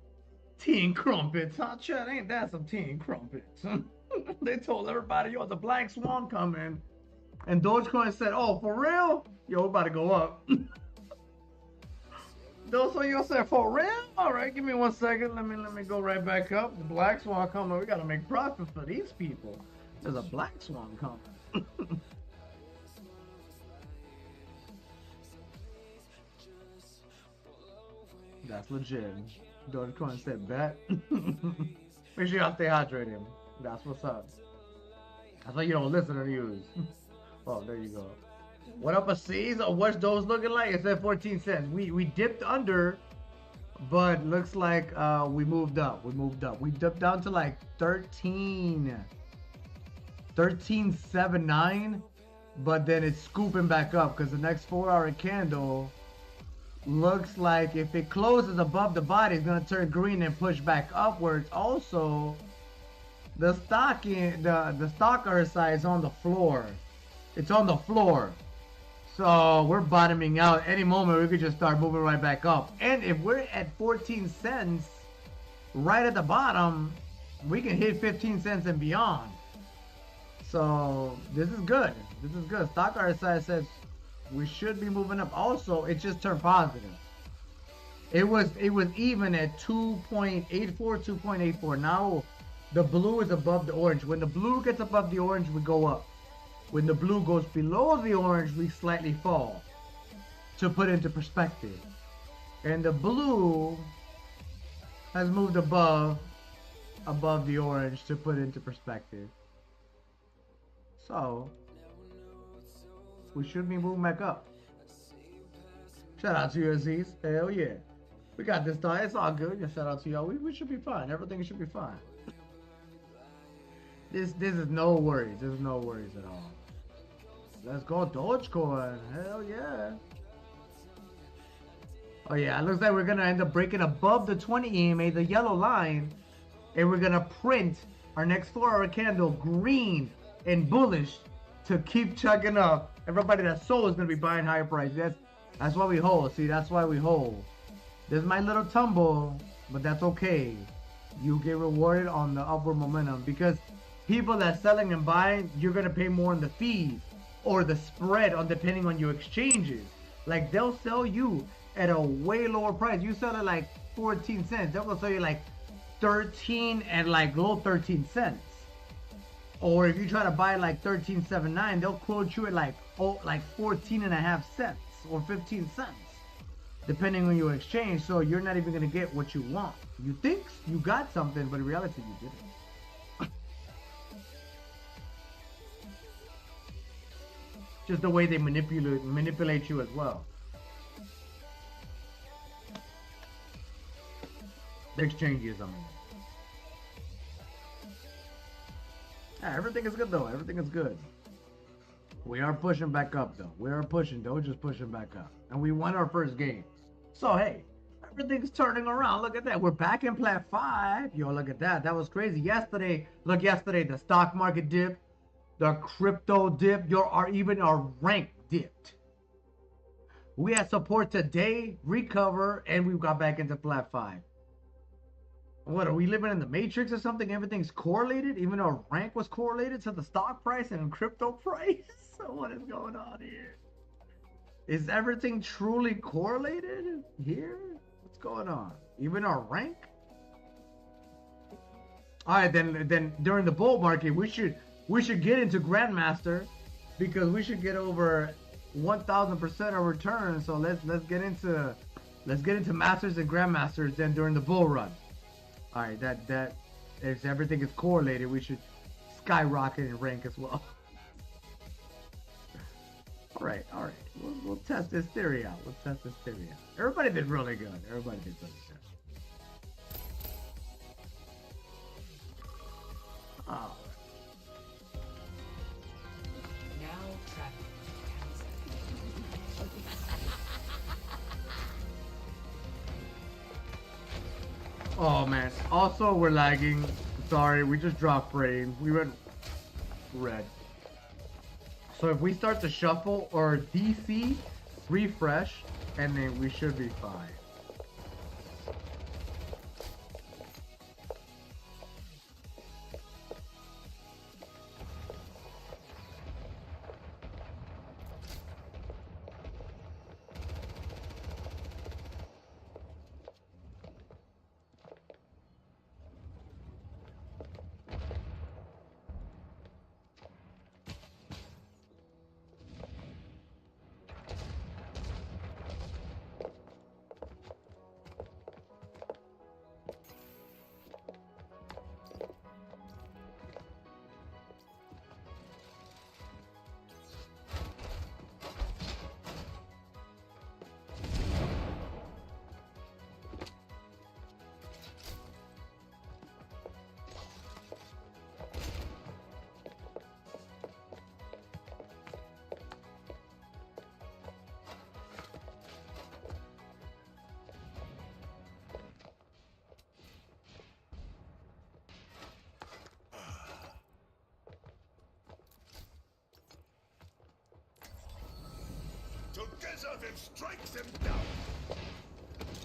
tea and crumpets, huh, Chad? Ain't that some tea and crumpets? They told everybody, yo, the black swan coming. And DogeCoin said, oh, for real? Yo, we're about to go up. So you said, for real? All right, give me 1 second. Let me go right back up. The black swan coming. We got to make profit for these people. There's a black swan coming. That's legit. DogeCoin said bet. Make sure y'all stay hydrated. That's what's up. That's why you don't listen to the news. Oh, there you go. What up, Aziz? What's those looking like? It said 14 cents. We dipped under, but looks like we moved up. We moved up. We dipped down to like 13.79, but then it's scooping back up because the next 4-hour candle looks like if it closes above the body, it's gonna turn green and push back upwards. Also, the stock RSI is on the floor. It's on the floor. So we're bottoming out. Any moment we could just start moving right back up. And if we're at 14 cents right at the bottom, we can hit 15 cents and beyond. So this is good. This is good. Stock RSI says we should be moving up. Also, it just turned positive. It was even at 2.84, 2.84. Now the blue is above the orange. When the blue gets above the orange, we go up. When the blue goes below the orange, we slightly fall. To put into perspective. And the blue has moved above the orange to put into perspective. So we should be moving back up. Shout out to you, Aziz. Hell yeah. We got this time. It's all good. Just shout out to y'all. We should be fine. Everything should be fine. This is no worries. There's no worries at all. Let's go DogeCoin. Hell yeah. Oh yeah, it looks like we're gonna end up breaking above the 20 EMA, the yellow line, and we're gonna print our next 4-hour candle green and bullish to keep chugging up. Everybody that sold is gonna be buying higher prices. That's why we hold. See, that's why we hold. There's my little tumble, but that's okay. You get rewarded on the upward momentum because people that's selling and buying, you're gonna pay more on the fees or the spread on depending on your exchanges. Like they'll sell you at a way lower price. You sell it like 14 cents. They'll sell you like 13 and like low 13 cents. Or if you try to buy like 13.79, they'll quote you at like 14.5 cents or 15 cents, depending on your exchange. So you're not even gonna get what you want. You think you got something, but in reality you didn't. Just the way they manipulate you as well. The exchanges, I mean. Yeah, everything is good though. Everything is good. We are pushing back up though. We are pushing. Doge is pushing back up, and we won our first game. So hey, everything's turning around. Look at that. We're back in Plat 5. Yo, look at that. That was crazy. Yesterday, look, yesterday the stock market dipped. The crypto dip, even our rank dipped. We had support today, recover, and we got back into Plat 5. What, are we living in the Matrix or something? Everything's correlated? Even our rank was correlated to the stock price and crypto price? So what is going on here? Is everything truly correlated here? What's going on? Even our rank? Alright, then during the bull market, we should get into Grandmaster because we should get over 1,000% of return. So let's get into Masters and Grandmasters then during the bull run. All right, that if everything is correlated, we should skyrocket in rank as well. all right, we'll test this theory out. Everybody did really good. Everybody did really good. Oh. Oh man, also we're lagging. Sorry, we just dropped frame. We went red. So if we start to shuffle or DC, refresh, and then we should be fine. Together strikes him down.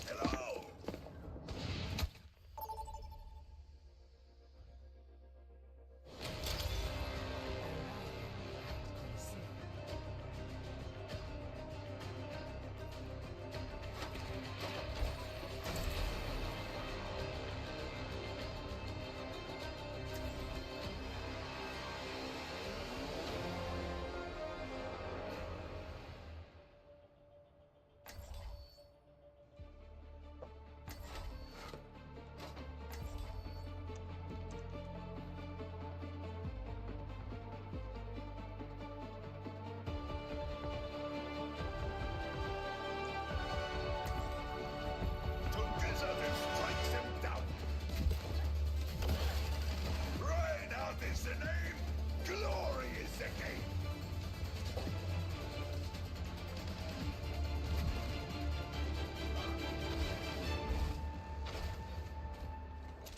Hello. Together strikes him down. ReinHardt is the name. Glory is the game.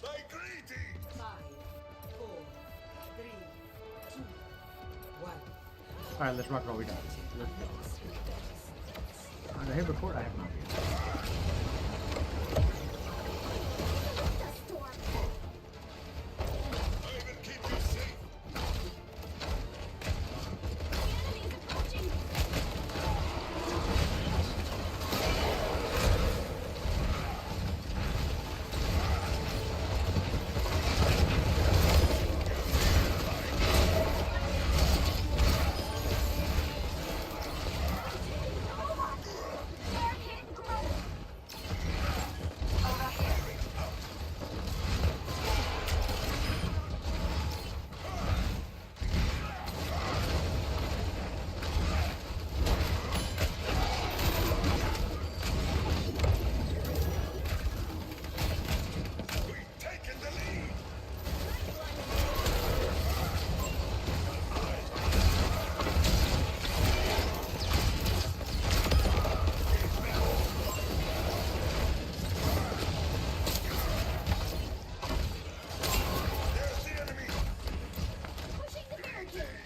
My greetings. 5, 4, 3, 2, 1. All right, let's rock and roll. We got it. Let's go. All right, I hit record. I have not yet. I will keep you safe. Enemies approaching. Barricade growth. Over here. We've taken the lead. There's the enemy. Pushing the barricade.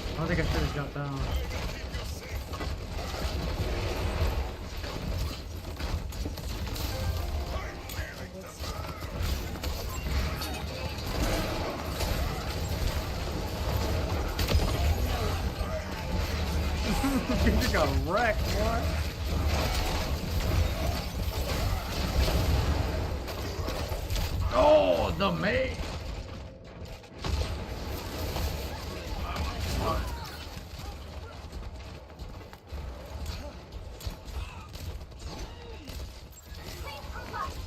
I don't think I should have jumped down. You just got wrecked, boy. Oh, the mate. Safe for life.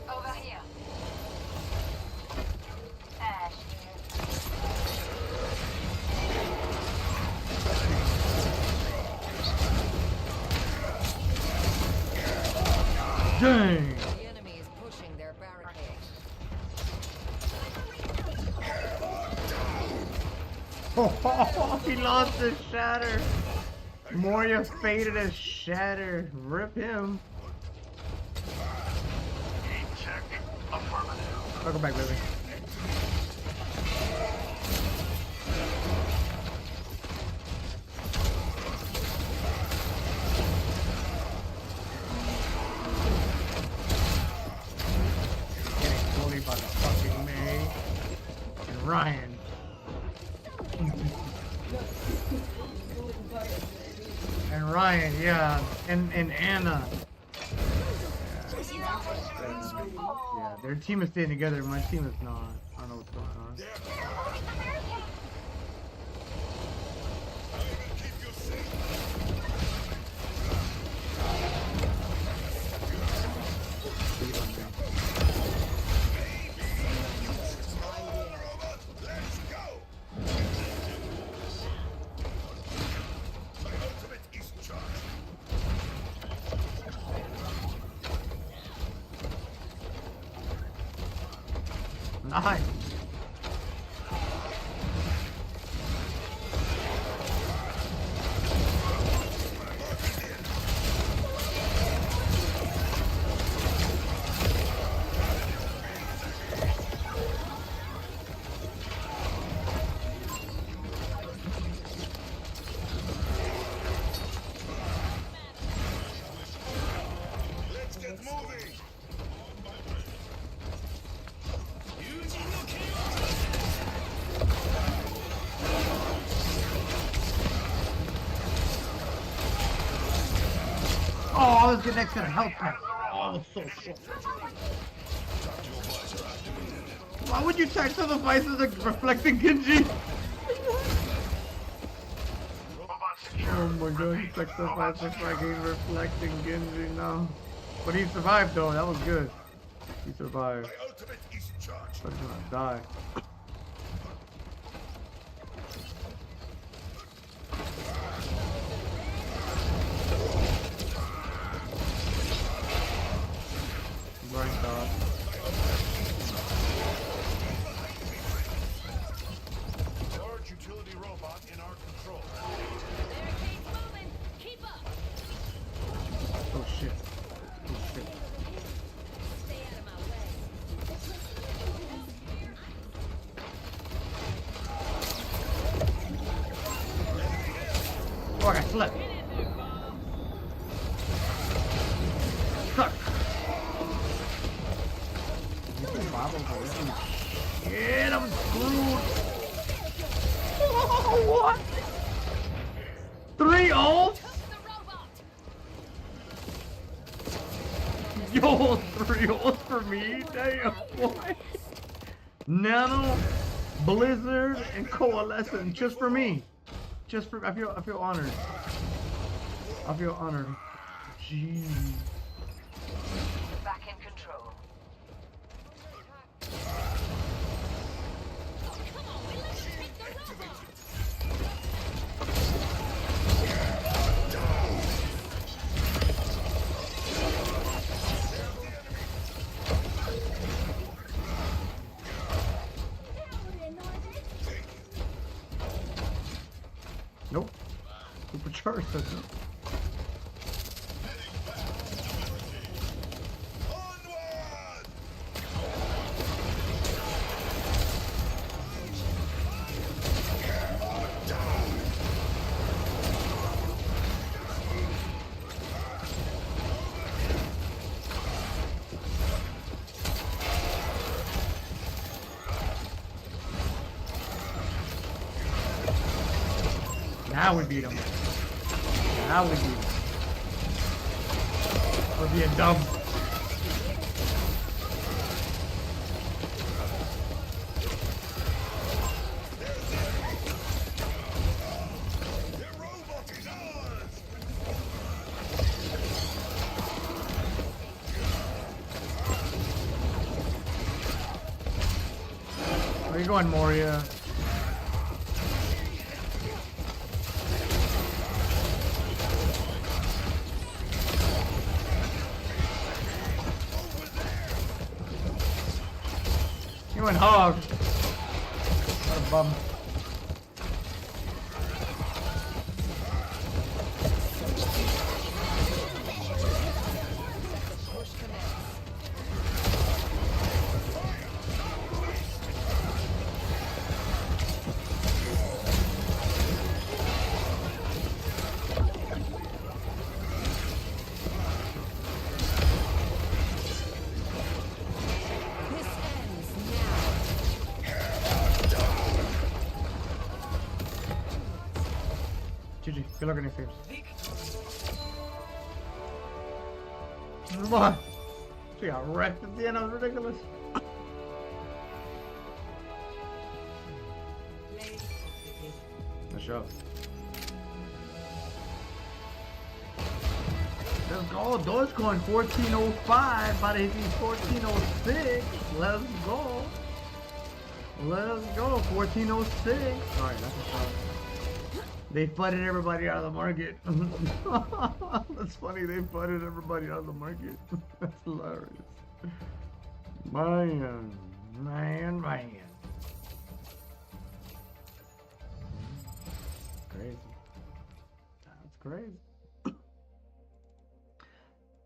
Over here. Ash. Dang. The enemy is pushing their barricade. Oh, he lost his shatter. Moria faded as shatter. Rip him. Check. Affirmative. Welcome back, baby. Getting bullied by the fucking May and Ryan. And Ryan, yeah, and Anna. Yeah, their team is staying together. My team is not. I don't know what's going on. They're holding the barricade. I will keep you safe. Robot, let's go. My ultimate is charged. Nice. Oh, let's get next to the health pack. Oh, that's so shit. Why would you tag to the visor the reflecting Genji? Oh my god, he took the visor fucking reflecting Genji now. But he survived though, that was good. He survived. My ultimate is charged. But he's gonna die. ReinHardt. Large utility robot in our control. Oh shit. Oh shit. Oh, I got slipped. Suck. Shit, I'm screwed. Oh, what? 3 ults? Yo, 3 ults for me? Damn, what? Nano, Blizzard, and Coalescent just for me. Just for I feel honored. I feel honored. Jeez. Back in control. Nope. Supercharged doesn't. Onward! Now we beat him. Now we beat him. We're being dumb. The robot is ours! Where you going, Moria? You went hog. What a bum. This ends now. GG. Good luck in your games. Come on. She got wrecked at the end. That was ridiculous. Nice job. Let's go. DogeCoin 1405. About to hit these 1406. Let's go. Let's go. 1406. Alright, that's a shot. They flooded everybody out of the market. That's funny. They flooded everybody out of the market. That's hilarious. Man. Crazy. That's crazy.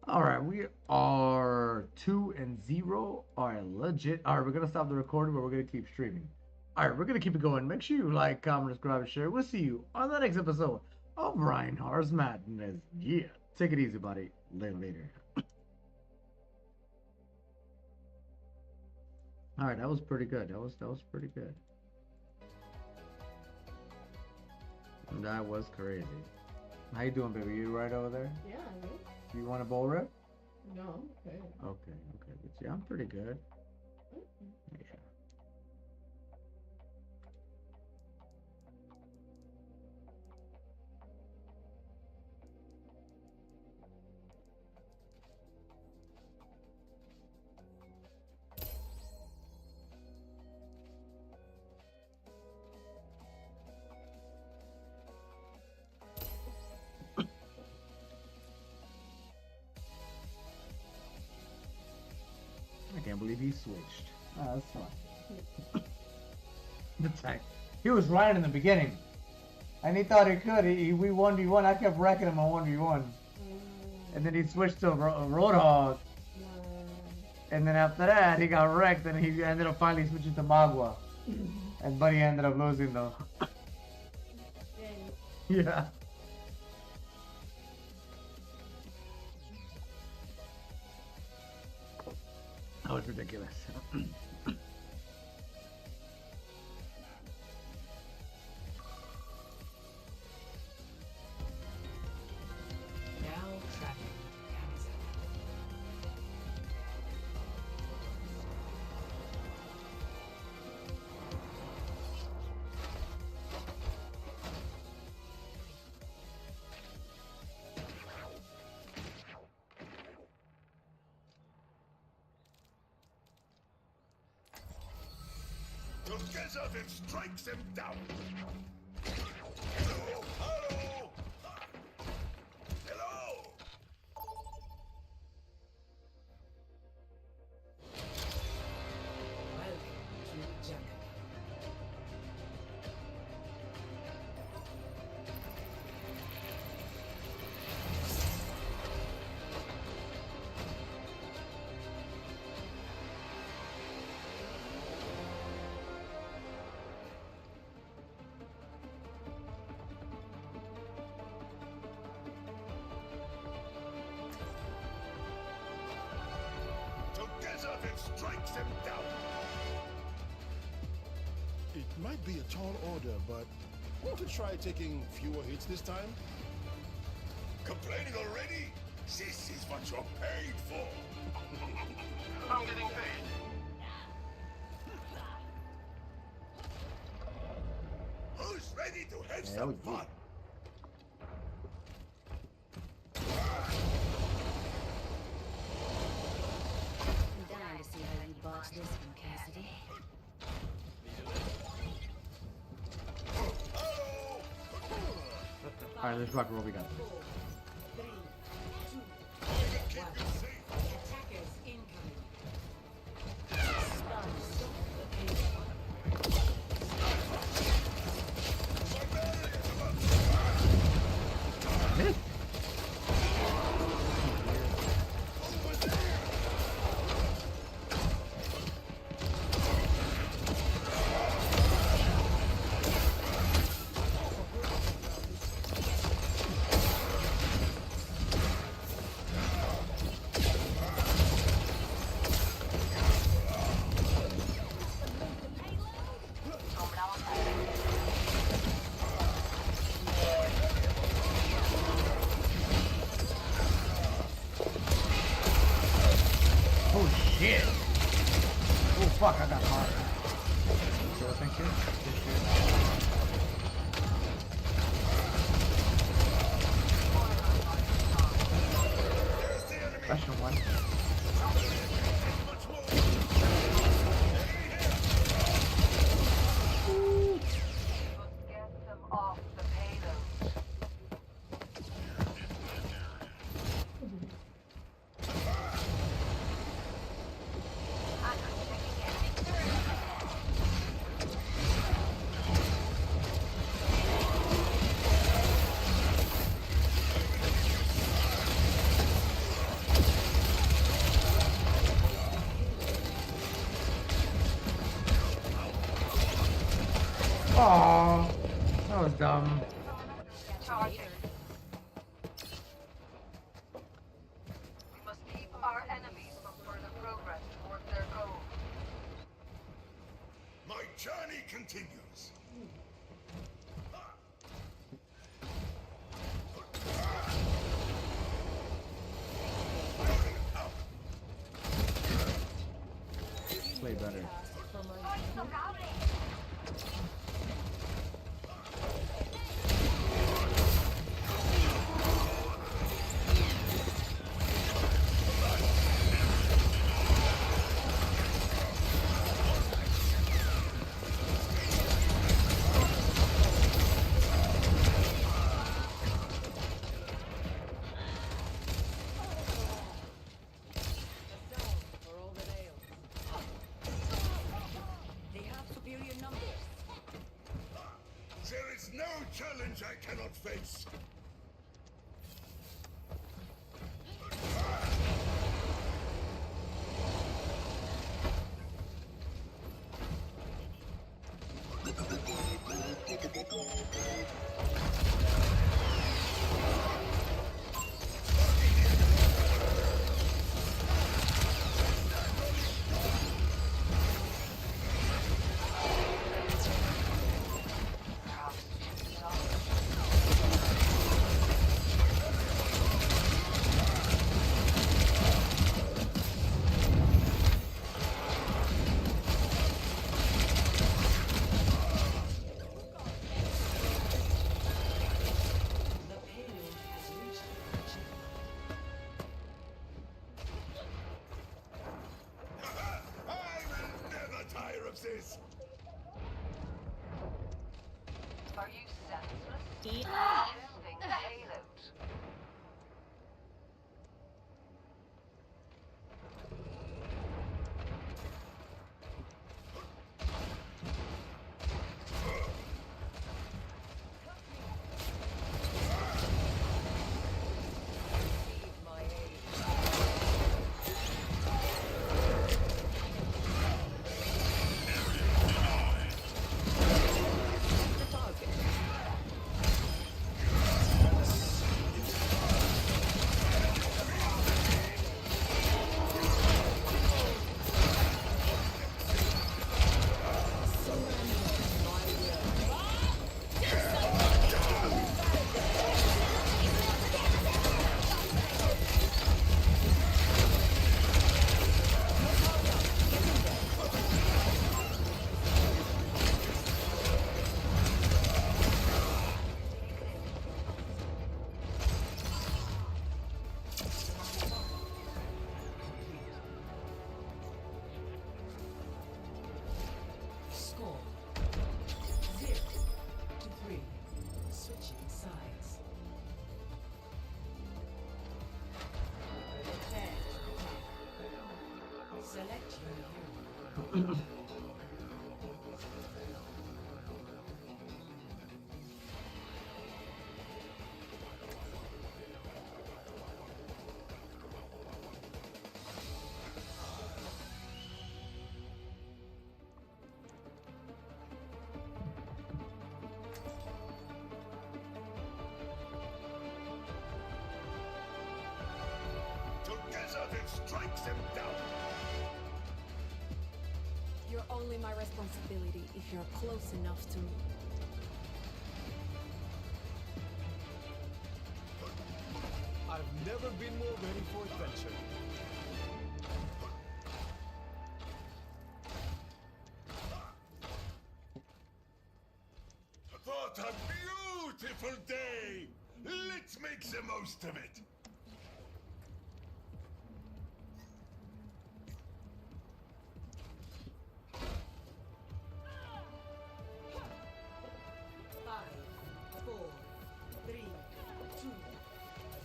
All right, we are 2-0. All right, legit. All right, we're gonna stop the recording, but we're gonna keep streaming. All right, we're gonna keep it going. Make sure you like, comment, subscribe, and share. We'll see you on the next episode of ReinHardt's Madness. Yeah, take it easy, buddy. Later. All right, that was pretty good. That was pretty good. That was crazy. How you doing, baby? You right over there? Yeah, You want a bowl rip? No, okay. Okay, okay. But see, I'm pretty good. Yeah. I can't believe he switched. Oh, that's fine. It's like, he was right in the beginning. And he thought he could. We 1v1. I kept wrecking him on 1v1. And then he switched to Roadhog. And then after that, he got wrecked. And he ended up finally switching to Magua. And Buddy ended up losing though. Yeah. That was ridiculous. Now tracking. Together then strikes him down. Hello, hello. Hello. Welcome to jungle. Together then strikes him down. It might be a tall order, but want to try taking fewer hits this time? Complaining already? This is what you're paid for. I'm getting paid. Who's ready to have Hell some yeah. fun? I'm dying to see how you botch this one, Cassidy. Alright, let's rock and roll. We got this. Attackers incoming. Oh shit! Oh fuck, I got hard. So thank you. Special one. Get them off the payload. I'm checking enemy turret. Aww, that was dumb. Charging. We must keep our enemies from further progress towards their goal. My journey continues. face. This. Are you senseless? Eat. Building the payload. Receive my aid. Score 0-3. Switching sides. Prepare to attack. Select your hero. Together it strikes him down. You're only my responsibility if you're close enough to me. I've never been more ready for adventure. What a beautiful day! Let's make the most of it. Five, 4, 3, 2,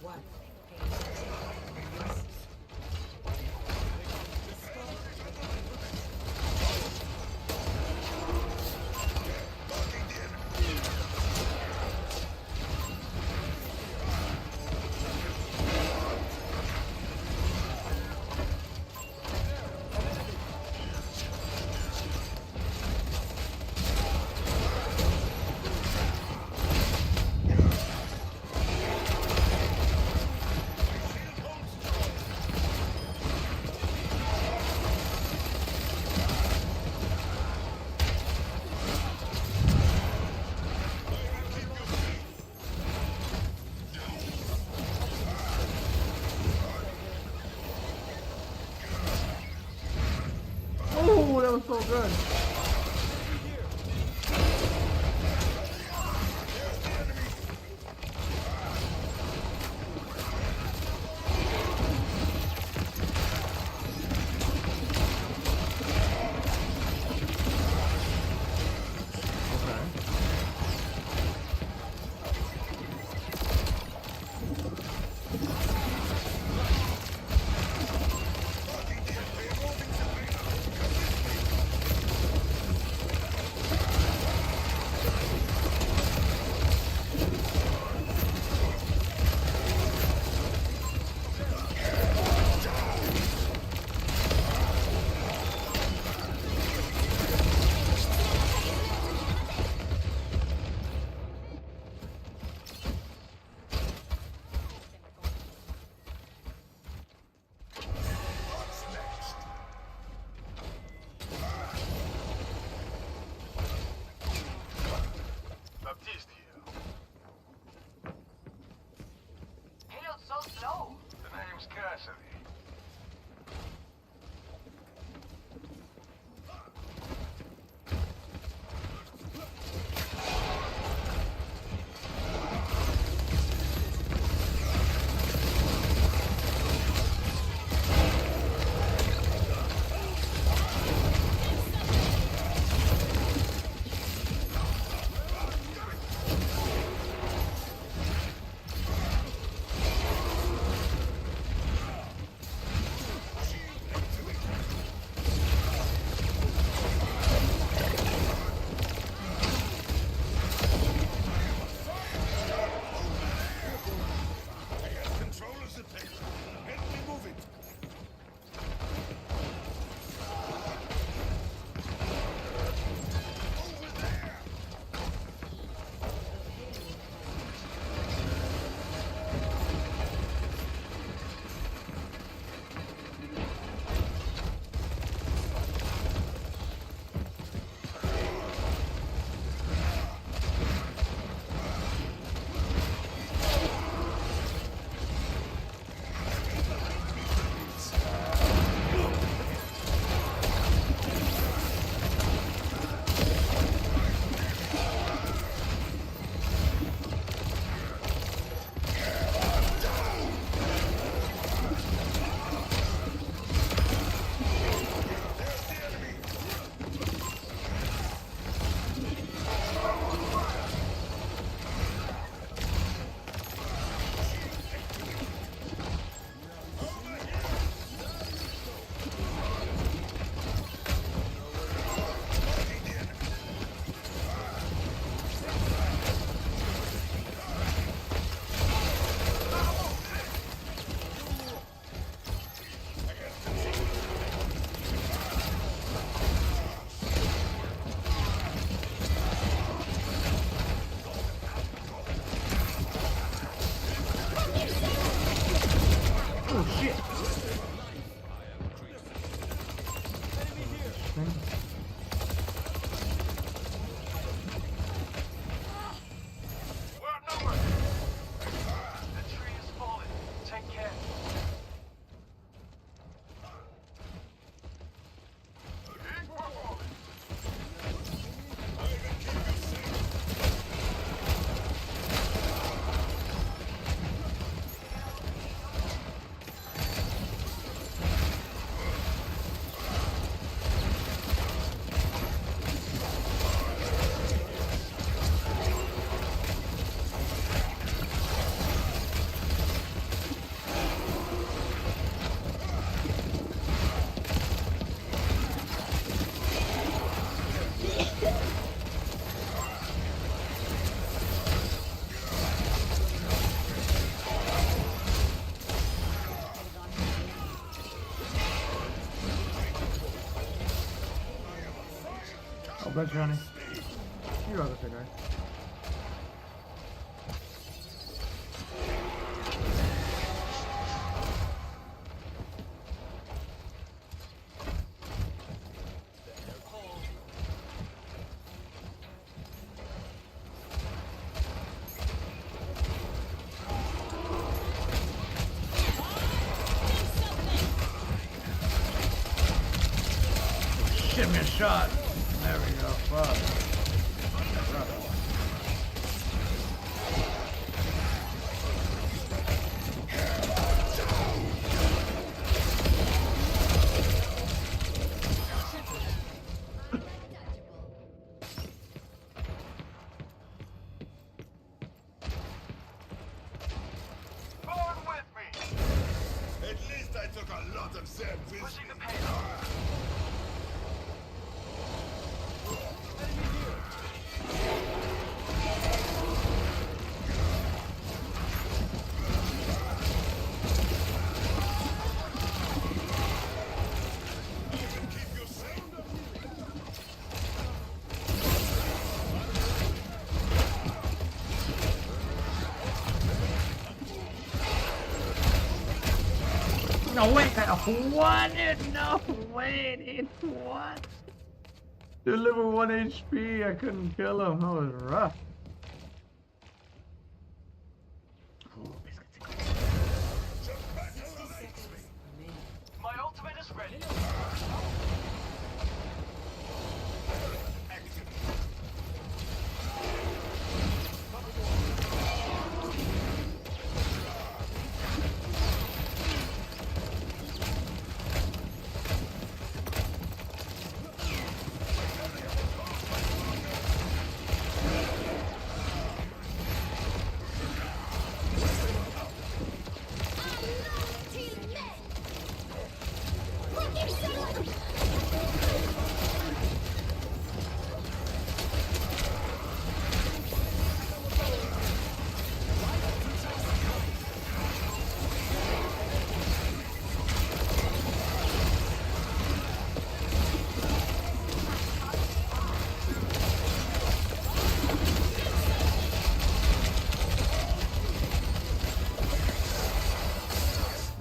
1. Oh, that was so good. shit. Oh, bless you, honey. You're all good, right? Give me a shot. There we go. Fuck. At least I took a lot of them with me. No, wait, what? No, wait, it's what? Deliver 1 HP, I couldn't kill him, that was rough. My ultimate is ready.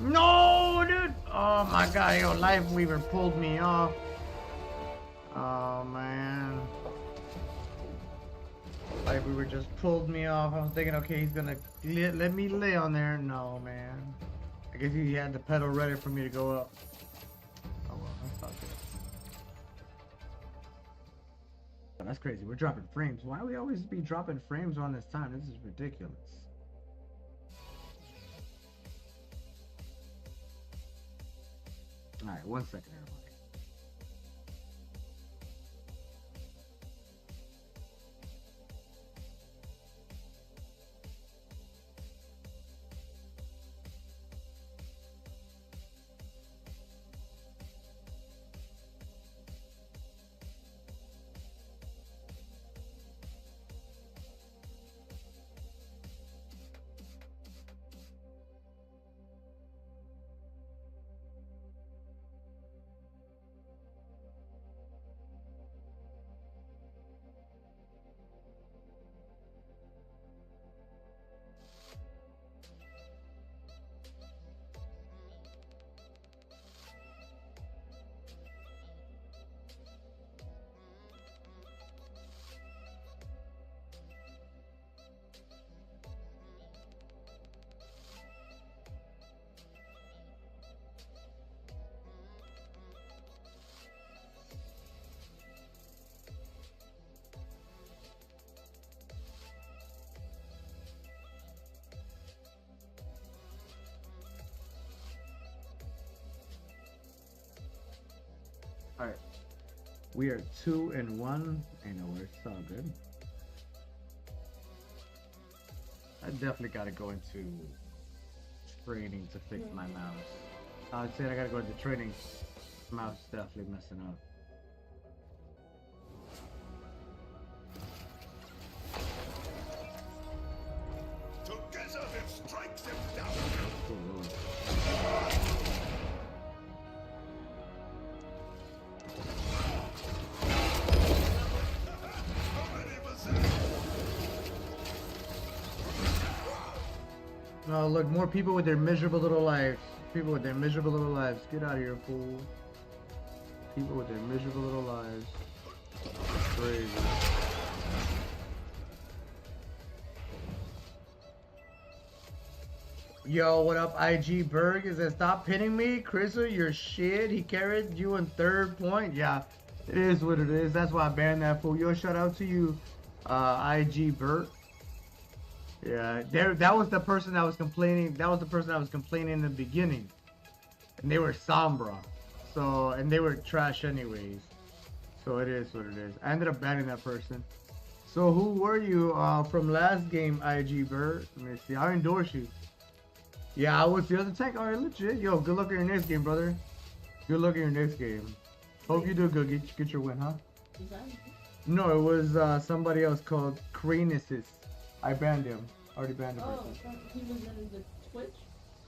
No, dude! Oh my god, yo, Life Weaver pulled me off. Oh man. Life Weaver just pulled me off. I was thinking, okay, he's gonna let me lay on there. No, man. I guess he had the pedal ready for me to go up. Oh well, that's not good. But that's crazy. We're dropping frames. Why do we always be dropping frames on this time? This is ridiculous. Alright, 1 second, everybody. All right. We are 2-1. Ain't no worries. It's all good. I definitely got to go into training to fix my mouse. I would say I got to go into training. Mouse is definitely messing up. Together it strikes him down. Oh, look, more people with their miserable little lives. People with their miserable little lives. Get out of here, fool. People with their miserable little lives. Crazy. Yo, what up, IG Berg? Is it stop pinning me? Chriser, you're shit. He carried you in 3rd point. Yeah, it is what it is. That's why I banned that fool. Yo, shout out to you, IG Berg. Yeah, that was the person that was complaining. That was the person that was complaining in the beginning. And they were Sombra. So, and they were trash anyways. So it is what it is. I ended up banning that person. So who were you from last game, IG Bird? Let me see. I endorse you. Yeah, I was the other tank. Alright, legit. Yo, good luck in your next game, brother. Good luck in your next game. Hope you do good. Get your win, huh? No, it was somebody else called Cranisis. I banned him. Already banned him. Oh, he was in the Twitch?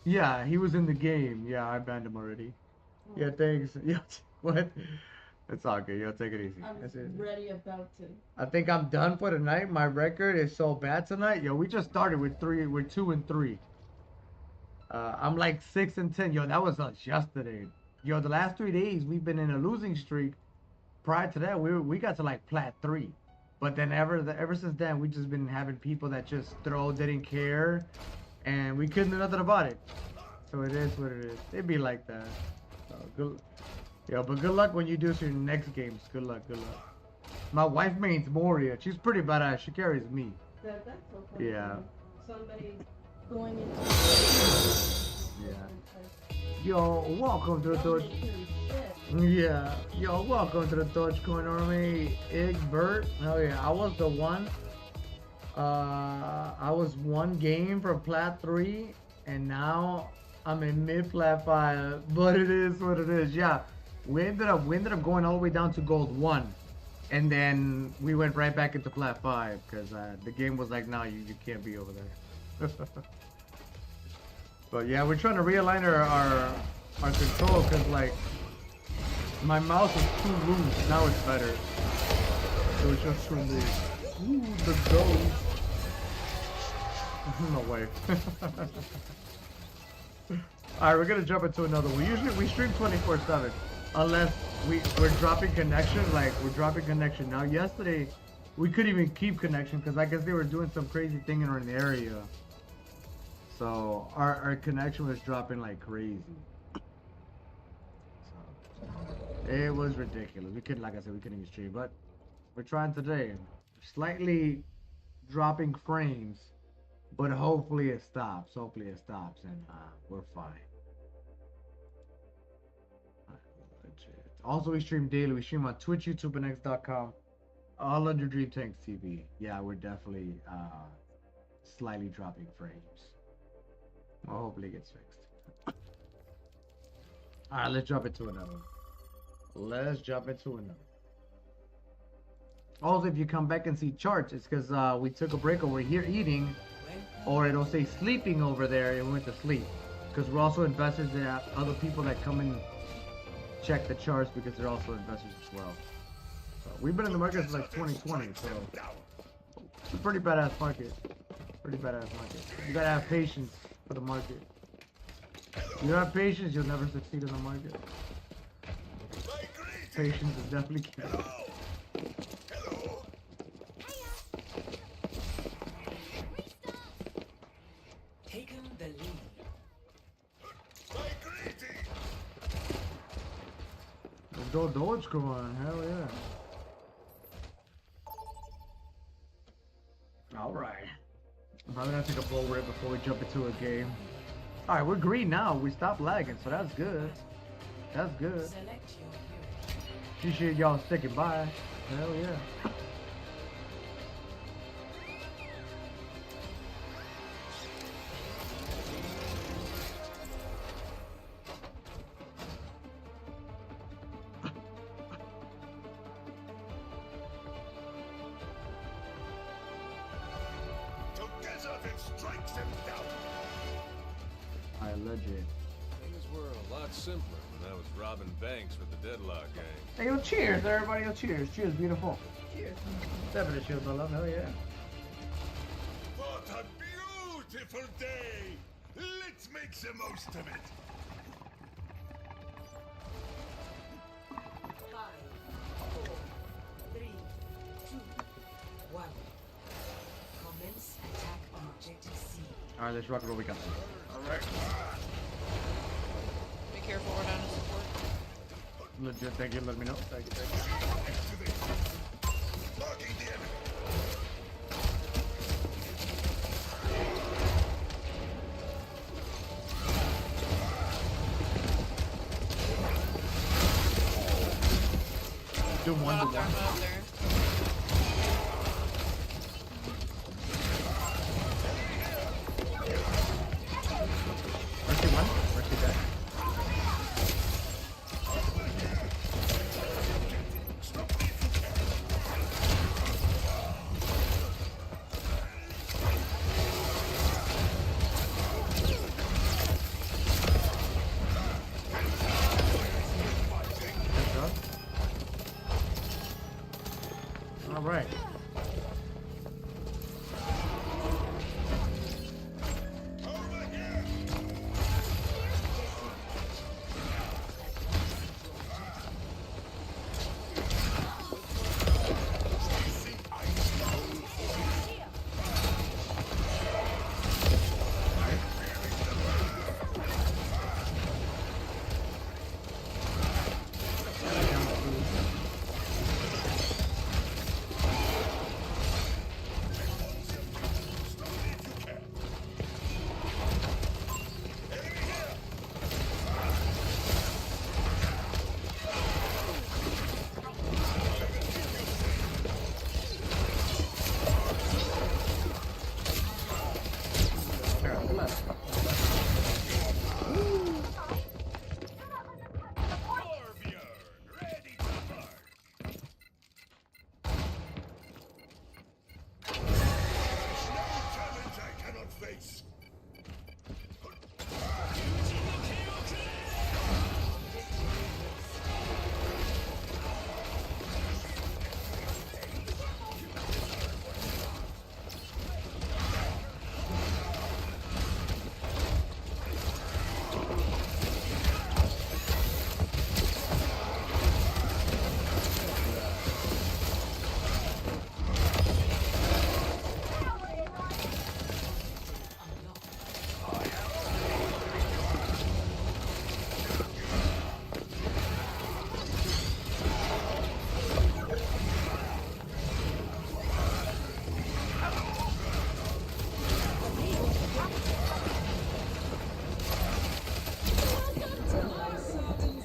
Yeah, he was in the game. Yeah, I banned him already. Oh. Yeah, thanks. Yeah, what? It's all good. Yo, take it easy. I'm ready about to. I think I'm done for tonight. My record is so bad tonight. Yo, we just started with 2-3. I'm like 6-10. Yo, that was us yesterday. Yo, the last 3 days we've been in a losing streak. Prior to that, we got to like plat 3. But then ever since then, we just been having people that just didn't care, and we couldn't do nothing about it. So it is what it is. It'd be like that. So good. Yo, but good luck when you do your next games. Good luck. My wife mains Moria. She's pretty badass. She carries me. That's so funny. Yeah. Somebody going into. Yeah. Yo, welcome to the Doge. Yeah. Yo, welcome to the DogeCoin Army. Egbert. Oh yeah, I was the one. I was one game from plat 3, and now I'm in mid plat 5. But it is what it is. Yeah. We ended up going all the way down to gold 1, and then we went right back into plat 5 because the game was like, no, you can't be over there. But yeah, we're trying to realign our control because like my mouse was too loose. Now it's better. So it's just too loose. Ooh, the ghost. No way. Alright, we're gonna jump into another one. We stream 24/7. Unless we're dropping connection, like we're dropping connection now. Yesterday, we couldn't even keep connection because I guess they were doing some crazy thing in our area. So our connection was dropping like crazy. So, it was ridiculous. We couldn't, like I said, we couldn't even stream. But we're trying today. Slightly dropping frames, but hopefully it stops. Hopefully it stops, and we're fine. Also, we stream daily. We stream on Twitch, YouTube, and X.com. All under Dream Tanks TV. Yeah, we're definitely slightly dropping frames. Well, hopefully it gets fixed. Alright, let's jump into another. Also, if you come back and see charts, it's because we took a break over here eating, or it'll say sleeping over there and we went to sleep. Because we're also investors in other people that come and check the charts because they're also investors as well. So we've been in the market since like 2020, so it's a pretty badass market. You gotta have patience for the market. If you don't have patience, you'll never succeed in the market. Patience is definitely key. Taking the lead. Let's go DogeCoin, hell yeah. Alright. I'm probably gonna take a bull rip before we jump into a game. Alright, we're green now. We stopped lagging, so that's good. That's good. Appreciate y'all sticking by. Hell yeah. Together they strike them down. I legit. Things were a lot simpler when I was robbing banks with the Deadlock gang. Hey, yo, cheers, everybody. Yo, cheers. Cheers, beautiful. Cheers. 7 cheers, my love. Hell yeah. What a beautiful day! Let's make the most of it. 5, 4, 3, 2, 1. Commence attack on objective C. Alright, let's rock it what we got. Alright. Be careful, we're down to support. Legit, thank you. Let me know. Thank you. Thank you. Marking the enemy. Do one to Up there, one. up there. Mercy one. Mercy back. Good job. All right.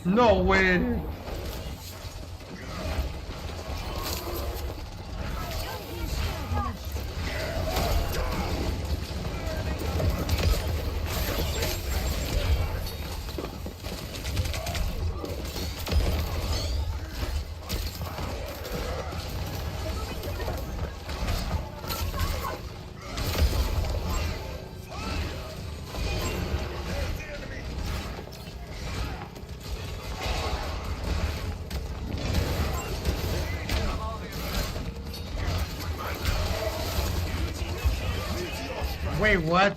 No way. Wait, what?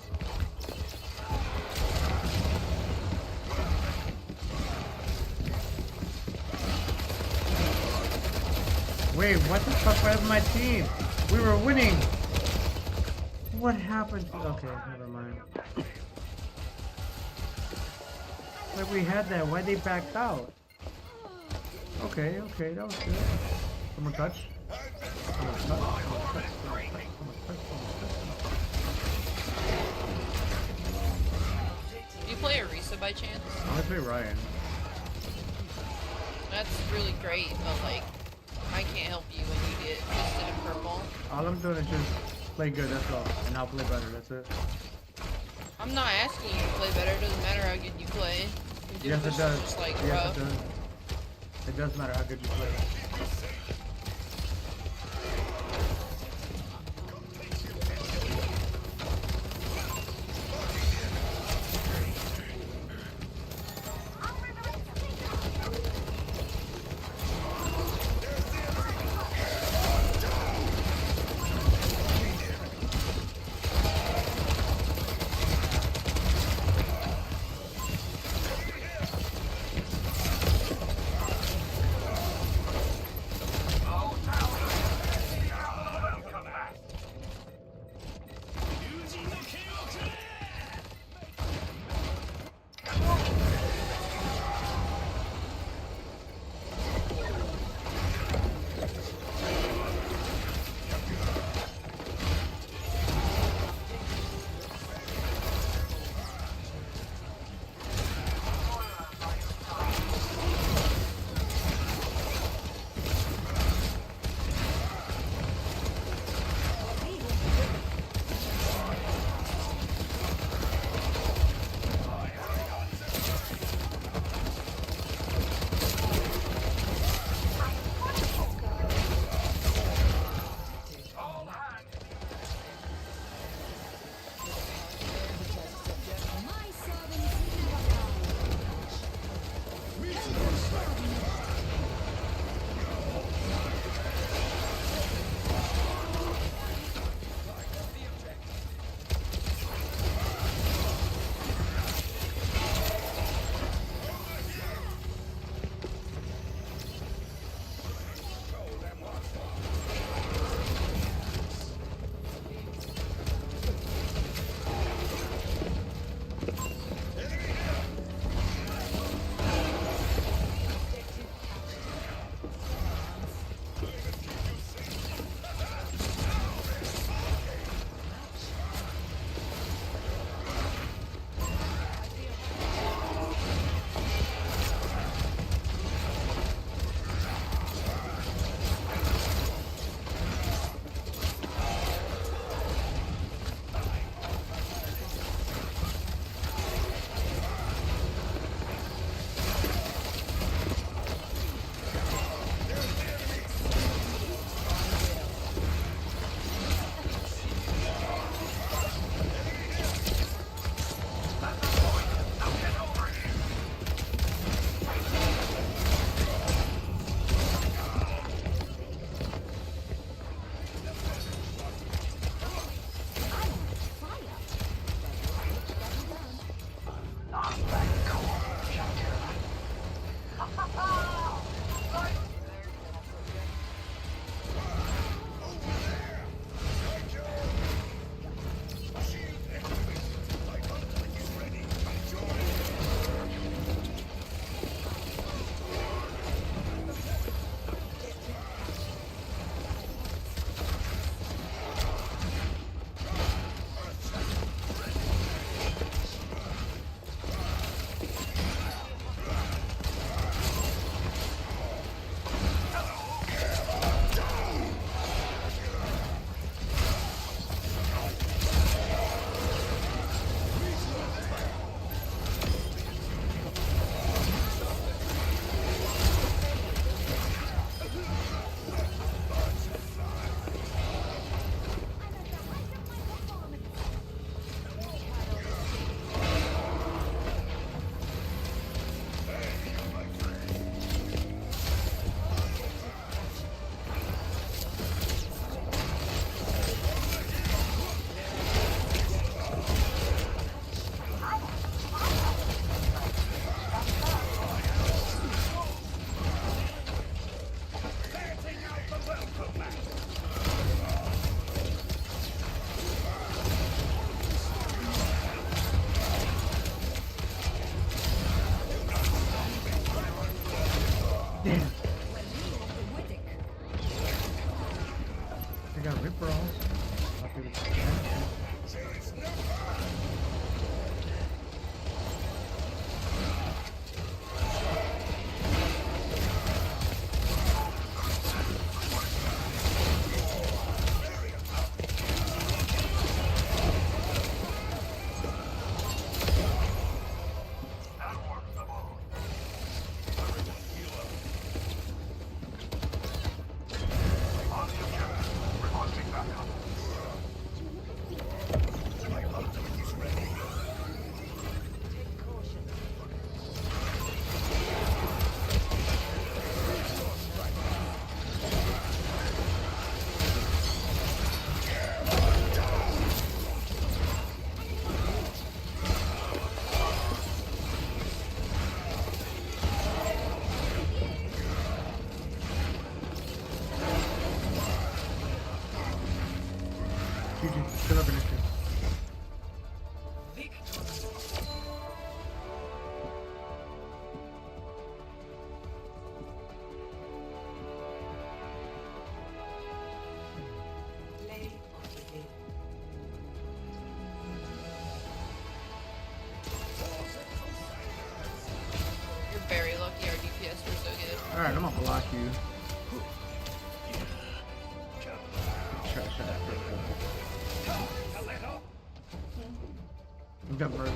Wait, what the fuck was my team? We were winning. What happened? Okay, never mind. Like we had that. Why they backed out? Okay, okay, that was good. Someone touch. Someone touch. Someone touch. Someone touch. Someone touch. Do you play Arisa by chance? I want to play Ryan. That's really great, but like, I can't help you when you get twisted in purple. All I'm doing is just play good, that's all. And I'll play better, that's it. I'm not asking you to play better. It doesn't matter how good you play. Yes, it does. Just like Yes, rough. it does. It does matter how good you play. got Ripper also. Alright, I'm gonna block you. Trash ass person. You got mercy.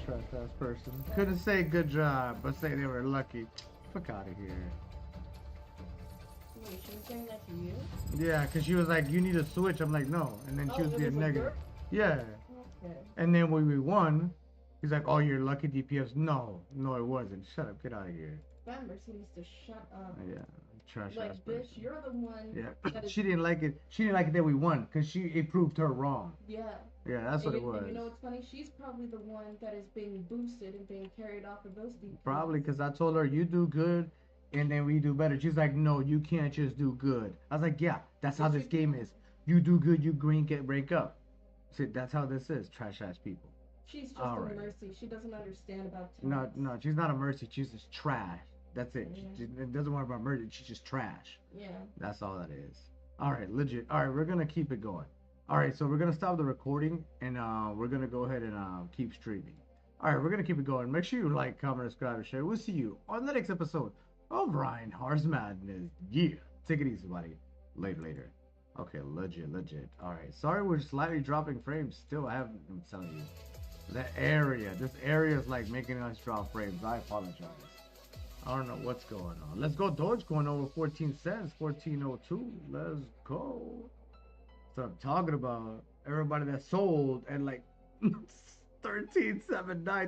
Trash ass person. Couldn't say good job, but say they were lucky. Fuck out of here. Wait, she was saying that to you? Yeah, because she was like, you need to switch. I'm like, no. And then she was being negative. Yeah. Okay. And then when we won, he's like, oh, you're lucky DPS. No, it wasn't. Shut up. Get out of here. That Mercy needs to shut up. Yeah. Trash Like, ass bitch, person. you're the one. Yeah. That is... She didn't like it. She didn't like it that we won because it proved her wrong. Yeah. Yeah, that's what it was. And you know what's funny? She's probably the one that is being boosted and being carried off of those DPS. Probably because I told her, you do good and then we do better. She's like, no, you can't just do good. I was like, yeah, that's how this game is. You do good, you green, get break up. See, that's how this is. Trash ass people. She's just a Mercy. She doesn't understand about No, she's not a Mercy. She's just trash. That's it. She doesn't want about mercy. She's just trash. Yeah. That's all that is. All right, legit. All right, we're gonna keep it going. All right, so we're gonna stop the recording and we're gonna go ahead and keep streaming. All right, we're gonna keep it going. Make sure you like, comment, subscribe, and share. We'll see you on the next episode of ReinHardt's Madness. Yeah, take it easy, buddy. Later. Okay, legit. All right, sorry we're slightly dropping frames. Still, I'm telling you, this area is like making us drop frames. I apologize. I don't know what's going on. Let's go DogeCoin over 14 cents, 14.02. Let's go. So I'm talking about everybody that sold at like 13.79,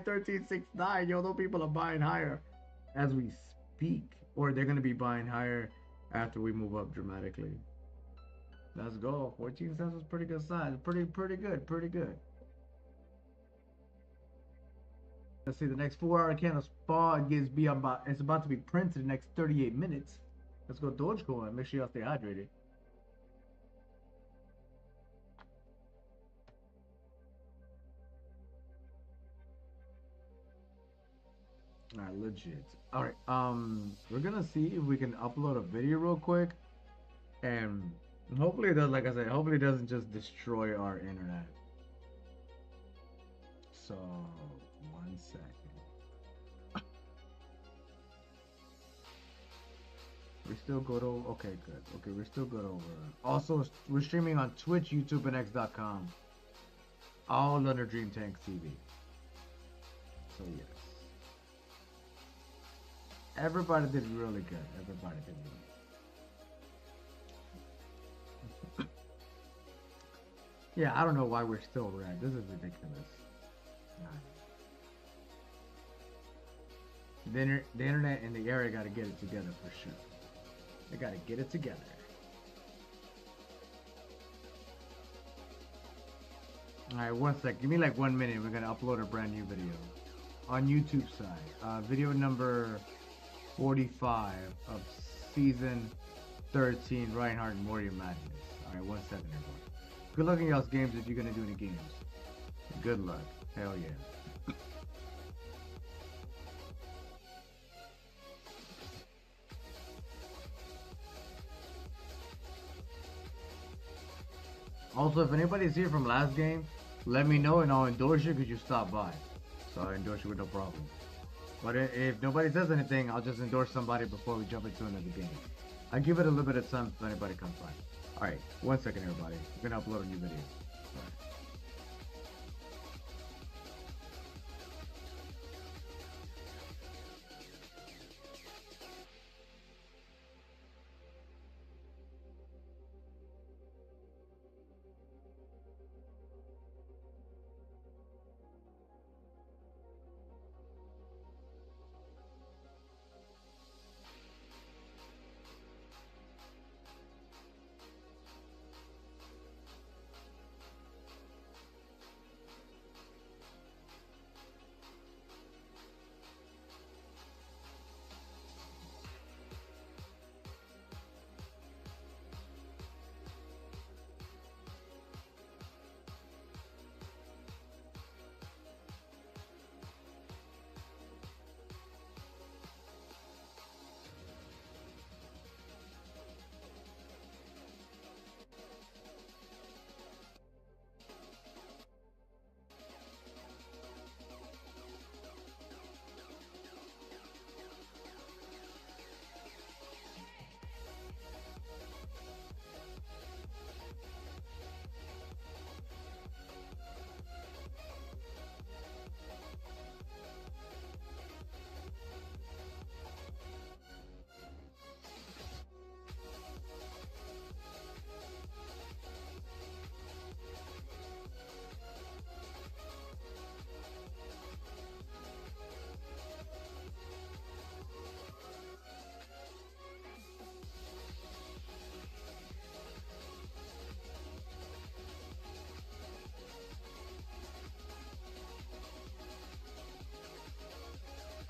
13.69. Yo, those people are buying higher as we speak, or they're gonna be buying higher after we move up dramatically. Let's go. 14 cents was pretty good size. Pretty good. Let's see, the next 4-hour candle spawn it's about to be printed in the next 38 minutes. Let's go DogeCoin. Make sure y'all stay hydrated. Alright, legit. Alright, we're gonna see if we can upload a video real quick. And hopefully it does, like I said, hopefully it doesn't just destroy our internet. So 1 second. We're still good over. Okay, good. Okay, we're still good over. Also, we're streaming on Twitch, YouTube, and X.com. All under Dream Tank TV. So yes. Everybody did really good. Everybody did really good. Yeah, I don't know why we're still red. This is ridiculous. The internet and the area got to get it together for sure. They got to get it together. Alright, 1 sec. Give me like 1 minute. We're going to upload a brand new video. On YouTube side. Video number 45 of season 13 ReinHardt and Warrior Madness. Alright, 1 second everyone. Good luck in y'all's games if you're going to do any games. Good luck. Hell yeah. Also, if anybody's here from last game, let me know and I'll endorse you because you stopped by. So I'll endorse you with no problem. But if nobody says anything, I'll just endorse somebody before we jump into another game. I give it a little bit of time if anybody comes by. Alright, 1 second everybody. We're going to upload a new video. Alright.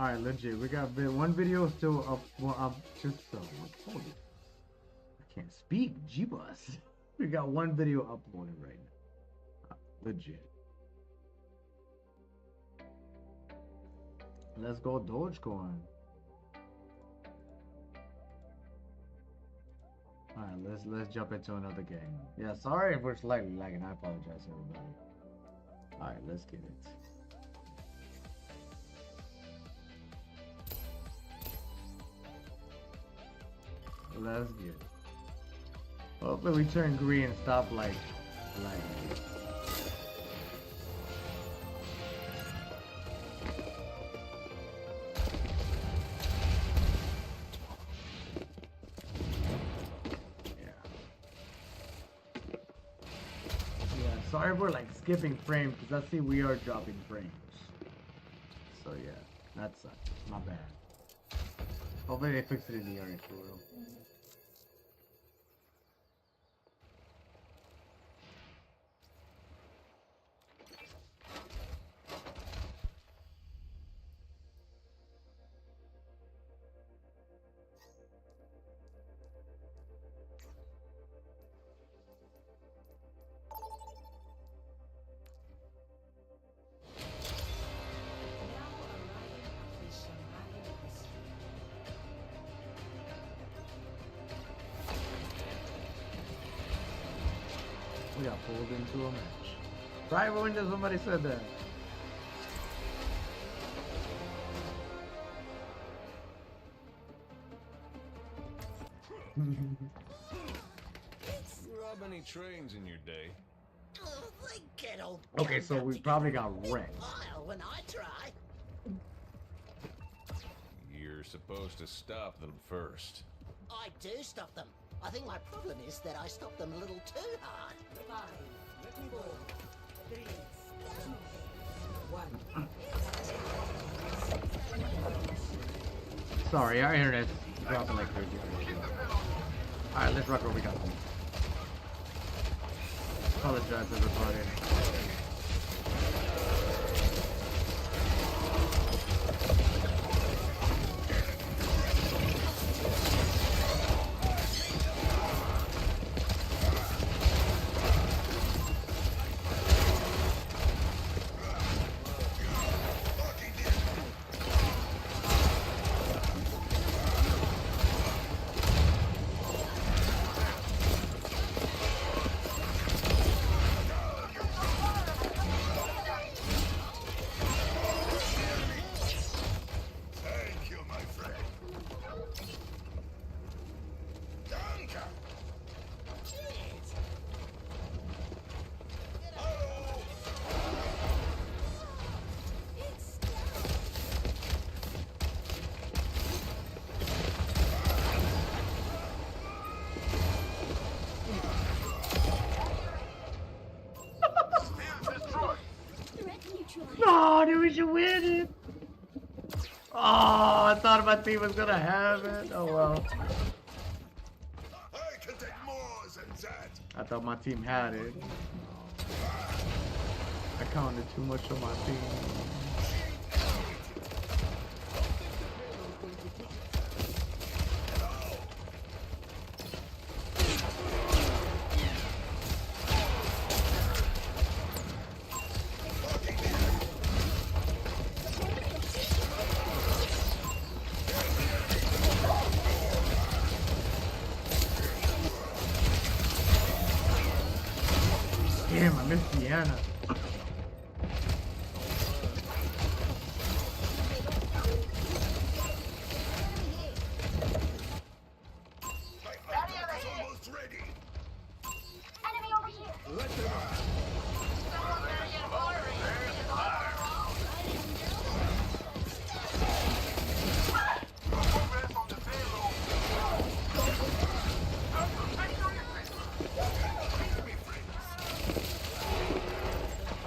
All right, legit. We got one video still up. Well, up just so. Holy, I can't speak. G-bus. We got one video uploaded right now. Legit. Let's go DogeCoin. All right, let's jump into another game. Yeah, sorry if we're slightly lagging. I apologize, everybody. All right, let's get it. Let's get it. Hopefully we turn green and stop like. Sorry we're like skipping frames because I see we are dropping frames. So yeah, that sucks. My bad. Hopefully they fix it in the area for real. We got pulled into a match. Right when somebody said that. Rob any trains in your day? Okay, so we probably got wrecked. When I try. You're supposed to stop them first. I do stop them. I think my problem is that I stop them a little too hard. 5, 4, 3, 2, 1. Sorry, our internet's dropping like crazy. Alright, let's rock what we got. Apologize, everybody. No, dude, we should win it. Oh, I thought my team was gonna have it. Oh well. I can take more than that. I thought my team had it. I counted too much on my team. Damn, I missed Deanna. Almost ready. Enemy over here. Let them out.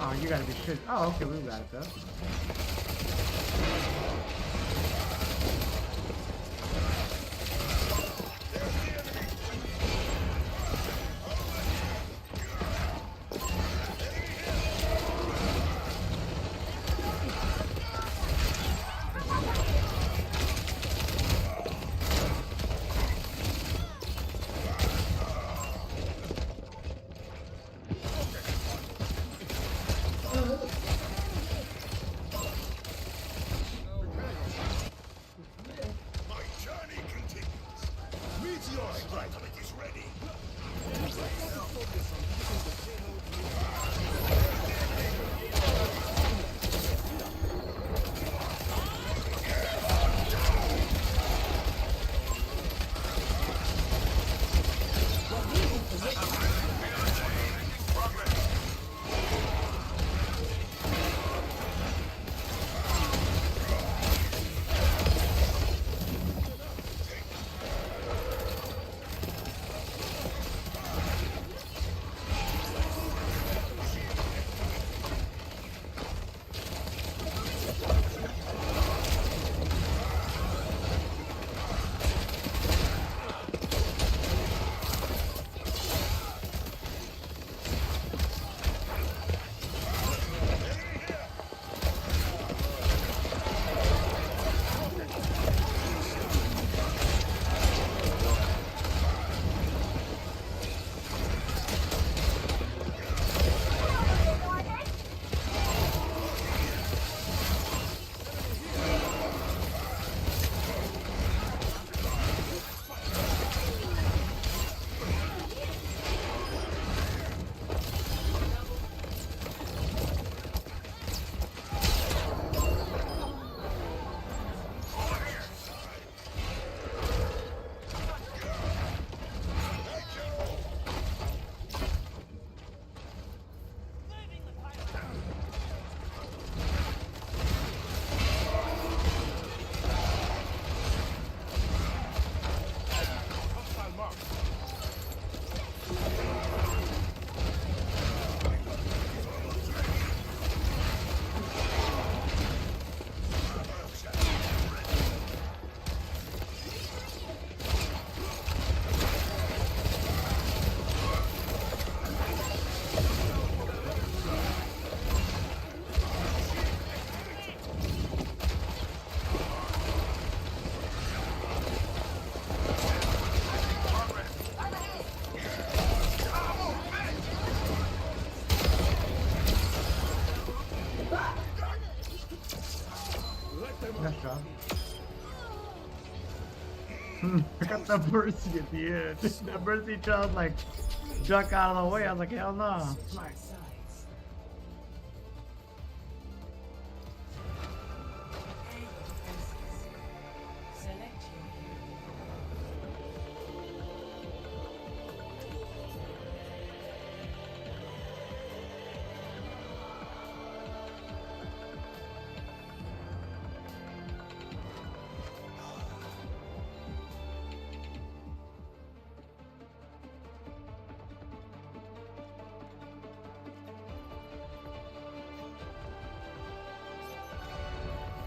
Oh, you gotta be shit. Oh, okay, we got it though. Nice job. I got that mercy at the end. That mercy child like duck out of the way. I was like, hell no.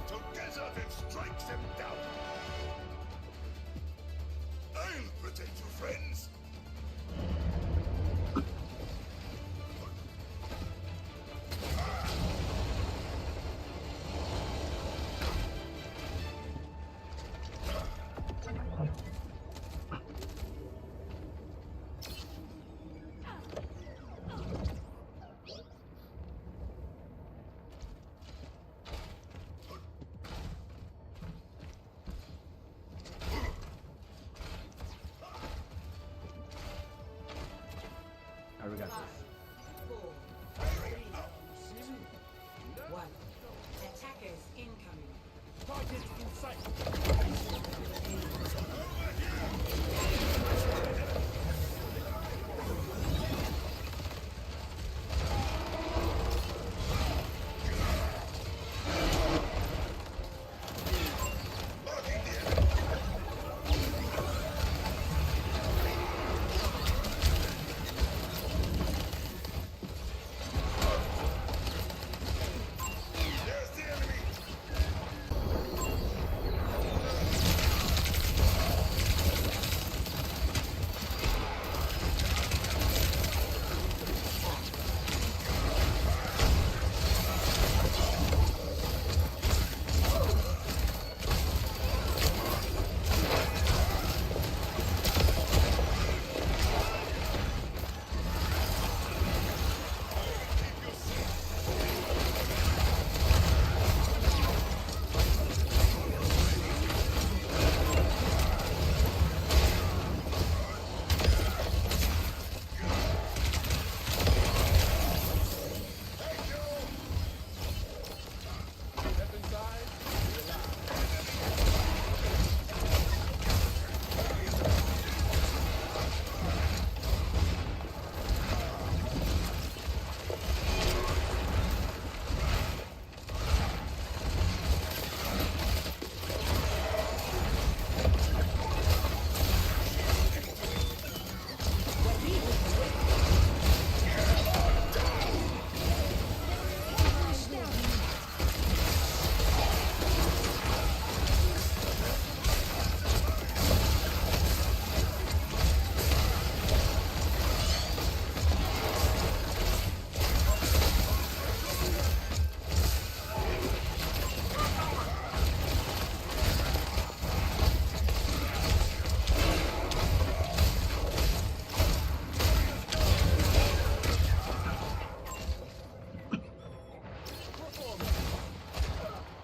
Together then strikes them down. I'll protect you, friends. Alright, we got this. 4, 3, 2, 1. Attackers incoming. Target in sight.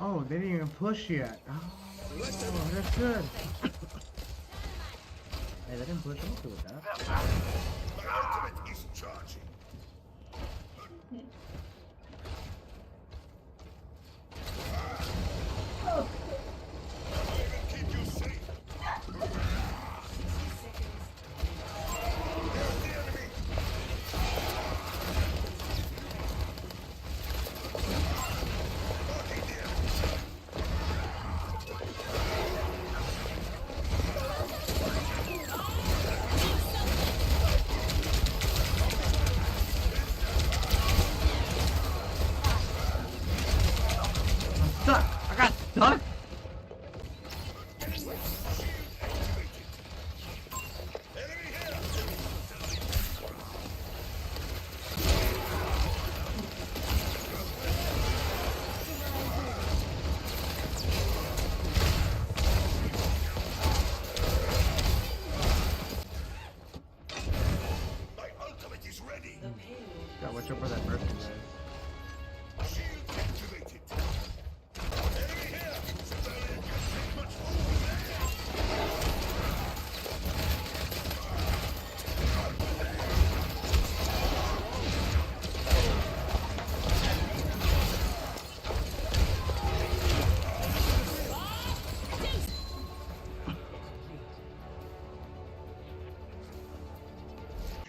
Oh, they didn't even push yet. Oh, that's good. Hey, they didn't push. I'm okay with that. My ultimate is charging. Keep you safe. There's the enemy. Marking the enemy. Stuck. I got stuck. My ultimate is ready. Gotta watch out for that mercy, guys. Shield activated. Enemy here.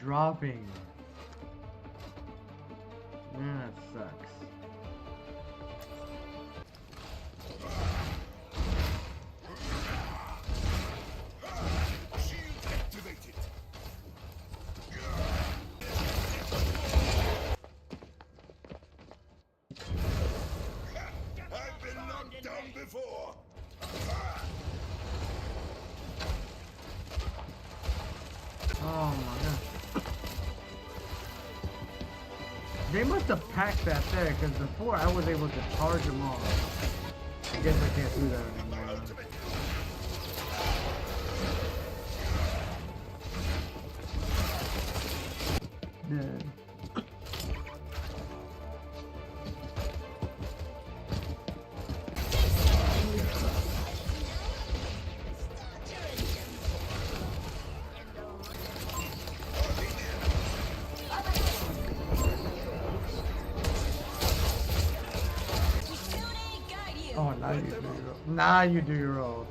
dropping. Man, that sucks. I've been knocked down before. Oh my god. They must have packed that there, because before I was able to charge them all. I guess I can't do that anymore. Dead. Oh, now you do your roll. Now you do your roll.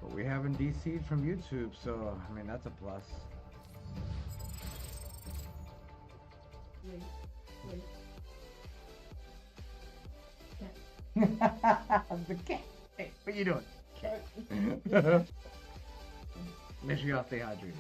But we haven't DC'd from YouTube, so I mean that's a plus. The cat. Hey, what you doing? Cat. Make sure y'all stay hydrated.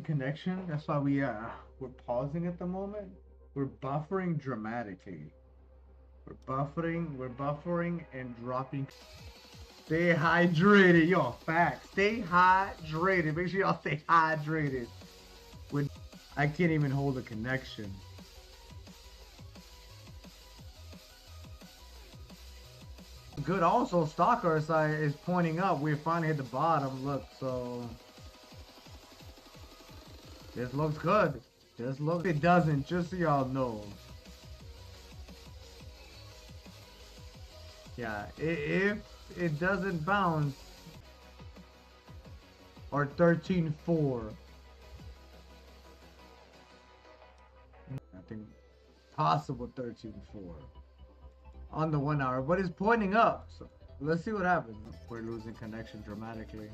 Connection. That's why we're pausing at the moment. We're buffering dramatically. We're buffering and dropping. Stay hydrated, yo. Facts. Stay hydrated. Make sure y'all stay hydrated. I can't even hold a connection. Good. Also, Stalker is pointing up. We finally hit the bottom. Look, so. This looks good. This looks. It doesn't. Just so y'all know. Yeah, if it doesn't bounce or 13-4. I think possible 13-4 on the 1 hour, but it's pointing up. So let's see what happens. We're losing connection dramatically.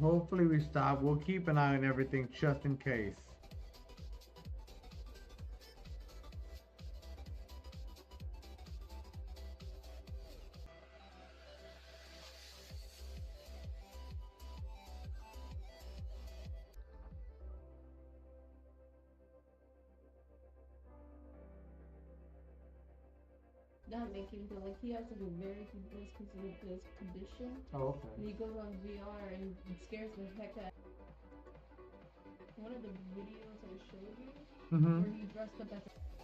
Hopefully we stop. We'll keep an eye on everything just in case. That make him feel like he has to be very convinced because of this condition. Oh, okay. And he goes on VR and it scares the heck out. One of the videos I showed you, where he dressed up as a